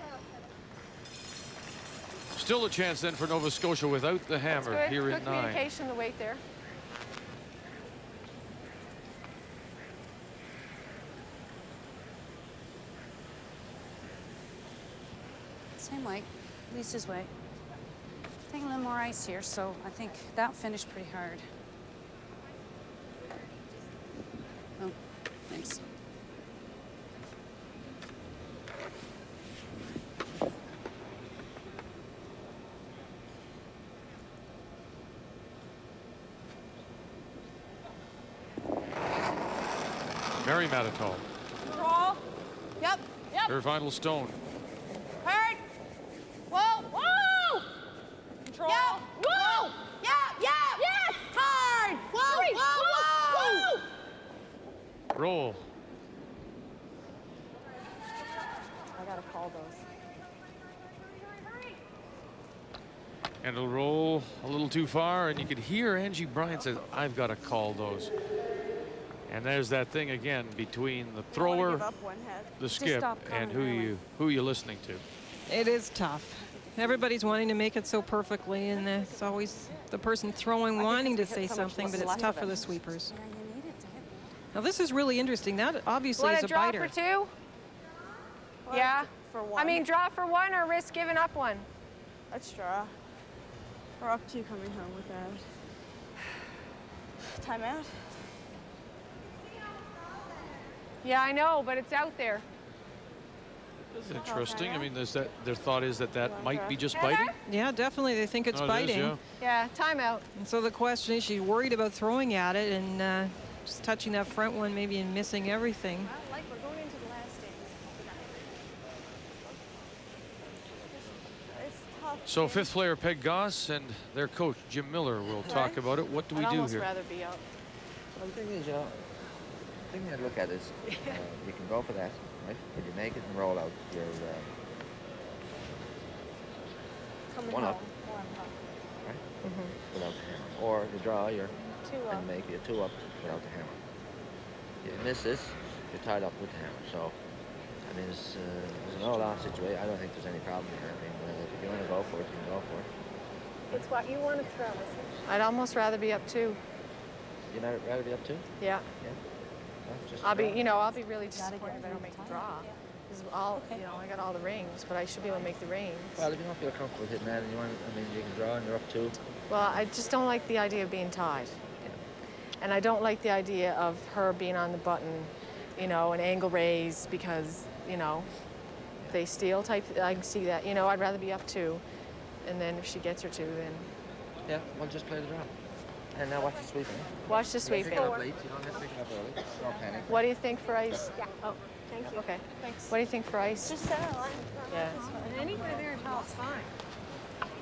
Still a chance then for Nova Scotia without the hammer Good. here Good in 9. communication, the weight there. Same way, Lisa's way. Taking a little more ice here, so I think that finished pretty hard. Oh, thanks. Mary Mattatall, Roll. Yep. her final stone. Hard. Whoa. Whoa. Control. Yeah. Whoa. Yeah. Yes. Hard. Whoa. Roll. I gotta call those. And it'll roll a little too far, and you could hear Angie Bryant say, I've got to call those. And there's that thing again between the thrower, the skip, and who you listening to. It is tough. Everybody's wanting to make it so perfectly, and it's always the person throwing wanting to say something, but it's tough for the sweepers. Now this is really interesting. That obviously is a biter. Want to draw for 2? Yeah. For 1. I mean, draw for 1 or risk giving up 1? Let's draw. We're up to coming home with that. Timeout. Yeah, I know, but it's out there. That's interesting. I mean, there's that. Their thought is that might be just biting. Yeah, definitely. They think it's biting. Yeah, timeout. And so the question is, she's worried about throwing at it and just touching that front one maybe and missing everything. Like we're going into the last stage. It's tough. So 5th player Peg Goss and their coach Jim Miller will talk about it. What do we I'd do almost here? rather be out. Well, the thing is, the thing you look at is you can go for that, right? But you make it and roll out. You're one up, right? Without the hammer. Or you draw, you're 2 up. and make it 2 up without the hammer. You miss this, you're tied up with the hammer. So, I mean, it's an all-out situation. I don't think there's any problem here. I mean, if you want to go for it, you can go for it. It's what you want to throw, isn't it? I'd almost rather be up 2. You'd rather be up 2? Yeah. Yeah. Well, just I'll be, draw. I'll be really disappointed if I don't make the draw. Because I got all the rings, but I should be able to make the rings. Well, if you don't feel comfortable hitting that, and you want, I mean, you can draw and you're up 2. Well, I just don't like the idea of being tied. And I don't like the idea of her being on the button, an angle raise because, they steal type. I can see that. I'd rather be up 2. And then if she gets her 2, then... Yeah, well, just play the draw. And now watch the sweeping. Watch the sweeping. You don't have to pick it up late. You don't have to pick it up early. No panic. What do you think for ice? Yeah. Oh. Thank you. Okay. Thanks. What do you think for ice? Just center line. Yeah. Anywhere there until it's fine.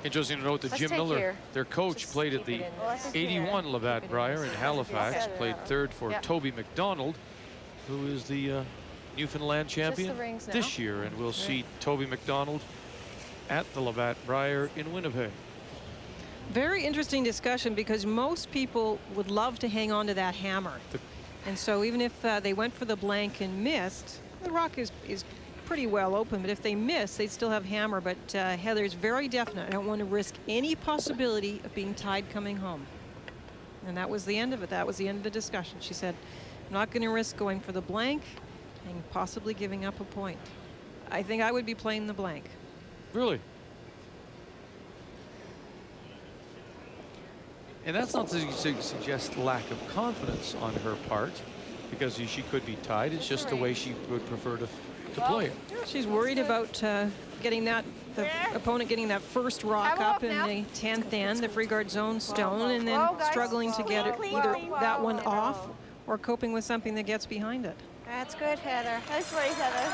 Interesting to note that Let's Jim take Miller, here. their coach, Just played at keep the it in. Let's keep it 81 in. Labatt Briar in Halifax, Yeah. played third for Yep. Toby McDonald, who is the Newfoundland champion the rings now. this year, and we'll see Toby McDonald at the Labatt Briar in Winnipeg. Very interesting discussion because most people would love to hang on to that hammer. And so even if they went for the blank and missed, the rock is pretty well open, but if they miss, they'd still have hammer. But Heather's very definite. I don't want to risk any possibility of being tied coming home. And that was the end of it. That was the end of the discussion. She said, I'm not going to risk going for the blank and possibly giving up a point. I think I would be playing the blank. Really? And that's not to suggest lack of confidence on her part, because she could be tied. It's just the way she would prefer to play it. She's worried about getting the opponent getting that first rock up in the 10th end, the free guard zone stone, and then struggling to get it, either that one off or coping with something that gets behind it. That's good, Heather. Nice race, Heather.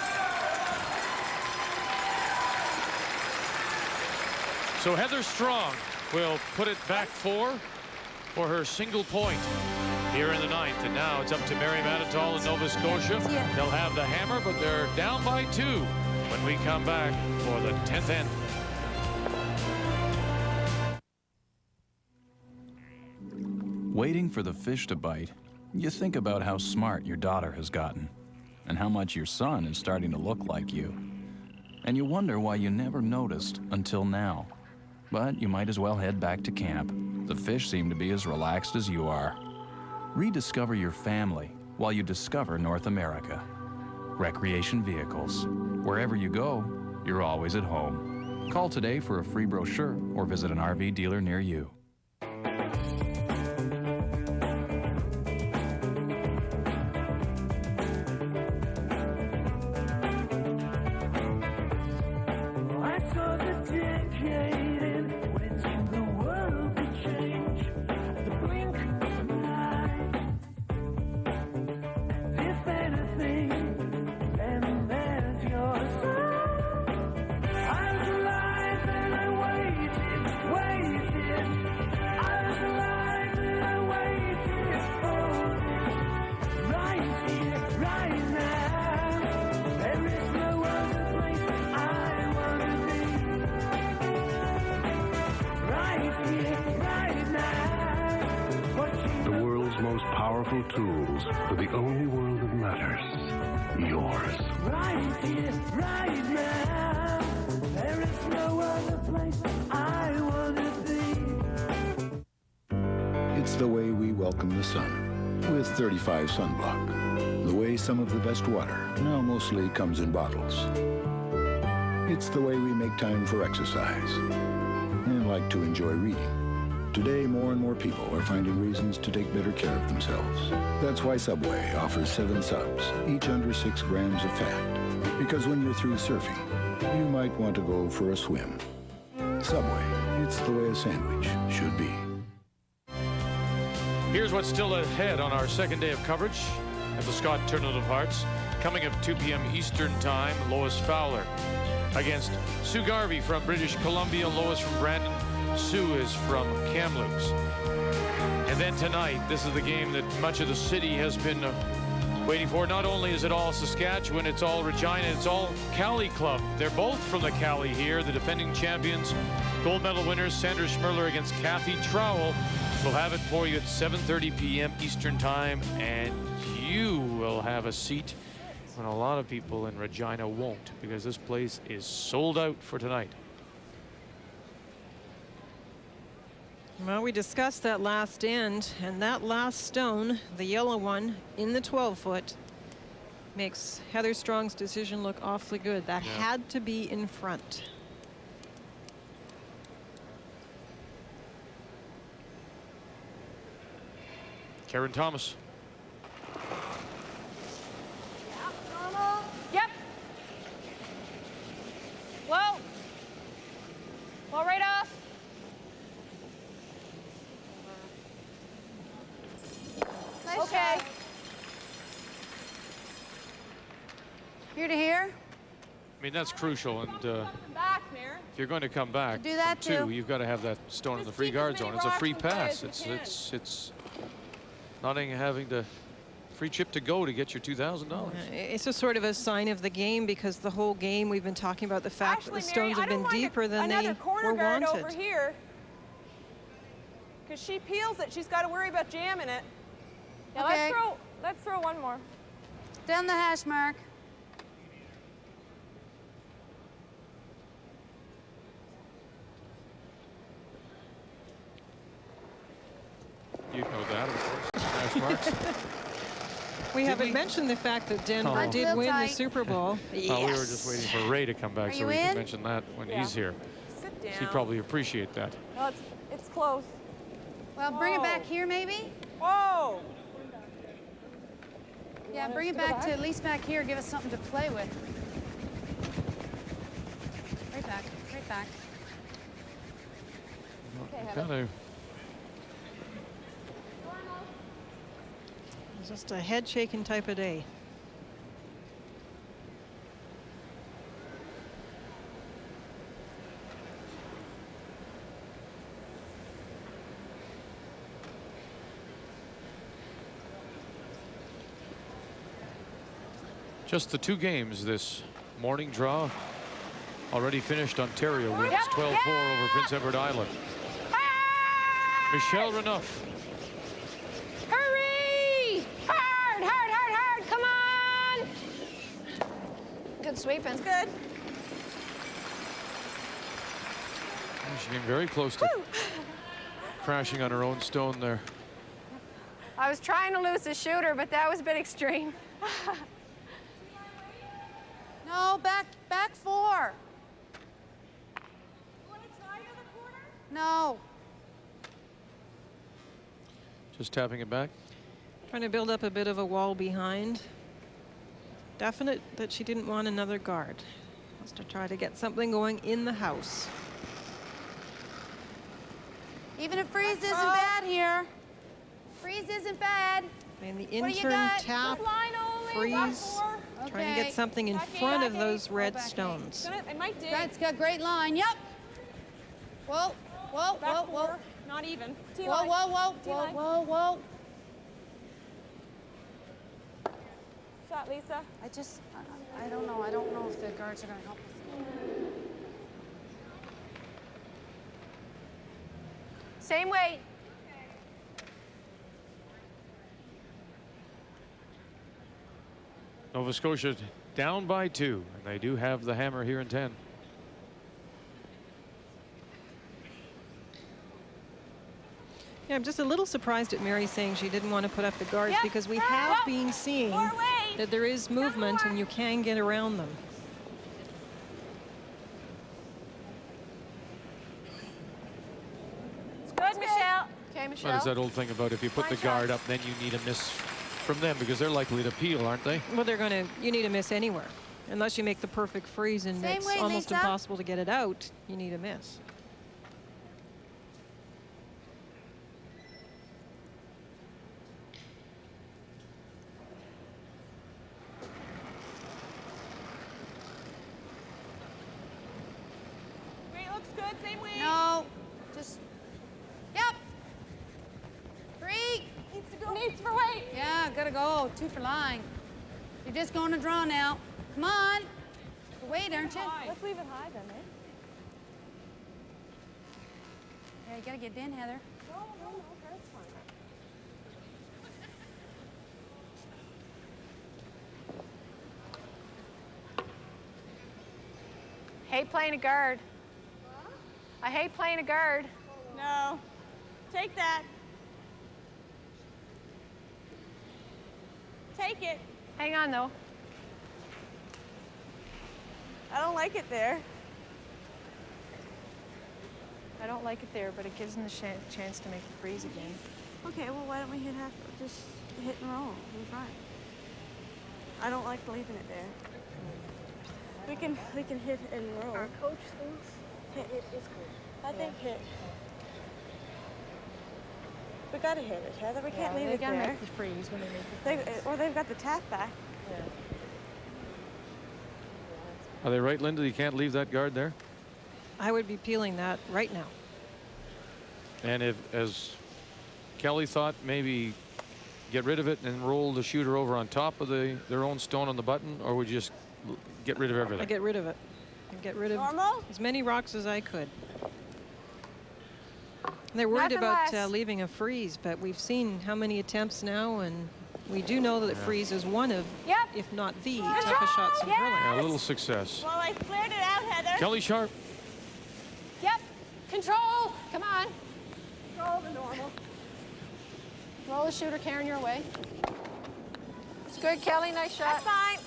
So Heather Strong will put it back for her single point here in the 9th. And now it's up to Mary Mattatall in Nova Scotia. They'll have the hammer, but they're down by 2 when we come back for the 10th end. Waiting for the fish to bite, you think about how smart your daughter has gotten and how much your son is starting to look like you. And you wonder why you never noticed until now. But you might as well head back to camp. The fish seem to be as relaxed as you are. Rediscover your family while you discover North America. Recreation vehicles. Wherever you go, you're always at home. Call today for a free brochure or visit an RV dealer near you. I saw the decade and went to the world to change at the blink of an eye. If anything, then there's your son. I was alive and I waited. I was alive and I waited for this. Right here, right now. There is no other place I want to be. Right here, right now. The world's most powerful tools for the only world that matters. Yours. Right here, right now. There is no other place I want to be. It's the way we welcome the sun with 35 sunblock. The way some of the best water now mostly comes in bottles. It's the way we make time for exercise and like to enjoy reading. Today, more and more people are finding reasons to take better care of themselves. That's why Subway offers 7 subs, each under 6 grams of fat. Because when you're through surfing, you might want to go for a swim. Subway, it's the way a sandwich should be. Here's what's still ahead on our second day of coverage at the Scott Tournament of Hearts. Coming up 2 p.m. Eastern Time, Lois Fowler against Sue Garvey from British Columbia, Lois from Brandon, Sue is from Kamloops. And then tonight, this is the game that much of the city has been waiting for. Not only is it all Saskatchewan, it's all Regina, it's all Cali Club. They're both from the Cali here, the defending champions, gold medal winners, Sandra Schmirler against Kathy Trowell. We'll have it for you at 7:30 p.m. Eastern Time, and you will have a seat when a lot of people in Regina won't, because this place is sold out for tonight. Well, we discussed that last end, and that last stone, the yellow one in the 12-foot, makes Heather Strong's decision look awfully good. That had to be in front. Karen Thomas. Yep. Whoa. Well, right off. Nice Okay. shot. Here to here. I mean, that's crucial, and Back, Mir. if you're going to come back Do that from two, too. you've got to have that stone in the free guard zone. It's a free pass. It's not having to free chip to go to get your $2,000. It's just sort of a sign of the game, because the whole game we've been talking about the fact that the stones have been deeper than they corner were guard wanted. over here. Because she peels it, she's got to worry about jamming it. Yeah, Okay. let's throw one more. Down the hash mark. You know that, of course. Hash marks. We haven't mentioned the fact that Denver Oh. did win the Super Bowl. Oh, we were just waiting for Ray to come back so you we in? can mention that when he's here. Sit down. He'd probably appreciate that. No, it's close. Well, bring it back here, maybe. Whoa! Yeah, bring it back to at least back here. Give us something to play with. Right back. Right back. Kind of. It's just a head shaking type of day. Just the 2 games this morning draw. Already finished. Ontario wins 12-4 over Prince Edward Island. Michelle Renouf. Hurry! Hard, hard, hard, hard. Come on! Good sweeping. It's good. She came very close to crashing on her own stone there. I was trying to lose the shooter, but that was a bit extreme. No, back 4. No. Just tapping it back. Trying to build up a bit of a wall behind. Definite that she didn't want another guard. Wants to try to get something going in the house. Even if freeze isn't bad here. Freeze isn't bad. And the What do you intern got? tap, Just line only, freeze, back 4. trying to get something in front of those red stones. It might dig. It's got great line. Yep. Whoa, whoa, Back whoa, 4. whoa. Not even. Whoa, T-line. whoa, whoa, whoa, T-line. whoa, whoa. Shot, Lisa. I don't know. I don't know if the guards are going to help us. Same weight. Nova Scotia down by 2, and they do have the hammer here in 10. Yeah, I'm just a little surprised at Mary saying she didn't want to put up the guards, because we have been seeing that there is movement and you can get around them. It's good, Michelle. Okay, Michelle. Well, it's that old thing about if you put the guard up, then you need a miss from them, because they're likely to peel, aren't they? Well, you need a miss anywhere. Unless you make the perfect freeze and Same it's way, almost Lisa. impossible to get it out, you need a miss. Weight looks good. Same weight. No. Just. Yep. 3. Needs to go. Needs for weight. Yeah, gotta go. 2 for line. You're just going to draw now. Come on. Wait, aren't you? Let's leave it high then, eh? Yeah, you gotta get in, Heather. No, okay, that's fine. Hate playing a guard. I hate playing a guard. No. Take that. Take it. Hang on, though. I don't like it there. I don't like it there, but it gives them the chance to make the freeze again. Okay, well, why don't we just hit and roll? We'll be fine. I don't like leaving it there. We can hit and roll. Our coach thinks Hit. it is good. I think hit. We gotta hit it, Heather. We can't leave they it gotta there. make the freeze when they make the freeze. Or they've got the tap back. Yeah. Are they right, Linda? You can't leave that guard there? I would be peeling that right now. And if, as Kelly thought, maybe get rid of it and roll the shooter over on top of their own stone on the button, or would you just get rid of everything? I get rid of it. I get rid of as many rocks as I could. And they're worried about leaving a freeze, but we've seen how many attempts now, and we do know that freeze is one of, if not the toughest shots in curling. Yeah, a little success. Well, I flared it out, Heather. Kelly Sharp. Yep. Control. Come on. Control the normal. Roll the shooter, Karen, your way. It's good, Kelly. Nice shot. That's fine.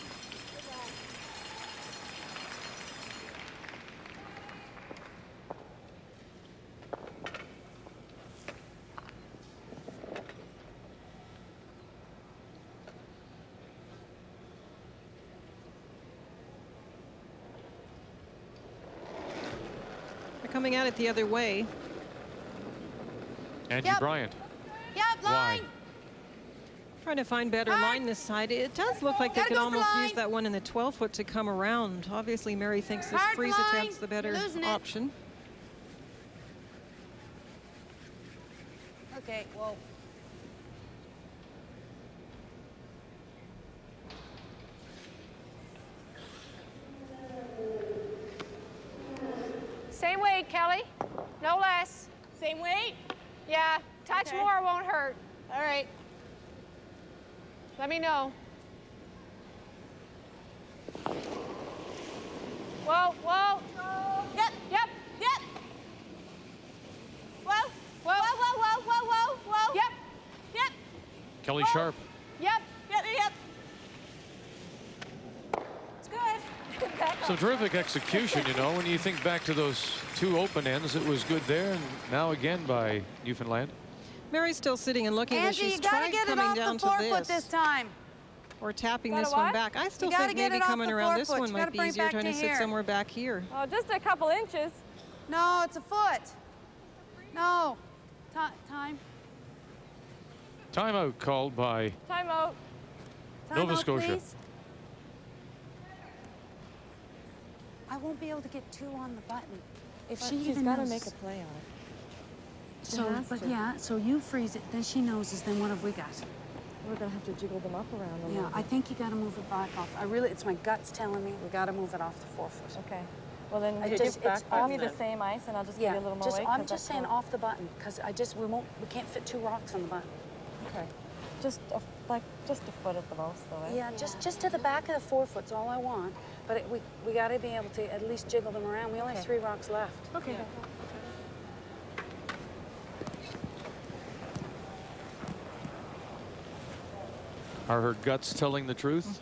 They're coming at it the other way. Angie Bryant. Yep, line. Why? Trying to find better line this side. It does look like they could almost use that one in the 12-foot to come around. Obviously, Mary thinks this freeze attempt's the better option. Okay, well. Same weight, Kelly. No less. Same weight? Yeah. Touch more won't hurt. All right. Let me know. Whoa, whoa. Yep, yep, yep. Whoa, whoa, whoa, whoa, whoa, whoa, whoa. Yep, yep. Kelly Sharp. Yep, yep, yep. It's good. Some terrific execution, you know, when you think back to those two open ends, it was good there, and now again by Newfoundland. Mary's still sitting and looking, but she's tried coming down to this time. Or tapping this one back. I still think maybe coming around this one might be easier, trying to sit somewhere back here. Oh, just a couple inches. No, it's a foot. No. Time. Timeout called by Timeout. Nova Scotia. Please. I won't be able to get two on the button. If she's got to make a play on it. So, but yeah, so you freeze it, then she noses, then what have we got? We're gonna have to jiggle them up around a little bit. I think you gotta move it back off. It's my gut's telling me we gotta move it off the 4-foot. Okay. Well then, it's give me the same ice and I'll just give you a little more weight. I'm just saying off the button, because we can't fit two rocks on the button. Okay. Just a foot at the most, though, eh? Yeah, just to the back of the 4-foot's all I want. But we gotta be able to at least jiggle them around. We only have 3 rocks left. Okay. Yeah. Are her guts telling the truth?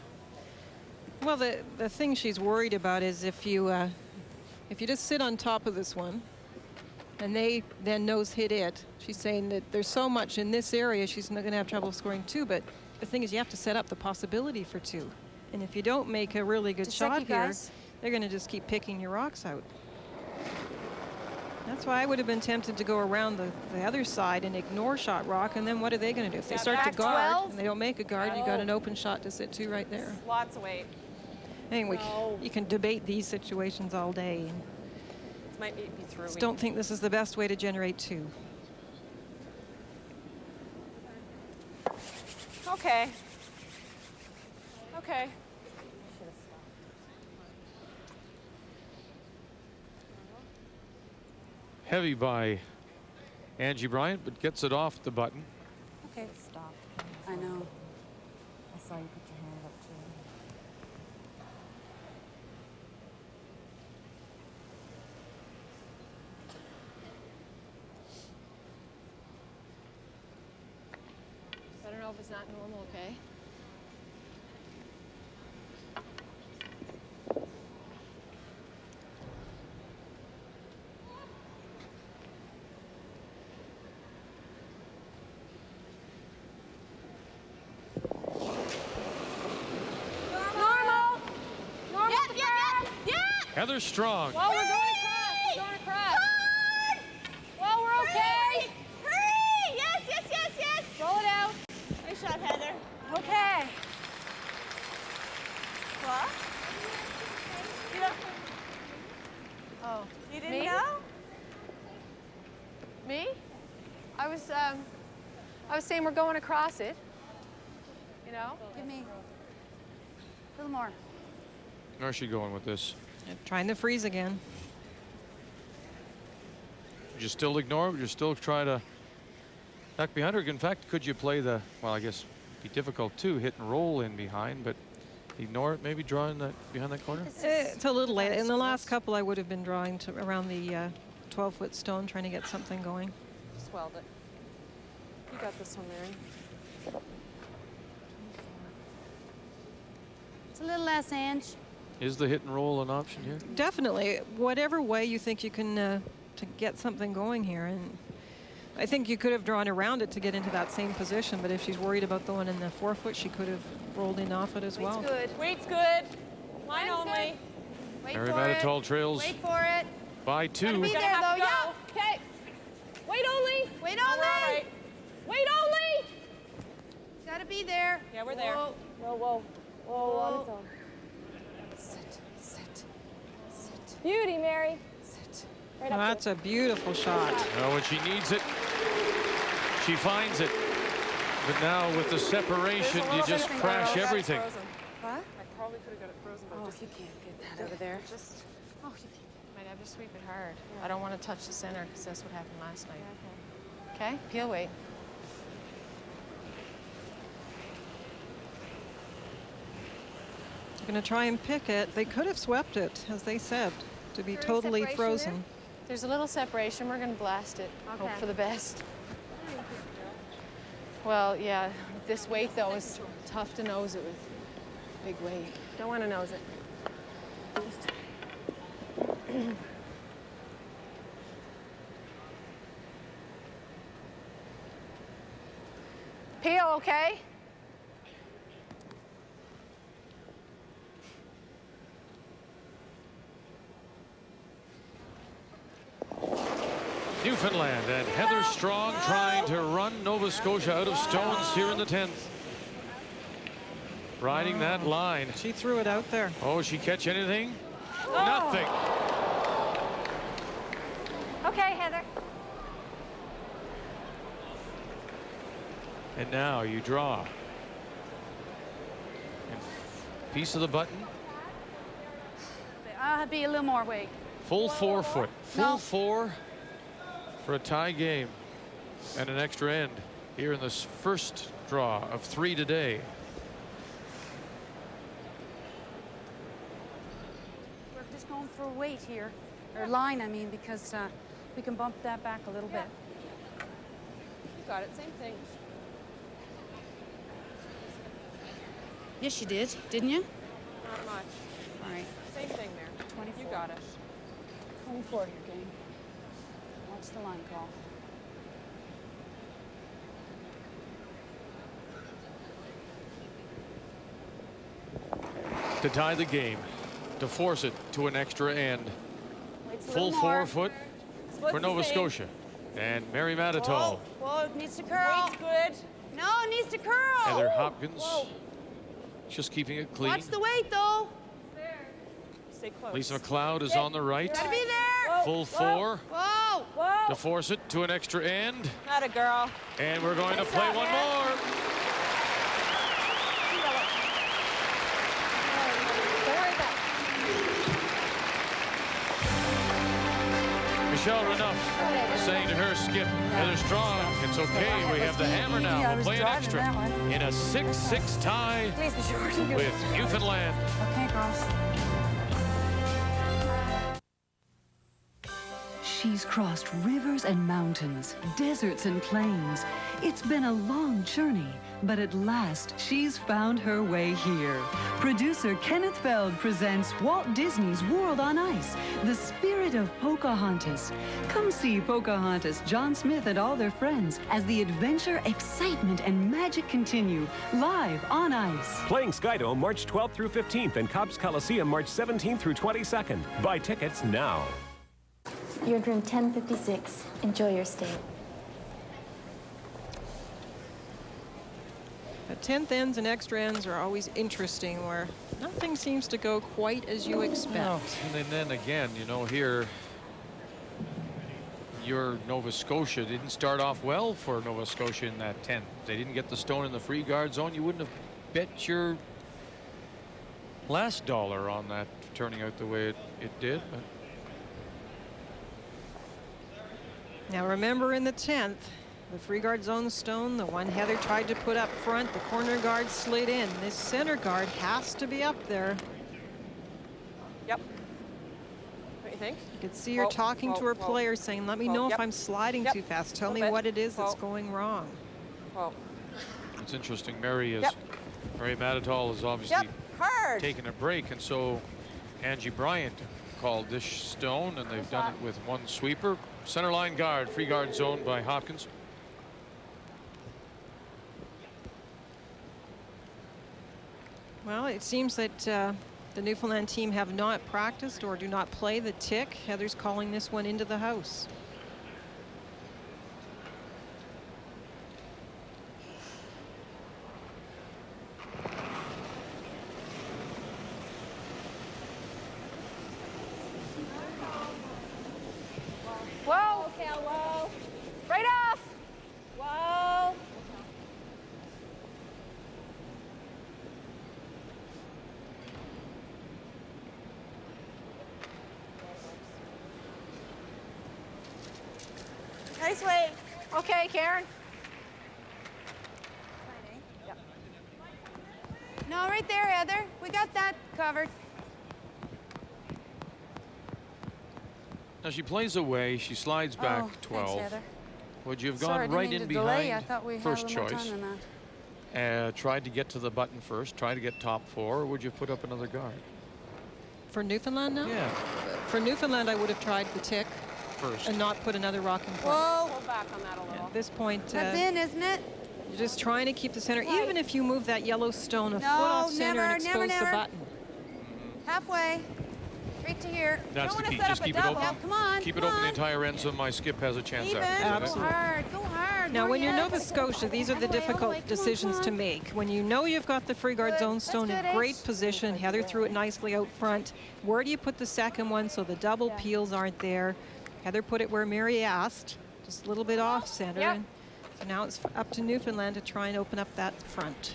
Well, the thing she's worried about is if you just sit on top of this one and they then nose hit it, she's saying that there's so much in this area she's not going to have trouble scoring 2, but the thing is you have to set up the possibility for 2. And if you don't make a really good shot here, they're going to just keep picking your rocks out. That's why I would have been tempted to go around the other side and ignore shot rock, and then what are they going to do? If they start to guard and they don't make a guard, you got an open shot to sit to right there. Lots of weight. Anyway, you can debate these situations all day. This might be through. Just don't think this is the best way to generate 2. Okay. Okay. Heavy by Angie Bryant, but gets it off the button. Okay. Stop. I know. I saw you put your hand up too. I don't know if it's not normal, okay? Heather Strong. Well, we're going across. We're going across. Well, we're okay. Hurry! Yes, yes, yes, yes. Roll it out. Nice shot, Heather. Okay. What? Oh, You didn't me? know? Me? I was saying we're going across it. You know? Give me a little more. Where's she going with this? Trying to freeze again. Would you still ignore it? Would you still try to duck behind her? In fact, could you play the, well, I guess it'd be difficult too, hit and roll in behind, but ignore it, maybe drawing that behind that corner? It's a little late. In the last couple, I would have been drawing to around the 12-foot stone, trying to get something going. Swelled it. You got this one, Mary. It's a little less, Ange. Is the hit and roll an option here? Definitely. Whatever way you think you can to get something going here. And I think you could have drawn around it to get into that same position, but if she's worried about the one in the 4-foot, she could have rolled in off it as well. Weight's good. Weight's good. Line only. Wait Mary for it. Mattatall trails Wait for it. by 2. Gotta be there, though, yeah. Okay. Wait only. Wait No, only. we're all right. Wait only. Gotta be there. Yeah, we're there. Whoa. Whoa. On its own. Sit, sit, sit. Beauty, Mary. Sit. Right Well, up that's a beautiful shot. Well, when she needs it, she finds it. But now with the separation, you just crash everything. What? I probably could have got it frozen, but just you can't get that over there. Just. Oh, you might have to sweep it hard. I don't want to touch the center because that's what happened last night. Okay? Peel weight. Going to try and pick it. They could have swept it, as they said, to be Is there any totally separation frozen. there? There's a little separation. We're going to blast it. Hope Okay. for the best. Well, yeah. This weight, though, is tough to nose it with. Big weight. Don't want to nose it. Peel, okay? Newfoundland and Heather Strong trying to run Nova Scotia out of stones here in the 10th. Riding that line. She threw it out there. Oh, she catch anything? Nothing. Okay, Heather. And now you draw. And piece of the button. I'll be a little more weight. Full 4-foot. Full No. 4 for a tie game and an extra end here in this first draw of 3 today. We're just going for weight here, or line, I mean, because we can bump that back a little bit. You got it. Same thing. Yes, you did, didn't you? Not much. All right. Same thing there. 24. You got it. 24 here, gang. Watch the line call. To tie the game, to force it to an extra end. Weight's a Full little more. 4-foot Split's for the Nova same. Scotia. And Mary Mattatall. Whoa, it needs to curl. Weight's good. No, it needs to curl. Heather Hopkins Whoa. just keeping it clean. Watch the weight, though. Stay close. Lisa McLeod is on the right. Gotta be there. Full 4 Whoa. Whoa. to force it to an extra end. Not a girl. And we're going to play one more. Michelle Renuff saying to her skip, Heather Strong, it's okay, we have the hammer now. We'll play an extra in a 6-6 tie with Newfoundland. Okay, girls. She's crossed rivers and mountains, deserts and plains. It's been a long journey, but at last she's found her way here. Producer Kenneth Feld presents Walt Disney's World on Ice, the spirit of Pocahontas. Come see Pocahontas, John Smith, and all their friends as the adventure, excitement, and magic continue live on ice. Playing Skydome March 12th through 15th and Cobb's Coliseum March 17th through 22nd. Buy tickets now. You're in room 1056. Enjoy your stay. But 10th ends and extra ends are always interesting, where nothing seems to go quite as you expect. Well, and then again, you know, here, your Nova Scotia didn't start off well for Nova Scotia in that 10th. They didn't get the stone in the free guard zone. You wouldn't have bet your last dollar on that turning out the way it did. But now remember, in the 10th, the free guard zone stone, the one Heather tried to put up front, the corner guard slid in. This center guard has to be up there. Yep. What do you think? You can see her talking to her players, saying, let me know if I'm sliding too fast. Tell me what it is that's going wrong. it's interesting. Mary Mattatall is obviously taking a break, and so Angie Bryant called this stone, and they've done it with one sweeper. Center line guard, free guard zone by Hopkins. Well, it seems that the Newfoundland team have not practiced or do not play the tick. Heather's calling this one into the house. Whoa, okay, whoa. Right off. Whoa. Nice way. Okay, Karen. No, right there, Heather. We got that covered. Now she plays away. She slides back 12. Thanks, Heather. Would you have Sorry, gone right didn't in mean to delay. behind I thought we had first a little more choice? time than that. Tried to get to the button first, try to get top four, or would you have put up another guard? For Newfoundland now? Yeah. For Newfoundland, I would have tried the tick first and not put another rock in front. Whoa. Hold back on that a little. At this point, That's in, isn't it? you're just trying to keep the center. Even if you move that yellow stone a foot No, off center and never, expose never, the never. button. Halfway. Right to here. That's the Don't key. wanna set Just up a keep it open. double. Come on, Keep it come open the on. entire end so my skip has a chance Even. after. Go hard. Go hard. Now, Hurry when you're up. Nova Scotia, these are the All the way, difficult come on, decisions come to on. make. When you know you've got the free guard zone stone in good, great H. position, Heather threw it nicely out front. Where do you put the second one so the double peels aren't there? Heather put it where Mary asked, just a little bit off center. Yep. And so now it's up to Newfoundland to try and open up that front.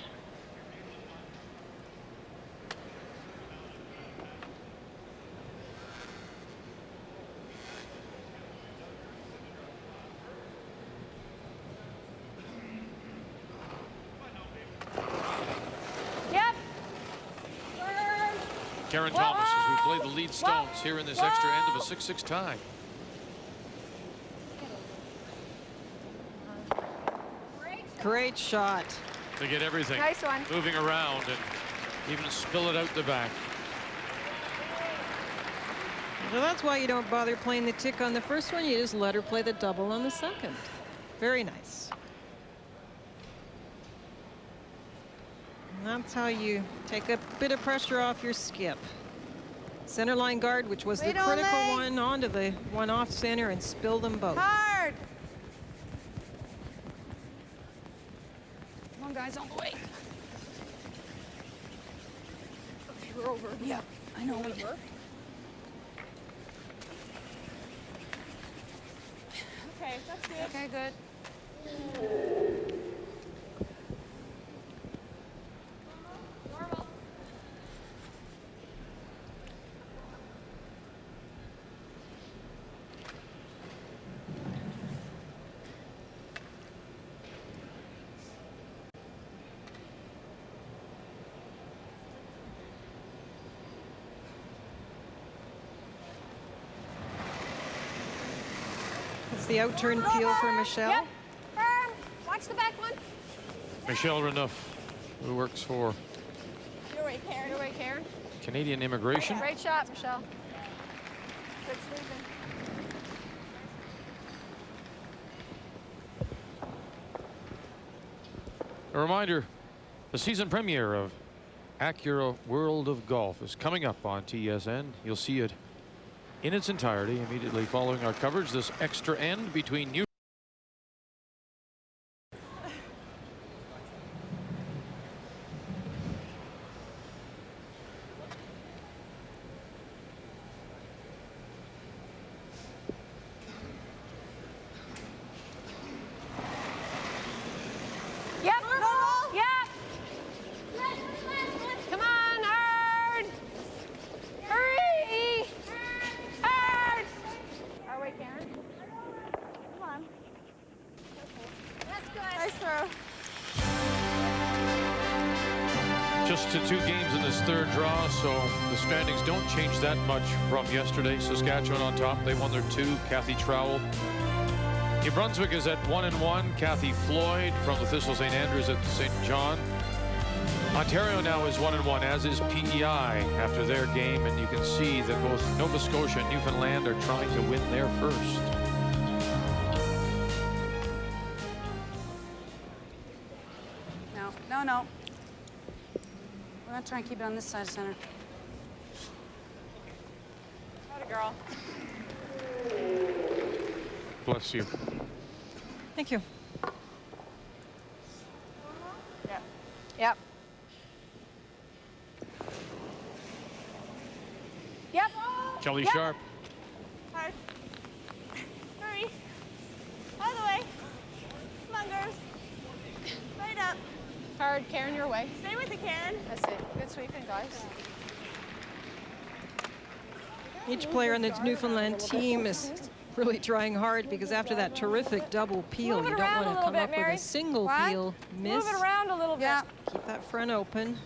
Yep. Karen Thomas as we play the lead stones here in this extra end of a 6-6 tie. Great shot. To get everything Nice one. moving around and even spill it out the back. So that's why you don't bother playing the tick on the first one. You just let her play the double on the second. Very nice. And that's how you take a bit of pressure off your skip. Center line guard, which was the Wait, critical Ole. one, onto the one off center and spill them both. Hard. Come on, guys, all the way. Okay, we're over. Yeah, I know we did. Okay, that's good. Okay, good. It's the out-turn peel for Michelle. Yep. Firm. Watch the back one. Michelle Renouf, who works for Your way, Karen. Your way, Karen. Canadian Immigration. Great shot, Michelle. Good sweeping. A reminder, the season premiere of Acura World of Golf is coming up on TSN. You'll see it in its entirety immediately following our coverage. This extra end between 2 games in this third draw, so the standings don't change that much from yesterday. Saskatchewan on top. They won their 2. Kathy Trowell. New Brunswick is at 1-1. Kathy Floyd from the Thistle St. Andrews at St. John. Ontario now is 1-1, as is PEI after their game, and you can see that both Nova Scotia and Newfoundland are trying to win their first. No. We're going to try and keep it on this side of center. Got it, girl. Bless you. Thank you. Yep. Yep. Kelly Yep. Sharp. Hard. Hurry. Out of the way. Come on, girls. Right up. Hard. Karen, your way. Stay with it, Karen. That's it. Good sweeping, guys. Each player on the Newfoundland team is really trying hard, because after that terrific double peel, Move it you don't around want a to little come bit, up Mary. with a single What? peel miss. Move it around a little bit. Yeah. Keep that front open.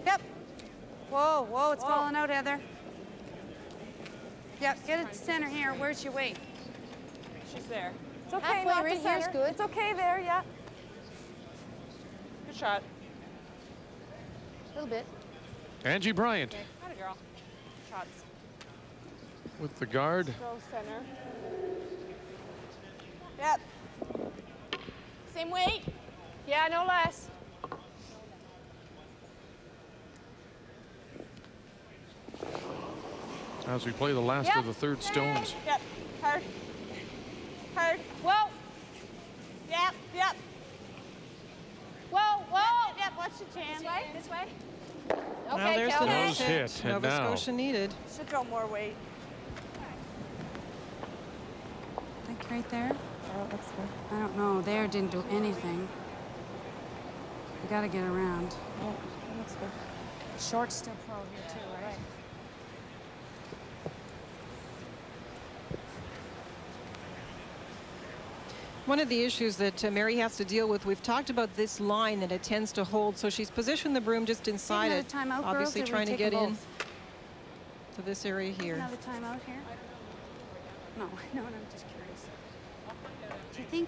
Yep. Whoa, it's falling out, Heather. Yep, get it to center here. Where's your weight? She's there. It's okay, Halfway, not right the here's center. good. It's okay there, yeah. Good shot. A little bit. Angie Bryant Got it, girl. Shots. with the guard. Go center. Yep. Same weight. Yeah, no less. As we play the last Yep. of the third stones. Yep. Hard. Hard. Whoa. Yep. Whoa. Yep. Watch the jam. This way. This way. Now Okay, there's the Kel. nose Nose hit. hit, and Nova now- Scotia needed. Should throw more weight. Like right there? Oh, that's good. I don't know. There didn't do anything. We got to get around. Yeah, that looks good. Short's still pro here too, right? One of the issues that Mary has to deal with, we've talked about this line that it tends to hold, so she's positioned the broom just inside another it, timeout, girls, obviously or we trying to take get them in both? to this area here. Another timeout here? No, I'm just curious. Do you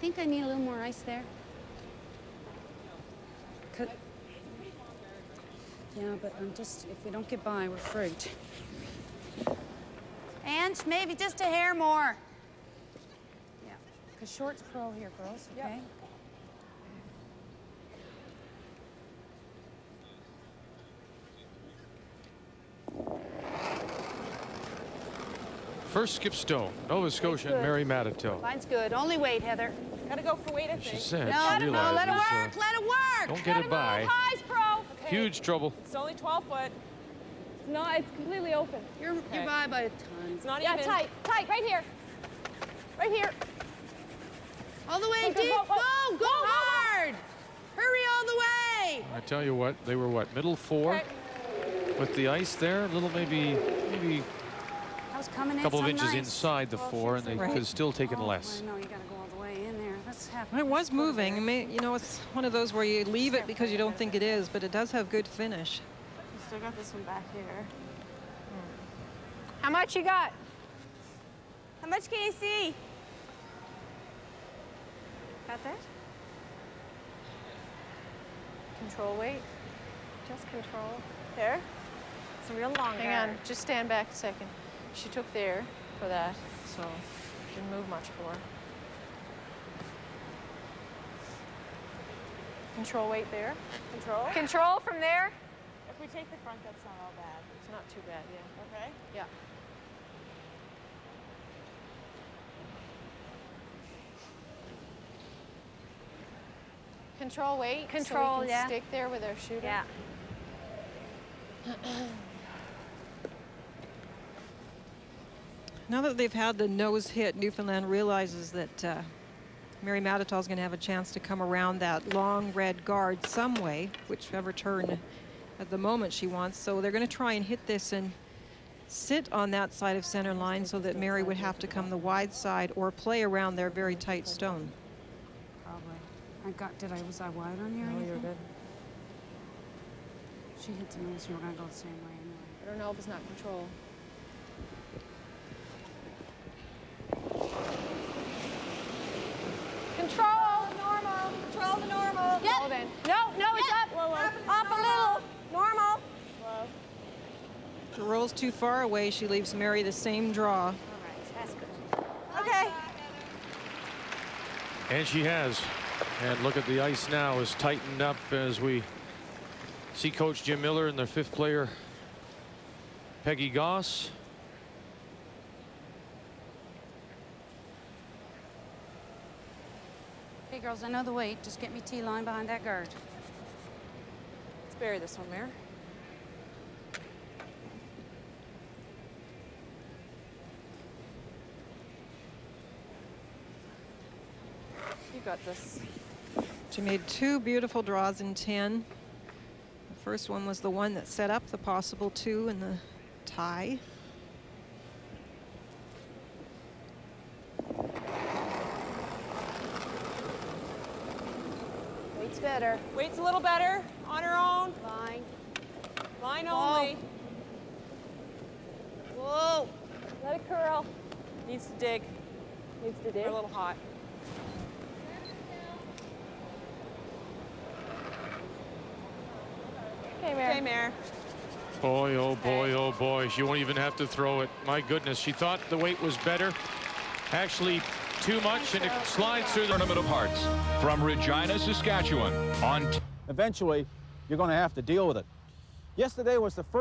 think I need a little more ice there? Yeah, but I'm just, if we don't get by, we're frigged. And maybe just a hair more. Yeah, because short's pro here, girls, okay? First skip stone, Nova Scotia and Mary Mattatall. Line's good. Only wait, Heather. Gotta go for weight, I She think. said No, she realizes let it work. Let it work. don't get it by. Highs, pro. Okay. Huge trouble. It's only 12 foot. It's not, it's completely open. You're by a ton. It's not Yeah, even. tight, right here. Right here. All the way Go, go, deep. go, go. Go hard. Hurry all the way. I tell you what, they were what, middle 4? Okay. With the ice there, a little maybe I was coming a in couple of so inches nice. inside the 4, and they Right. could have still taken less. I know you gotta go all the way in there. Let's have. It was moving. I mean, you know, it's one of those where you leave it because you don't think it is, but it does have good finish. We still got this one back here. How much you got? How much can you see? Got that? Control weight. Just control. There. It's a real long Hang guard. on, just stand back a second. She took there for that, so didn't move much for her. Control weight there. Control. Control from there. If we take the front, that's not all bad. It's not too bad, yeah. Okay. Yeah. Control weight. Control, so we can yeah. stick there with our shooter. Yeah. Now that they've had the nose hit, Newfoundland realizes that Mary Mattatall is going to have a chance to come around that long red guard some way, whichever turn at the moment she wants. So they're going to try and hit this and sit on that side of center line so that Mary would have to come the wide side or play around their very tight stone. Probably. Was I wide on you or anything? No, you're good. She hits a nose, you were going to go the same way anyway. I don't know if it's not control. Control the normal. Control the normal. Yep. Oh, then. No, it's up. Whoa. Up a little. Normal. Whoa. If it rolls too far away, she leaves Mary the same draw. All right, that's good. Okay. And she has. And look at the ice now is tightened up as we see Coach Jim Miller and their fifth player, Peggy Goss. Hey, girls, I know the weight. Just get me T-line behind that guard. Let's bury this one, Mare. You got this. She made 2 beautiful draws in 10. The first one was the one that set up the possible 2 in the tie. Weight's better. Weight's a little better. On her own. Line. Line only. Whoa. Let it curl. Needs to dig. Needs to dig. We're a little hot. Okay, Mare. Okay, Mare. Boy, oh boy, oh boy. She won't even have to throw it. My goodness, she thought the weight was better. Actually, too much, and it slides through the Tournament of Hearts from Regina, Saskatchewan. Eventually, you're going to have to deal with it. Yesterday was the first